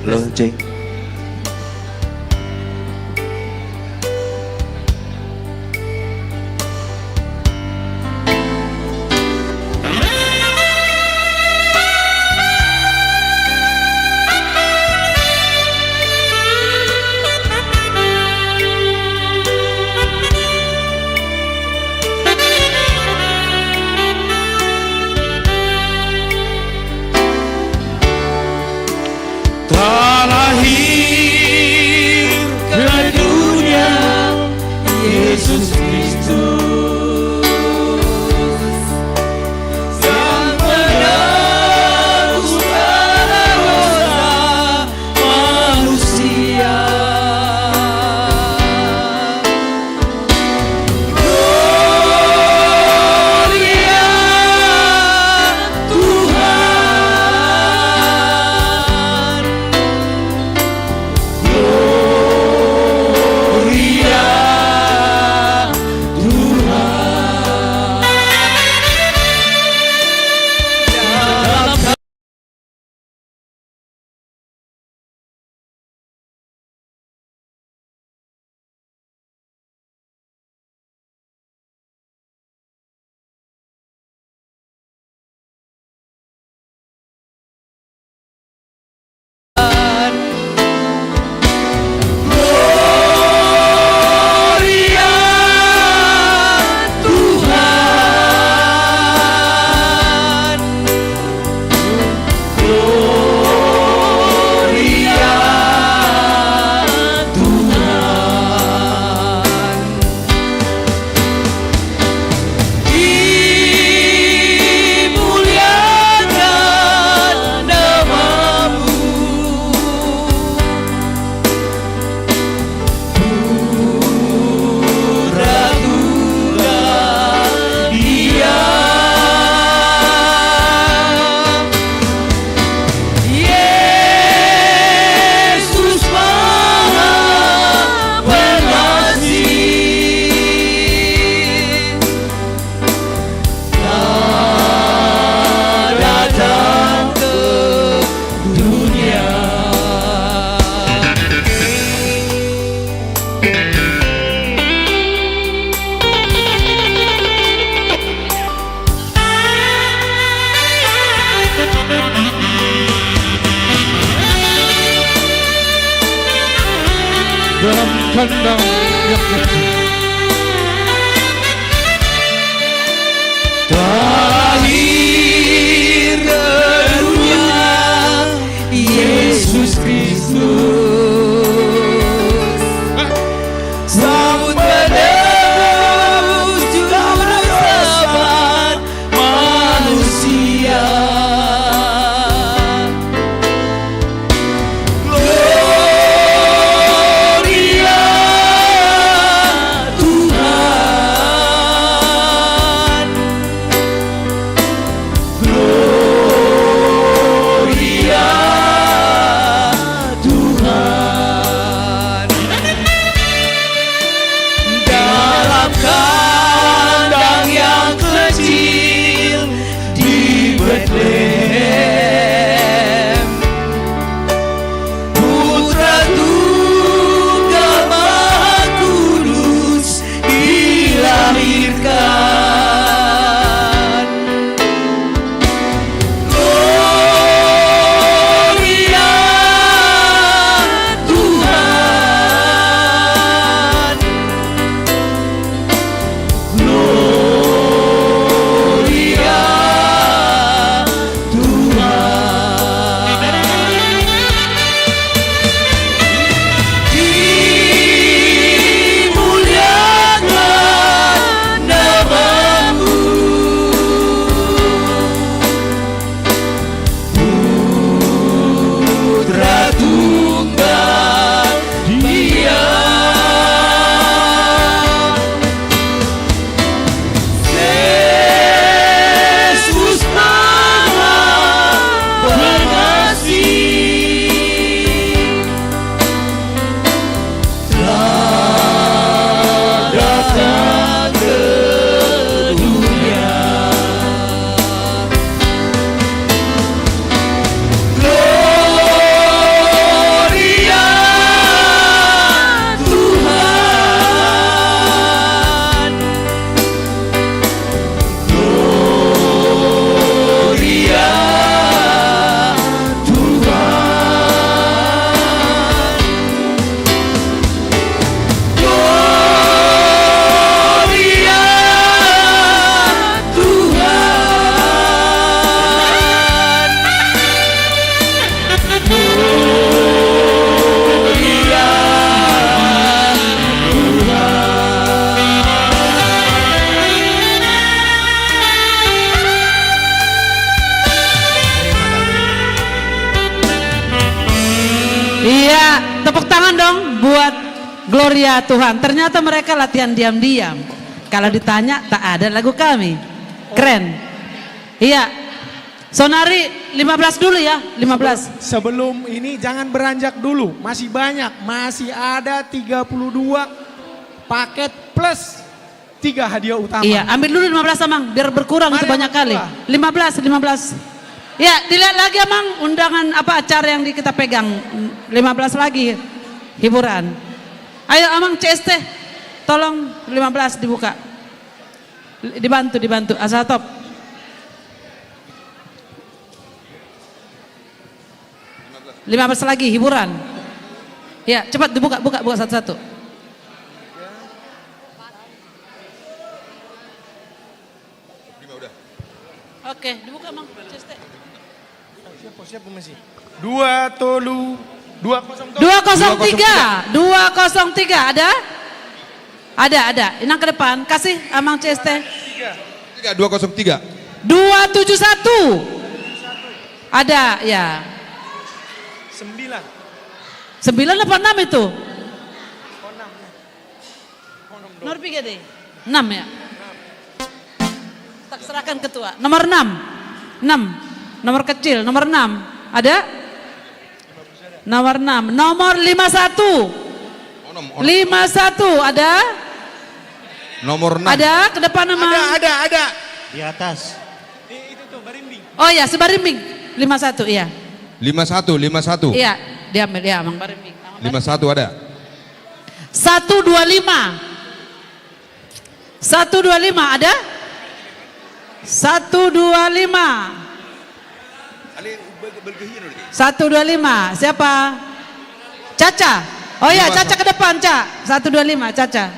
Lonceng. dalam kandang yang kecil. Lahir ke dunia Yesus Kristus, sambut menebus juru selamat manusia. Gloria Tuhan, Gloria Tuhan. Dalam kandang yang kecil di Bethlehem, Putra Tunggal Maha Kudus dilahirkan. Gloria Tuhan, Gloria Tuhan. Dimuliakan namamu, Putra Tunggal Dia. Yesus Maha Pengasih telah datang ke dunia. Gloria Tuhan, Gloria Tuhan, Gloria Tuhan, Gloria Iya, tepuk tangan dong buat Gloria Tuhan. Ternyata mereka latihan diam-diam. Kalau ditanya tak ada lagu kami. Keren. Iya. Sonari 15 dulu ya, 15. Sebelum ini jangan beranjak dulu, masih banyak, masih ada 32 paket plus 3 hadiah utama. Iya, ambil dulu 15 Amang, biar berkurang itu banyak kali. 15. Ya, dilihat lagi Amang undangan apa acara yang kita pegang. 15 lagi hiburan. Ayo Amang CST, tolong 15 dibuka. Dibantu, asal top. 15 lagi hiburan. Ya, cepat dibuka, buka satu-satu. Oke, dibuka Mang. Siapa masih? 2 tolu 203. 203 ada? Ada. Inang ke depan, kasih Amang CST. 203. 271. Ada, ya. 9 apa 6 itu? Nomor 3 deh. 6 ya? Tak serahkan ketua. Nomor 6. Nomor kecil, nomor 6. Ada? Nomor 6. Nomor 51. 51 ada? Nomor 6. Ada ke depan Amang? Ada. Di atas. Oh ya, sebarimbing. 51 iya. 51. Iya, diambil ya Amang Barimbing. 51 ada. 125. 125 ada? 125. 125 siapa? Caca. Oh ya, Caca ke depan, Ca. 125, Caca.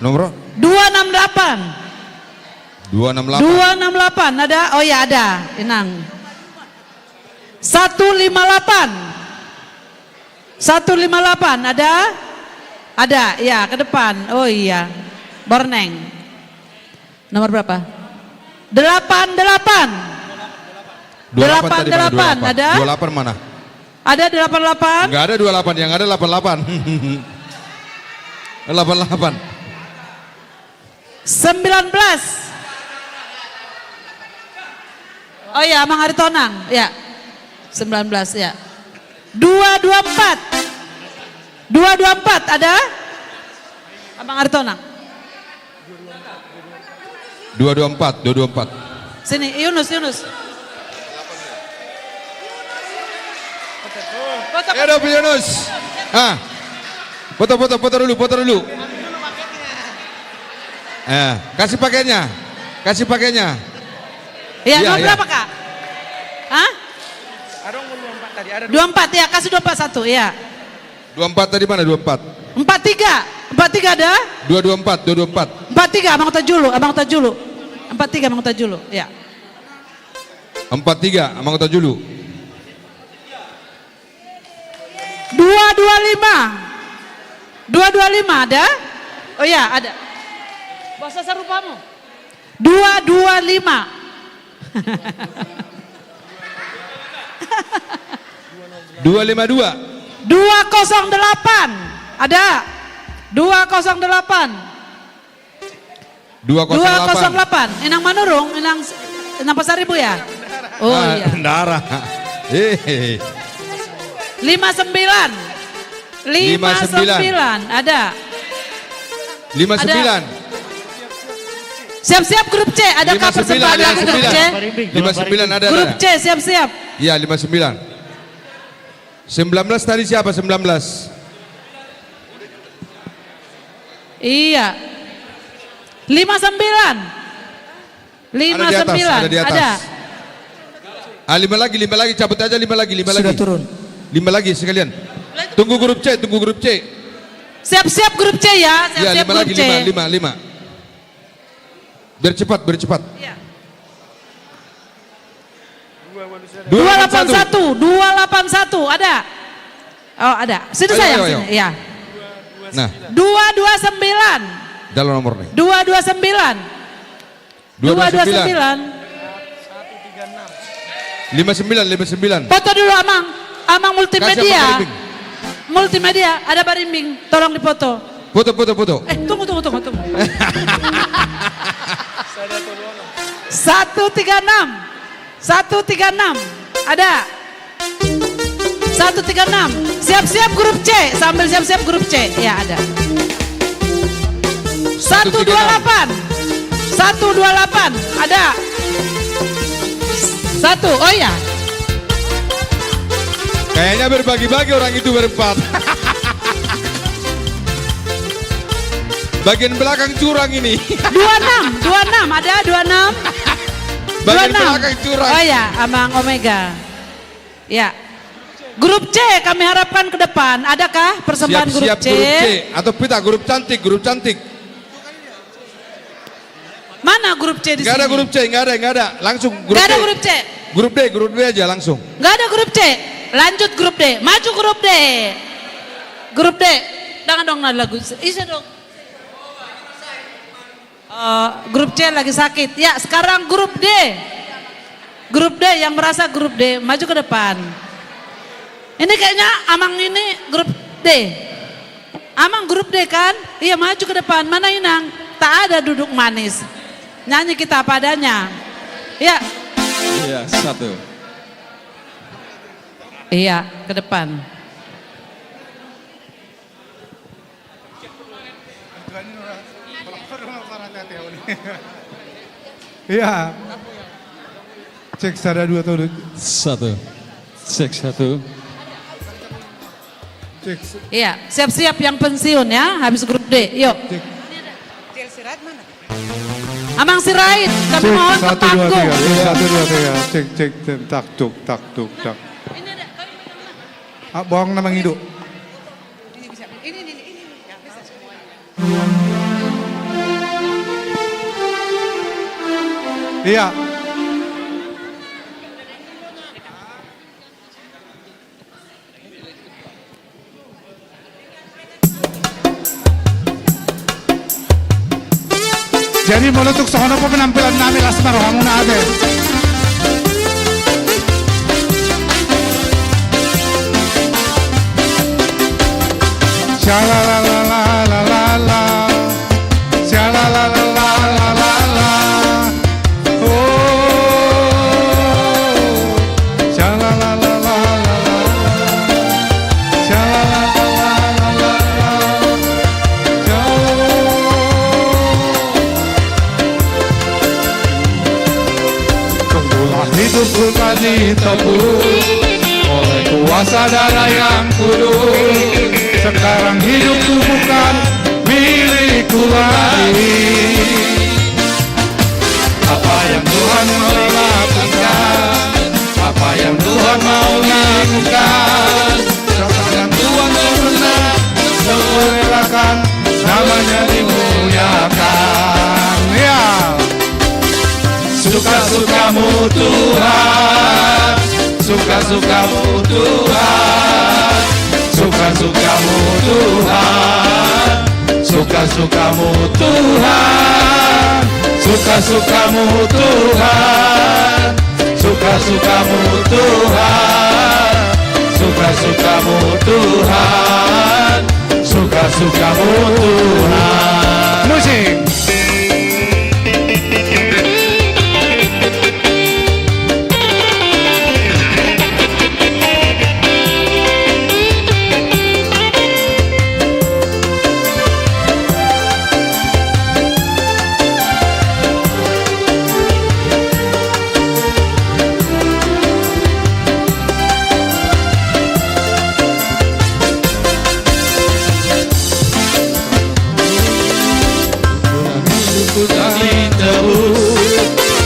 Nomor 268. 268. 268 ada? Oh ya ada, Inang. 158. 158 ada? Ada, ya ke depan. Oh iya. Borneng. Nomor berapa? 88. 88 ada? 28 mana? Ada 88? Enggak ada 28, yang ada 88. 88. 19. Oh ya, Mang Aritonang, ya. 19 ya. 224. 224 ada? Abang Aritonang. 224, 224. Sini, Yunus. Ya udah Yunus. Foto dulu. Kasih pakainya. Ya, Iya, nomor iya. berapa Kak? Hah? 24 ya, kasih 24 ya. 24 tadi mana 24? 43 ada? 224. 43 Abang Tajulu. 43 Abang Tajulu, ya. 43 Amang Tajulu. 225 ada? Oh ya ada. Bahasa serupamu. 225. 252. 208 ada? 208. 208. Inang Manurung, Inang Pasaribu ya? Oh iya. Bendara. 59 ada? 59. Siap-siap grup C, adakah persembahan lagu grup C? 59 ada. Grup C siap-siap. Iya 59. 19 tadi siapa 19? Iya. 59. 59 ada di atas. ada. 5 lagi, cabut aja 5 lagi. Sudah turun. 5 lagi sekalian. Tunggu grup C. Siap-siap grup C ya, Iya, siap-siap 5 grup lagi, C. 5. Biar cepat. 281 ada? Oh ada. Sini sayang ayo. sini. Ya. Nah, 229. dalam nomor nih. 229. 59. Foto dulu Amang multimedia. Kasih Amang barimbing. Multimedia ada barimbing, tolong dipoto. Foto. Tunggu. 136 ada? 136. Siap-siap grup C, sambil siap-siap grup C. Ya ada. 128 ada? 1. Oh ya. Kayaknya berbagi-bagi orang itu berempat. Bagian belakang curang ini. 26 ada? 26. Bagian belakang curang. Oh ya, Amang Omega. Ya. Grup C kami harapkan ke depan. Adakah persembahan Siap-siap grup C? grup C. Atau pita grup cantik. Mana grup C di Enggak sini? ada grup C, enggak ada. Langsung grup Nggak ada D. grup C. Grup D aja langsung. Nggak ada grup C. Lanjut grup D. Maju grup D. Grup D. Jangan dong lagu. Isa dong. Grup C lagi sakit. Ya, sekarang grup D. Grup D yang merasa grup D maju ke depan. Ini kayaknya Amang ini grup D. Amang grup D kan? Iya, maju ke depan. Mana Inang? Tak ada duduk manis. Nyanyi kita apa adanya. Ya. Iya, 1. Iya, ke depan. Iya. Cek sada 2 atau 1. Cek 1. Cek. Iya, siap-siap yang pensiun ya, habis grup D. Yuk. Amang Sirait, kami mohon ke 1 2 panggung. 3. 1 2 3. Cek tak tuk. Bohong namang hidup. Iya. Jadi menutup sono po penampilan namin Asmar Hamuna Ade. Shalalalalala, shalalalalala, oh, shalalalalala, shalalalalala, sungguhlah hidupku tadi tebus oleh kuasa darah yang kudus. Sekarang hidupku bukan milikku lagi. Apa yang Tuhan mau lakukan, apa yang Tuhan mau lakukan, rasakan Tuhan berkenan, merelakan namanya dimuliakan. Ya, suka-sukamu Tuhan, suka-sukamu Tuhan, suka-sukamu Tuhan, suka-sukamu Tuhan, suka-sukamu Tuhan, suka-sukamu Tuhan, suka-sukamu Tuhan, suka-sukamu Tuhan. Musik.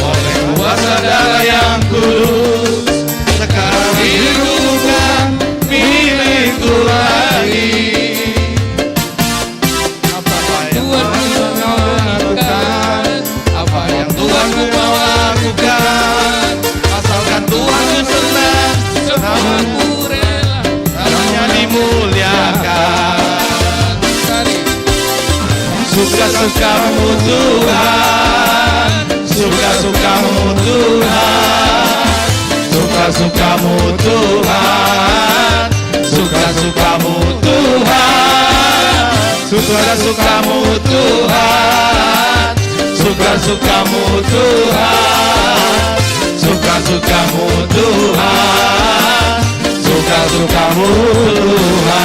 Oleh kuasa darah yang kudus, sekarang hidupku bukan milikku lagi. Apa yang Tuhan mau lakukan, apa yang Tuhan mau lakukan, asalkan Tuhan senang, namaku rela, namanya dimuliakan. Suka-sukamu Tuhan, suka-sukamu Tuhan, suka-sukamu Tuhan, suka-sukamu Tuhan, suka-sukamu Tuhan, suka-sukamu Tuhan, suka-sukamu Tuhan, suka-sukamu Tuhan.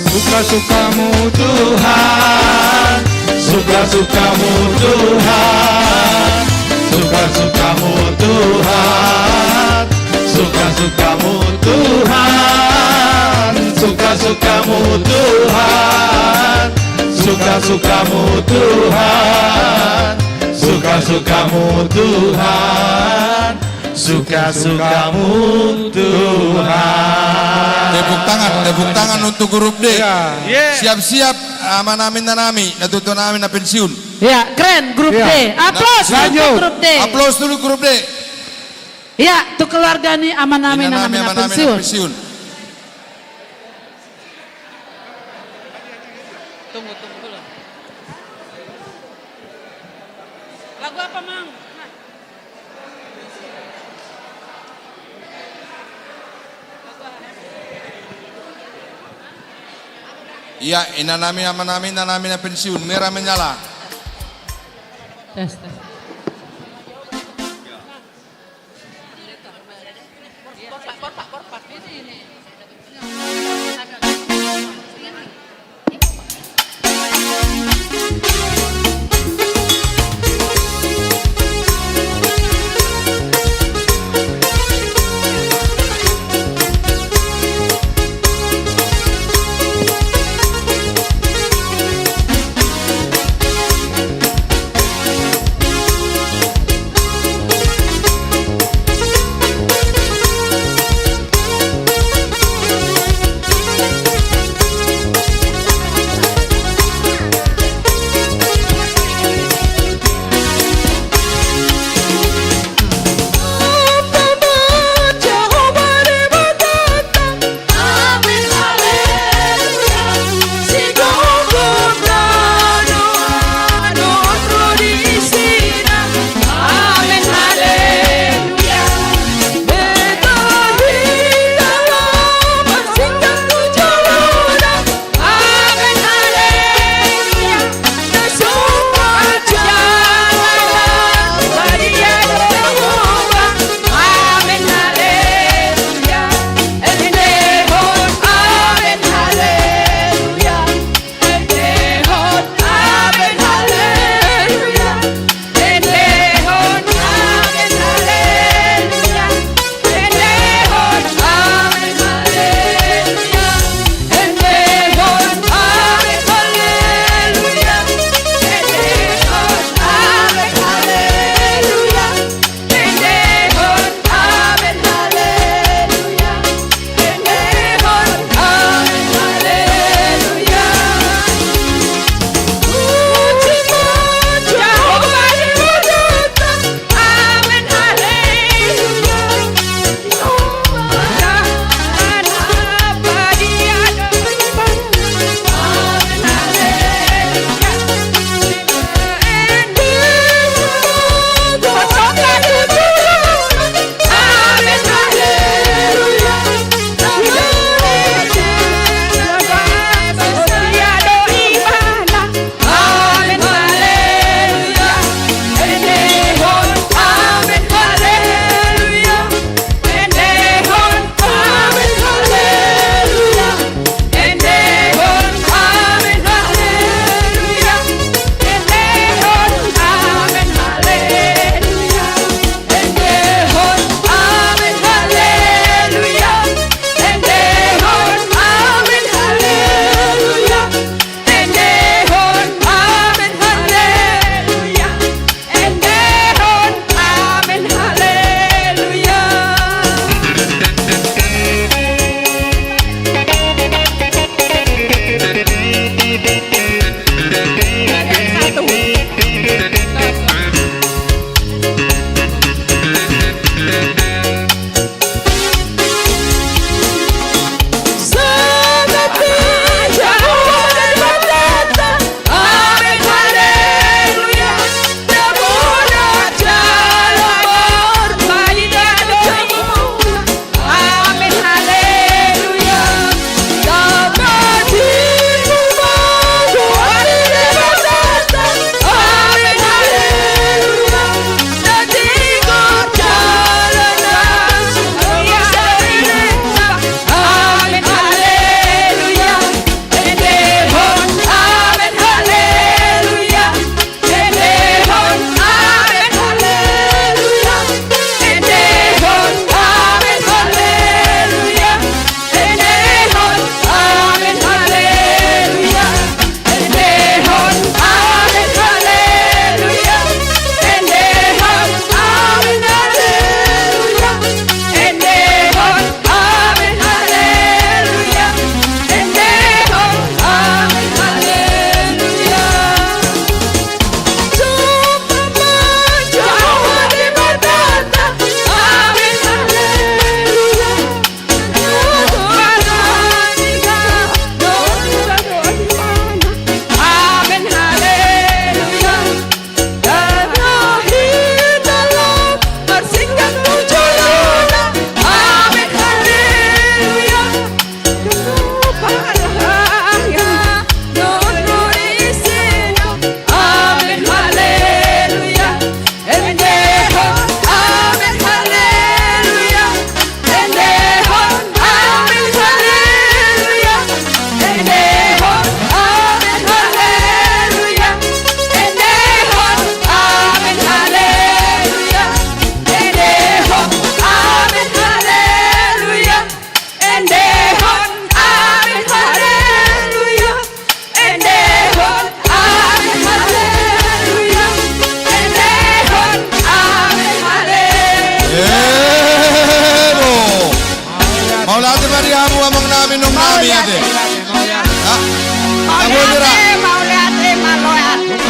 Suka-sukamu Tuhan, suka-sukamu Tuhan, suka-sukamu Tuhan, suka-sukamu Tuhan, suka-sukamu Tuhan, suka-sukamu Tuhan, suka-sukamu Tuhan, suka-sukamu Tuhan. Tepuk tangan untuk grup D. Siap-siap amin nanami, natuto namin na pensiun. Ya, keren grup D. Aplaus untuk grup D. Aplaus dulu grup D. Ya, tuh keluarga nih aman-amin anak pensiun. Tunggu dulu. Lagu apa, Mang? Iya, inanami aman-amin nanami na pensiun. Merah menyala. Tes.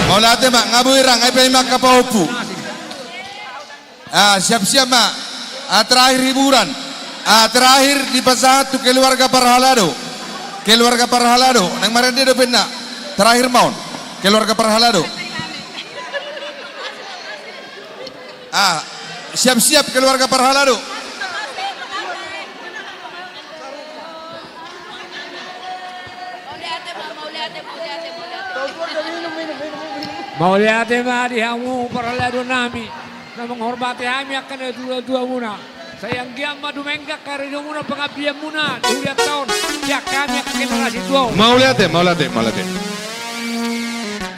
Maulate mak ngabuirang ay pay makapaupu. Siap-siap mak. Terakhir hiburan. Terakhir di pasatu keluarga Parhalado. Keluarga Parhalado nang marende do penna. Terakhir maun keluarga Parhalado. Siap-siap keluarga Parhalado. Mauliate madi hamu Parhalado nami na menghormati kami akan dua-dua muna. Sayang giam madu menggak karena muna pengabdian muna 2 tahun ya kami akan generasi tua. Maulate.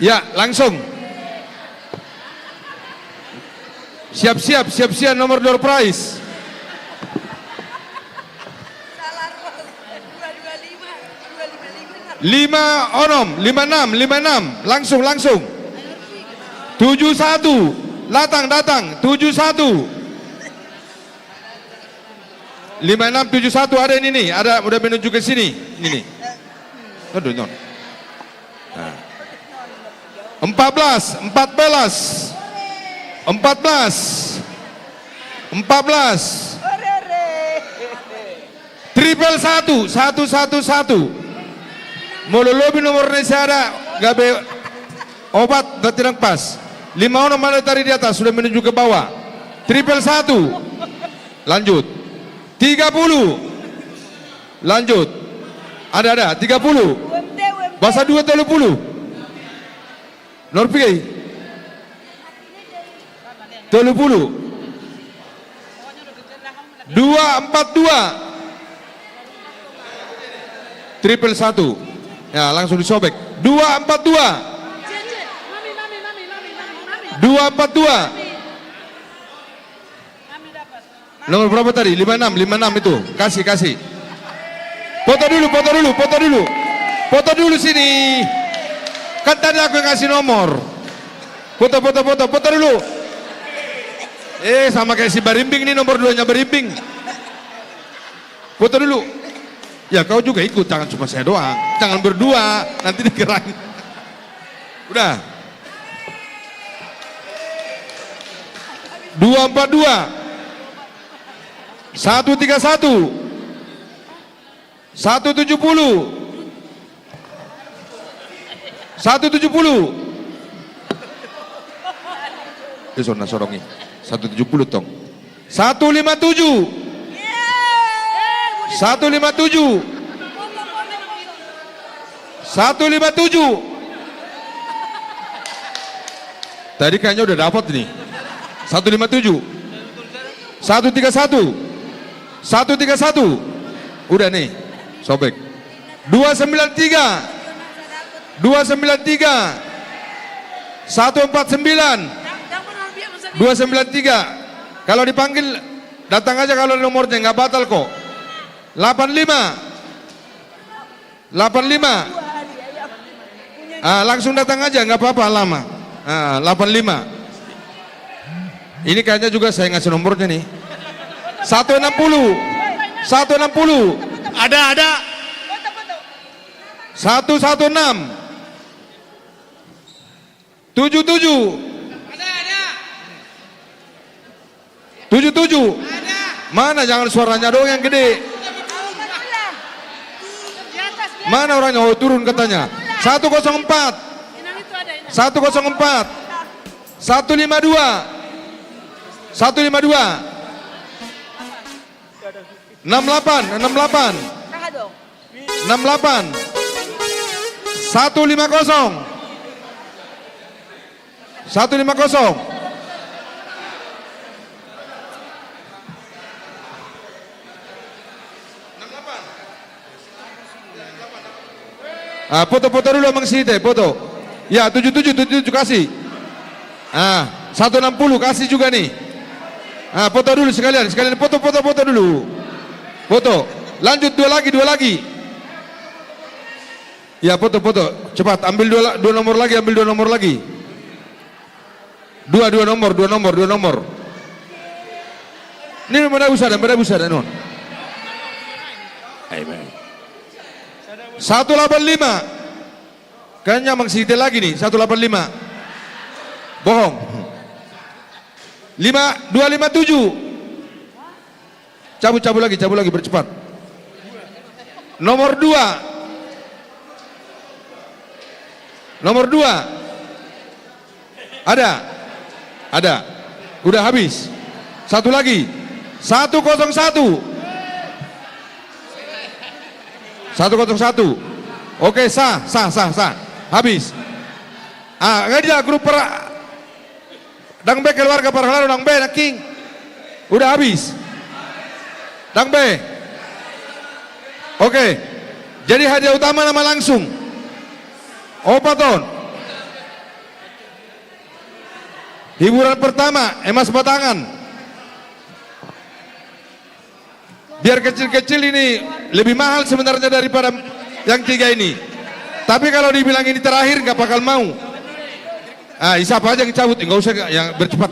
Ya, langsung. Siap-siap nomor door prize. Lima onom, 56, langsung. 71, datang, 71. 56, 71 ada ini nih, ada udah menuju ke sini, ini nih. Aduh, non. 14, triple 111. Mulu lobi nomornya saya ada, gabe obat dan tidak pas. 5 orang mana tadi di atas sudah menuju ke bawah. Triple 1. Lanjut. 30. Lanjut. Ada 30. Bahasa 230. Norpi. 30. 242. Triple 1. Ya, langsung disobek. 242. 242. Nomor berapa tadi? 56 itu. Kasih. Foto dulu sini. Kan tadi aku yang kasih nomor. Foto dulu. Sama kayak si Barimbing nih, nomor 2-nya Barimbing. Foto dulu. Ya kau juga ikut, jangan cuma saya doang. Jangan berdua, nanti digerak. Udah. 242 131 170 170 Kesona sorongi 170 tong 157 157 157 Tadi kayaknya udah dapat nih 157 131 131 Udah nih sobek 293 293 149 293 Kalau dipanggil datang aja kalau nomornya nggak batal kok 85 langsung datang aja nggak apa-apa lama 85 Ini kayaknya juga saya ngasih nomornya nih 160 Ada 116 77 77 Mana jangan suaranya dong yang gede Mana orangnya oh turun katanya 104 104 152 152 68 68 68 150 150 foto-foto dulu Mang Site, foto. Ya, 77 kasih. 160 kasih juga nih. Foto dulu sekalian foto dulu. Foto. Lanjut dua lagi. Ya, foto. Cepat, ambil dua nomor lagi, Dua nomor. Ini beda busada non. 185 Kayaknya Mang Site lagi nih 185 Bohong 257 Cabut lagi bercepat Nomor 2 Ada Udah habis Satu lagi 101 Oke sah habis dia grup Dang B keluarga Parhalado Dang B King udah habis Dang B oke jadi hadiah utama nama langsung Opaton hiburan pertama emas batangan biar kecil-kecil ini lebih mahal sebenarnya daripada yang 3 ini. Tapi kalau dibilang ini terakhir nggak bakal mau. Siapa aja yang cabut, nggak usah yang bercepat.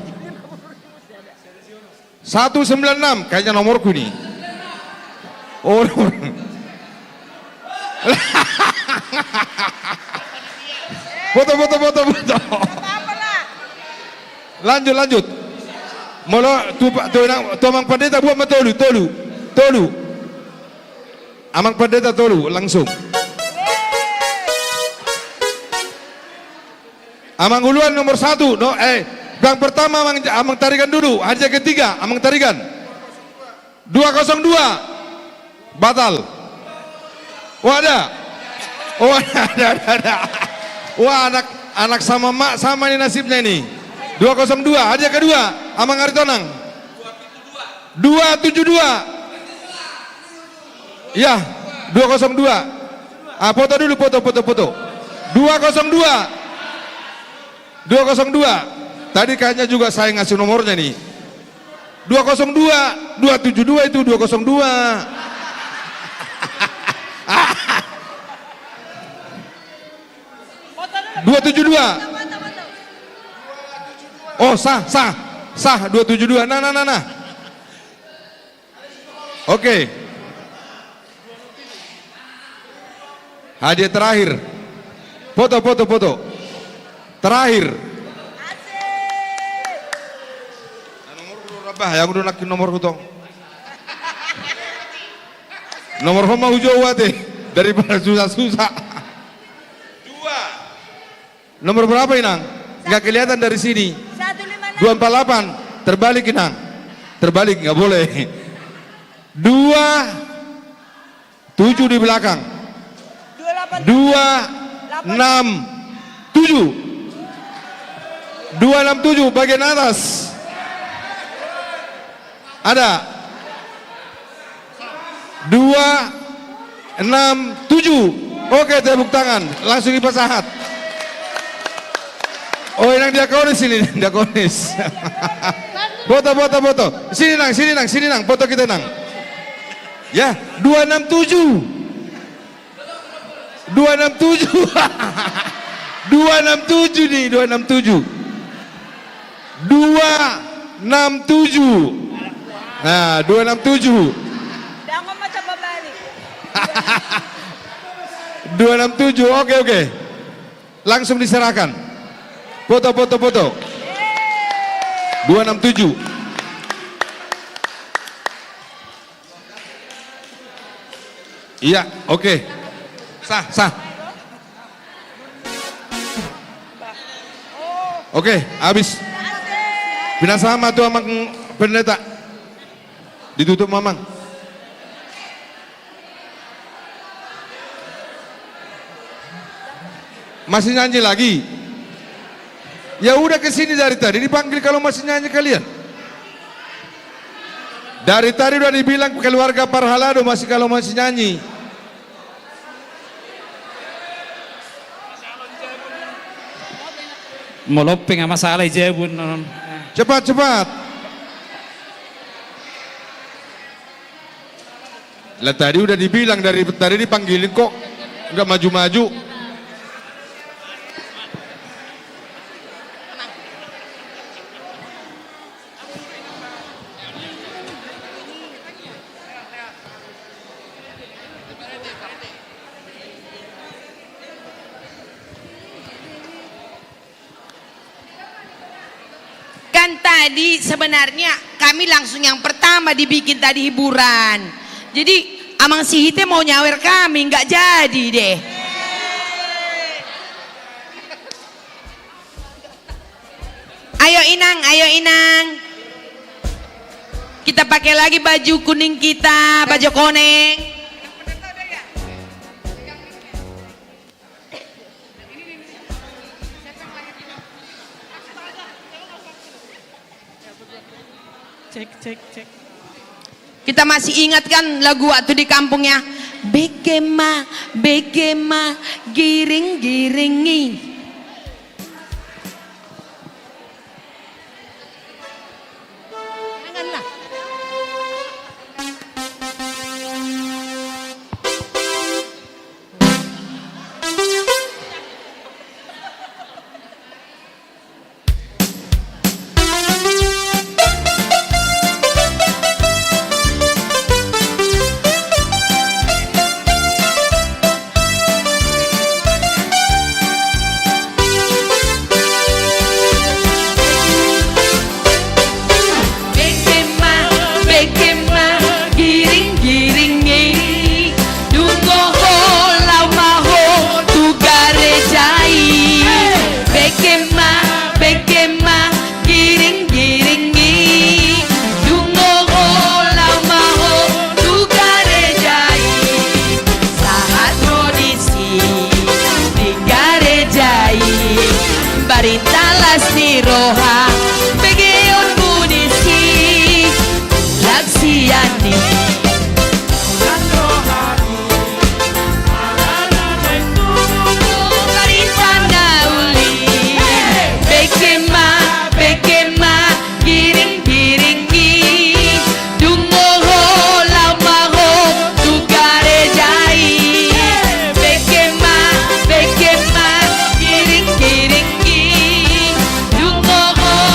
196 kayaknya nomorku nih. Oh nomor. Foto. Lanjut. Molo tuang pendeta buat tolu. Amang pendeta tolu langsung. Amang uluan nomor 1. Gang pertama amang tarikan dulu. Hadiah ketiga amang tarikan. 202 batal. Ada. Wah anak sama mak sama ini nasibnya ini. 202 hadiah kedua amang Aritonang. 272 ya 202 foto dulu foto 202 tadi kayaknya juga saya ngasih nomornya nih 202 272 itu 202 272 oh sah 272 nah oke Hadiah terakhir. Foto. Terakhir. Bah, yang udah nak nomor kutong. Nomor homa hujau wate daripada susah-susah. 2. Nomor berapa Inang? Nggak kelihatan dari sini. 248. Terbalik Inang. Terbalik nggak boleh. 2 7 di belakang. 2 6 7. 267 bagian atas. Ada 2 6 7. Oke, tepuk tangan. Langsung dipasahat. Oh, yang diakonis ini, diakonis. Foto. Sini nang, foto kita nang. Ya, 267. 267 nih, 267. 267. Nah, 267. Jangan macam balik. 267. Oke. Langsung diserahkan. Foto. 267. Iya, oke. Sah. Oke, habis. Pindah sama tuh Amang pendeta. Ditutup Mamang. Masih nyanyi lagi? Ya udah kesini dari tadi dipanggil kalau masih nyanyi kalian. Dari tadi udah dibilang keluarga Parhalado kalau masih nyanyi. Mau lopeng sama salah jebun. Cepat. Lah tadi udah dibilang dari tadi dipanggilin kok nggak maju-maju. Kan tadi sebenarnya kami langsung yang pertama dibikin tadi hiburan. Jadi Amang Sihite mau nyawer kami, nggak jadi deh. Ayo Inang. Kita pakai lagi baju kuning kita, baju koneng. Cek. Kita masih ingat kan lagu waktu di kampungnya, Bekema giring-giringi. Barintalas ni roha Begeon budisi Laksiani Barintana uli Bekema giring-giringi Dungo ho lamaho tugarejai Bekema giring-giringi Dungo ho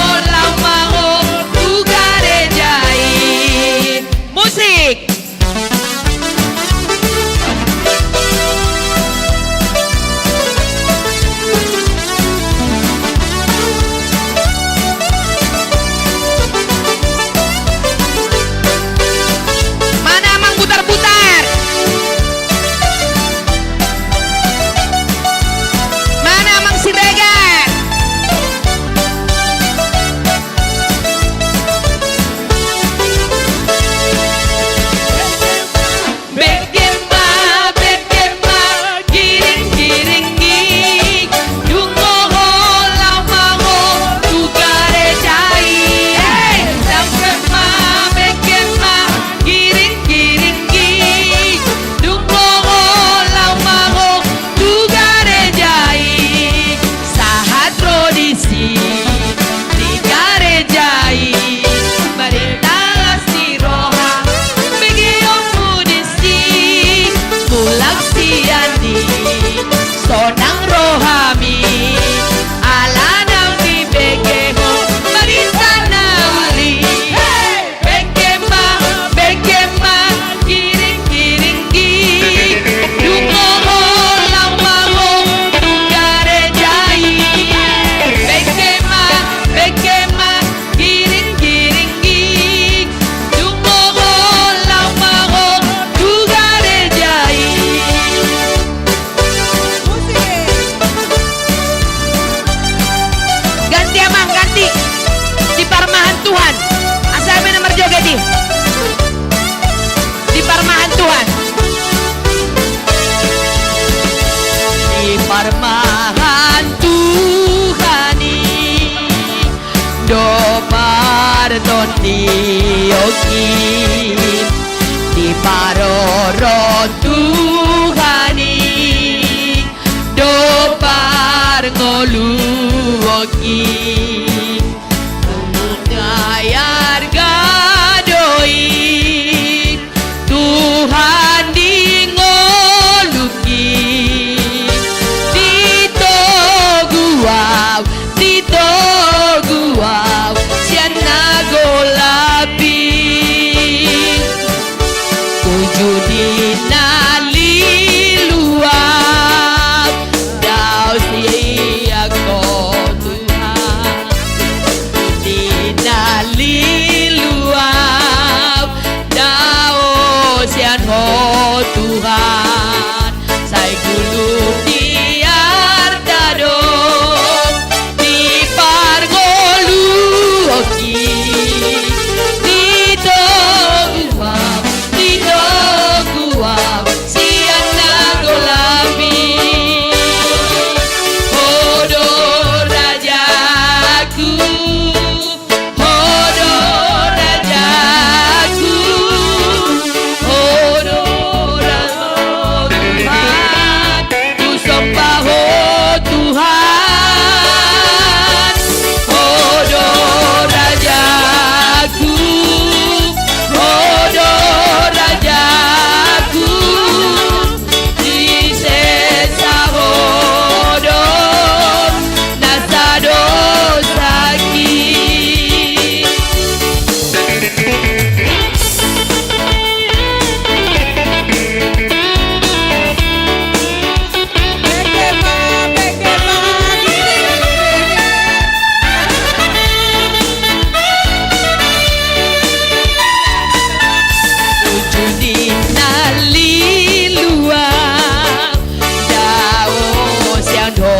Tuhan. Asal mana merjoget di parmahan Tuhan. Di parmahan Tuhan do pardon dioki di paroron Tuhan do parngoluoki ngayar gadoi Tuhan dingoluki dito guau siana golapi ujudina liluap dau siya ko Tuhan dina liluap dau siya ko Tuhan say gulung diar dadong di pargoluoki dito guau siang nagolabi hodo rajaku hodo rajaku hodo Tuhan ku sembah Tuhan hodo rajaku hodo rajaku di sesa hodo nasado sakit ujudi nalilua dao siang do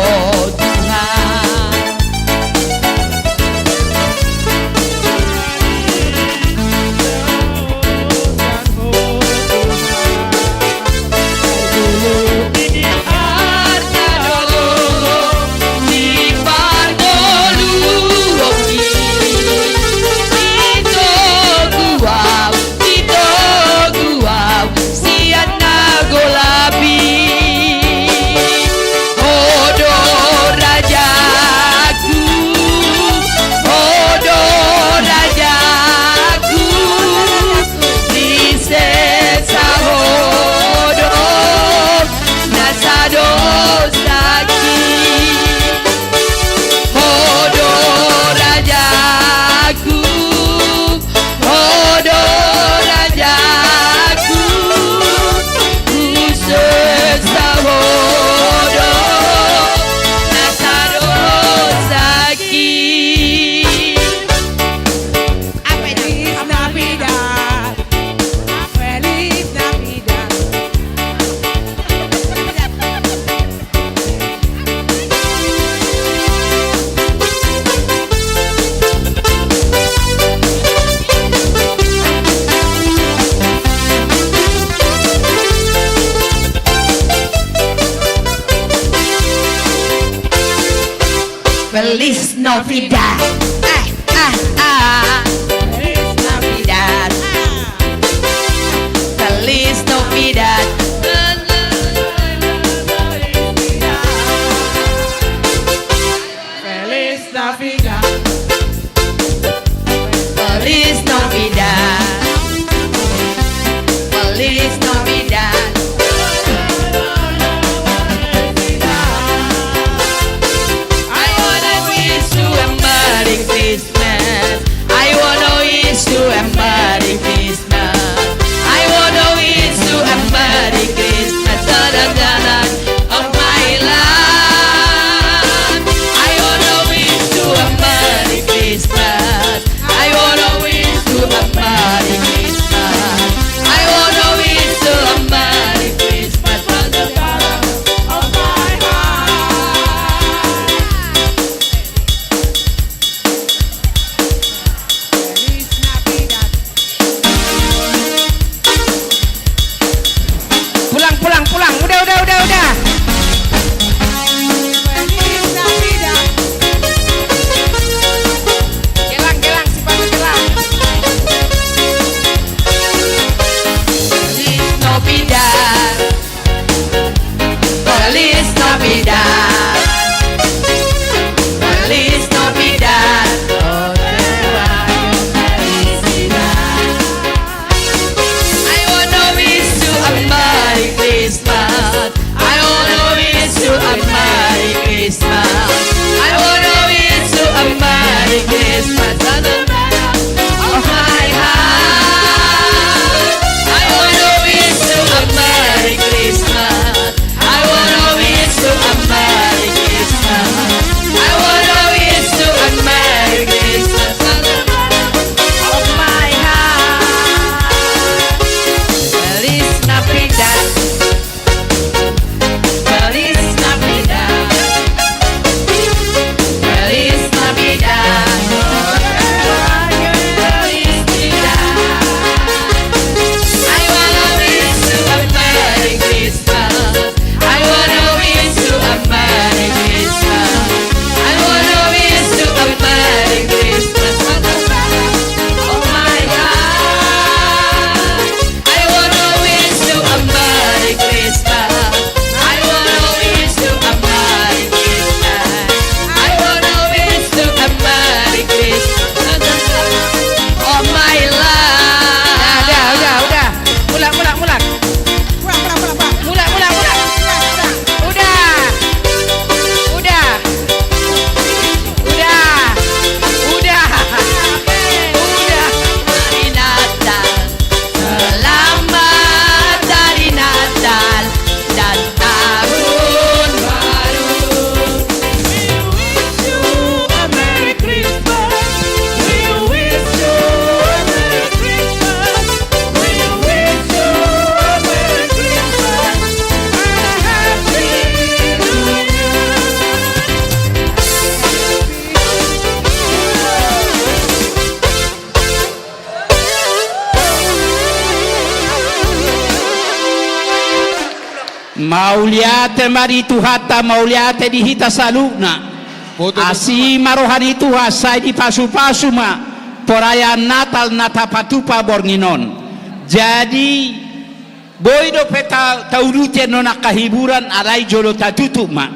Tuhan di pargoluoki dito guau sian nagolabi hodo rajaku di sesa hodo nasado sakit hodo rajaku ku sesa hodo nasado sakit. Apa itu? Navidad, Feliz Navidad. Feliz Navidad. Feliz Navidad. Feliz Navidad. Feliz Navidad. Feliz Navidad. Feliz Navidad. I wanna wish you a Merry Mauliate mari tuhata mauliate di hita saluna. Asi marohani tuha sai di pasu-pasu ma perayaan Natal natapatupa bornginon. Jadi boido peta taurute nona kahiburan alai jolo tatutu ma.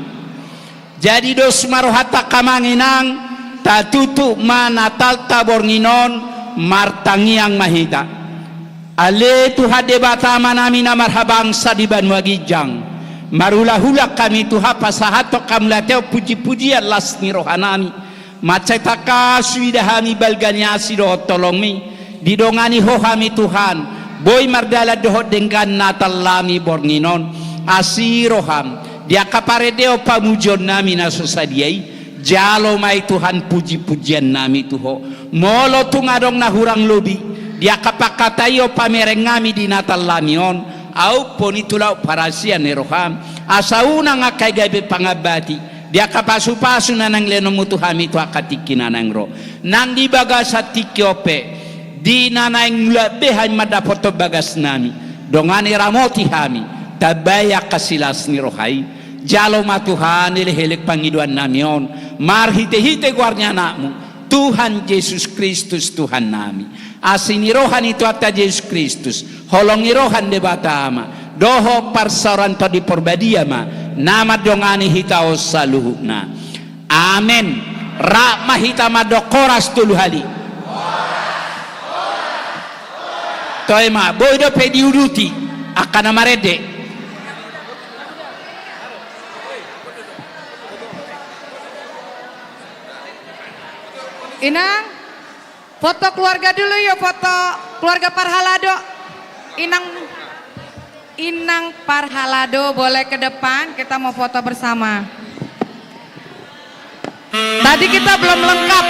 Jadi dos marohata kamanginang tatutu ma Natal tabornginon martangiang mahita. Ale tuha debata manami na marhabang sa di Banua Gijang. Marula-hula kami tuha pasahato kamlateo puji-pujian las ni rohanami. Macetaka suidahami balganiasi doho tolongmi. Didongani hohami Tuhan. Boy mardala doho dengan Natal lami bornginon. Asiroham. Dia kaparedeo pamujon nami na susadiai. Jalo mai Tuhan puji-pujian nami tuho. Molo tungadong na hurang lobi. Dia kapakatayo pamerengami di Natal lamion. Au ponitulau parasia neroham asauna ngakai gabe pangabati dia kapasu-pasu nanang leno mutuhami tu akatiki nanang ro nandi bagas atikiope di nanang lebehan madapoto bagas nami dongani ramoti hami tabaya kasilas nirohai jalo matuhan helek pangiduan namion marhite-hite guarnya anakmu Tuhan Yesus Kristus Tuhan nami asini rohan itu atas Yesus Kristus holongi rohan debatama doho parsaran to di porbadia ma nama dongani hitao saluhuna amen ra mahita madokoras tulu hali toema boido pedi uduti akan amarede Inang, foto keluarga dulu yuk, foto keluarga Parhalado. Inang Parhalado boleh ke depan, kita mau foto bersama. Tadi kita belum lengkap.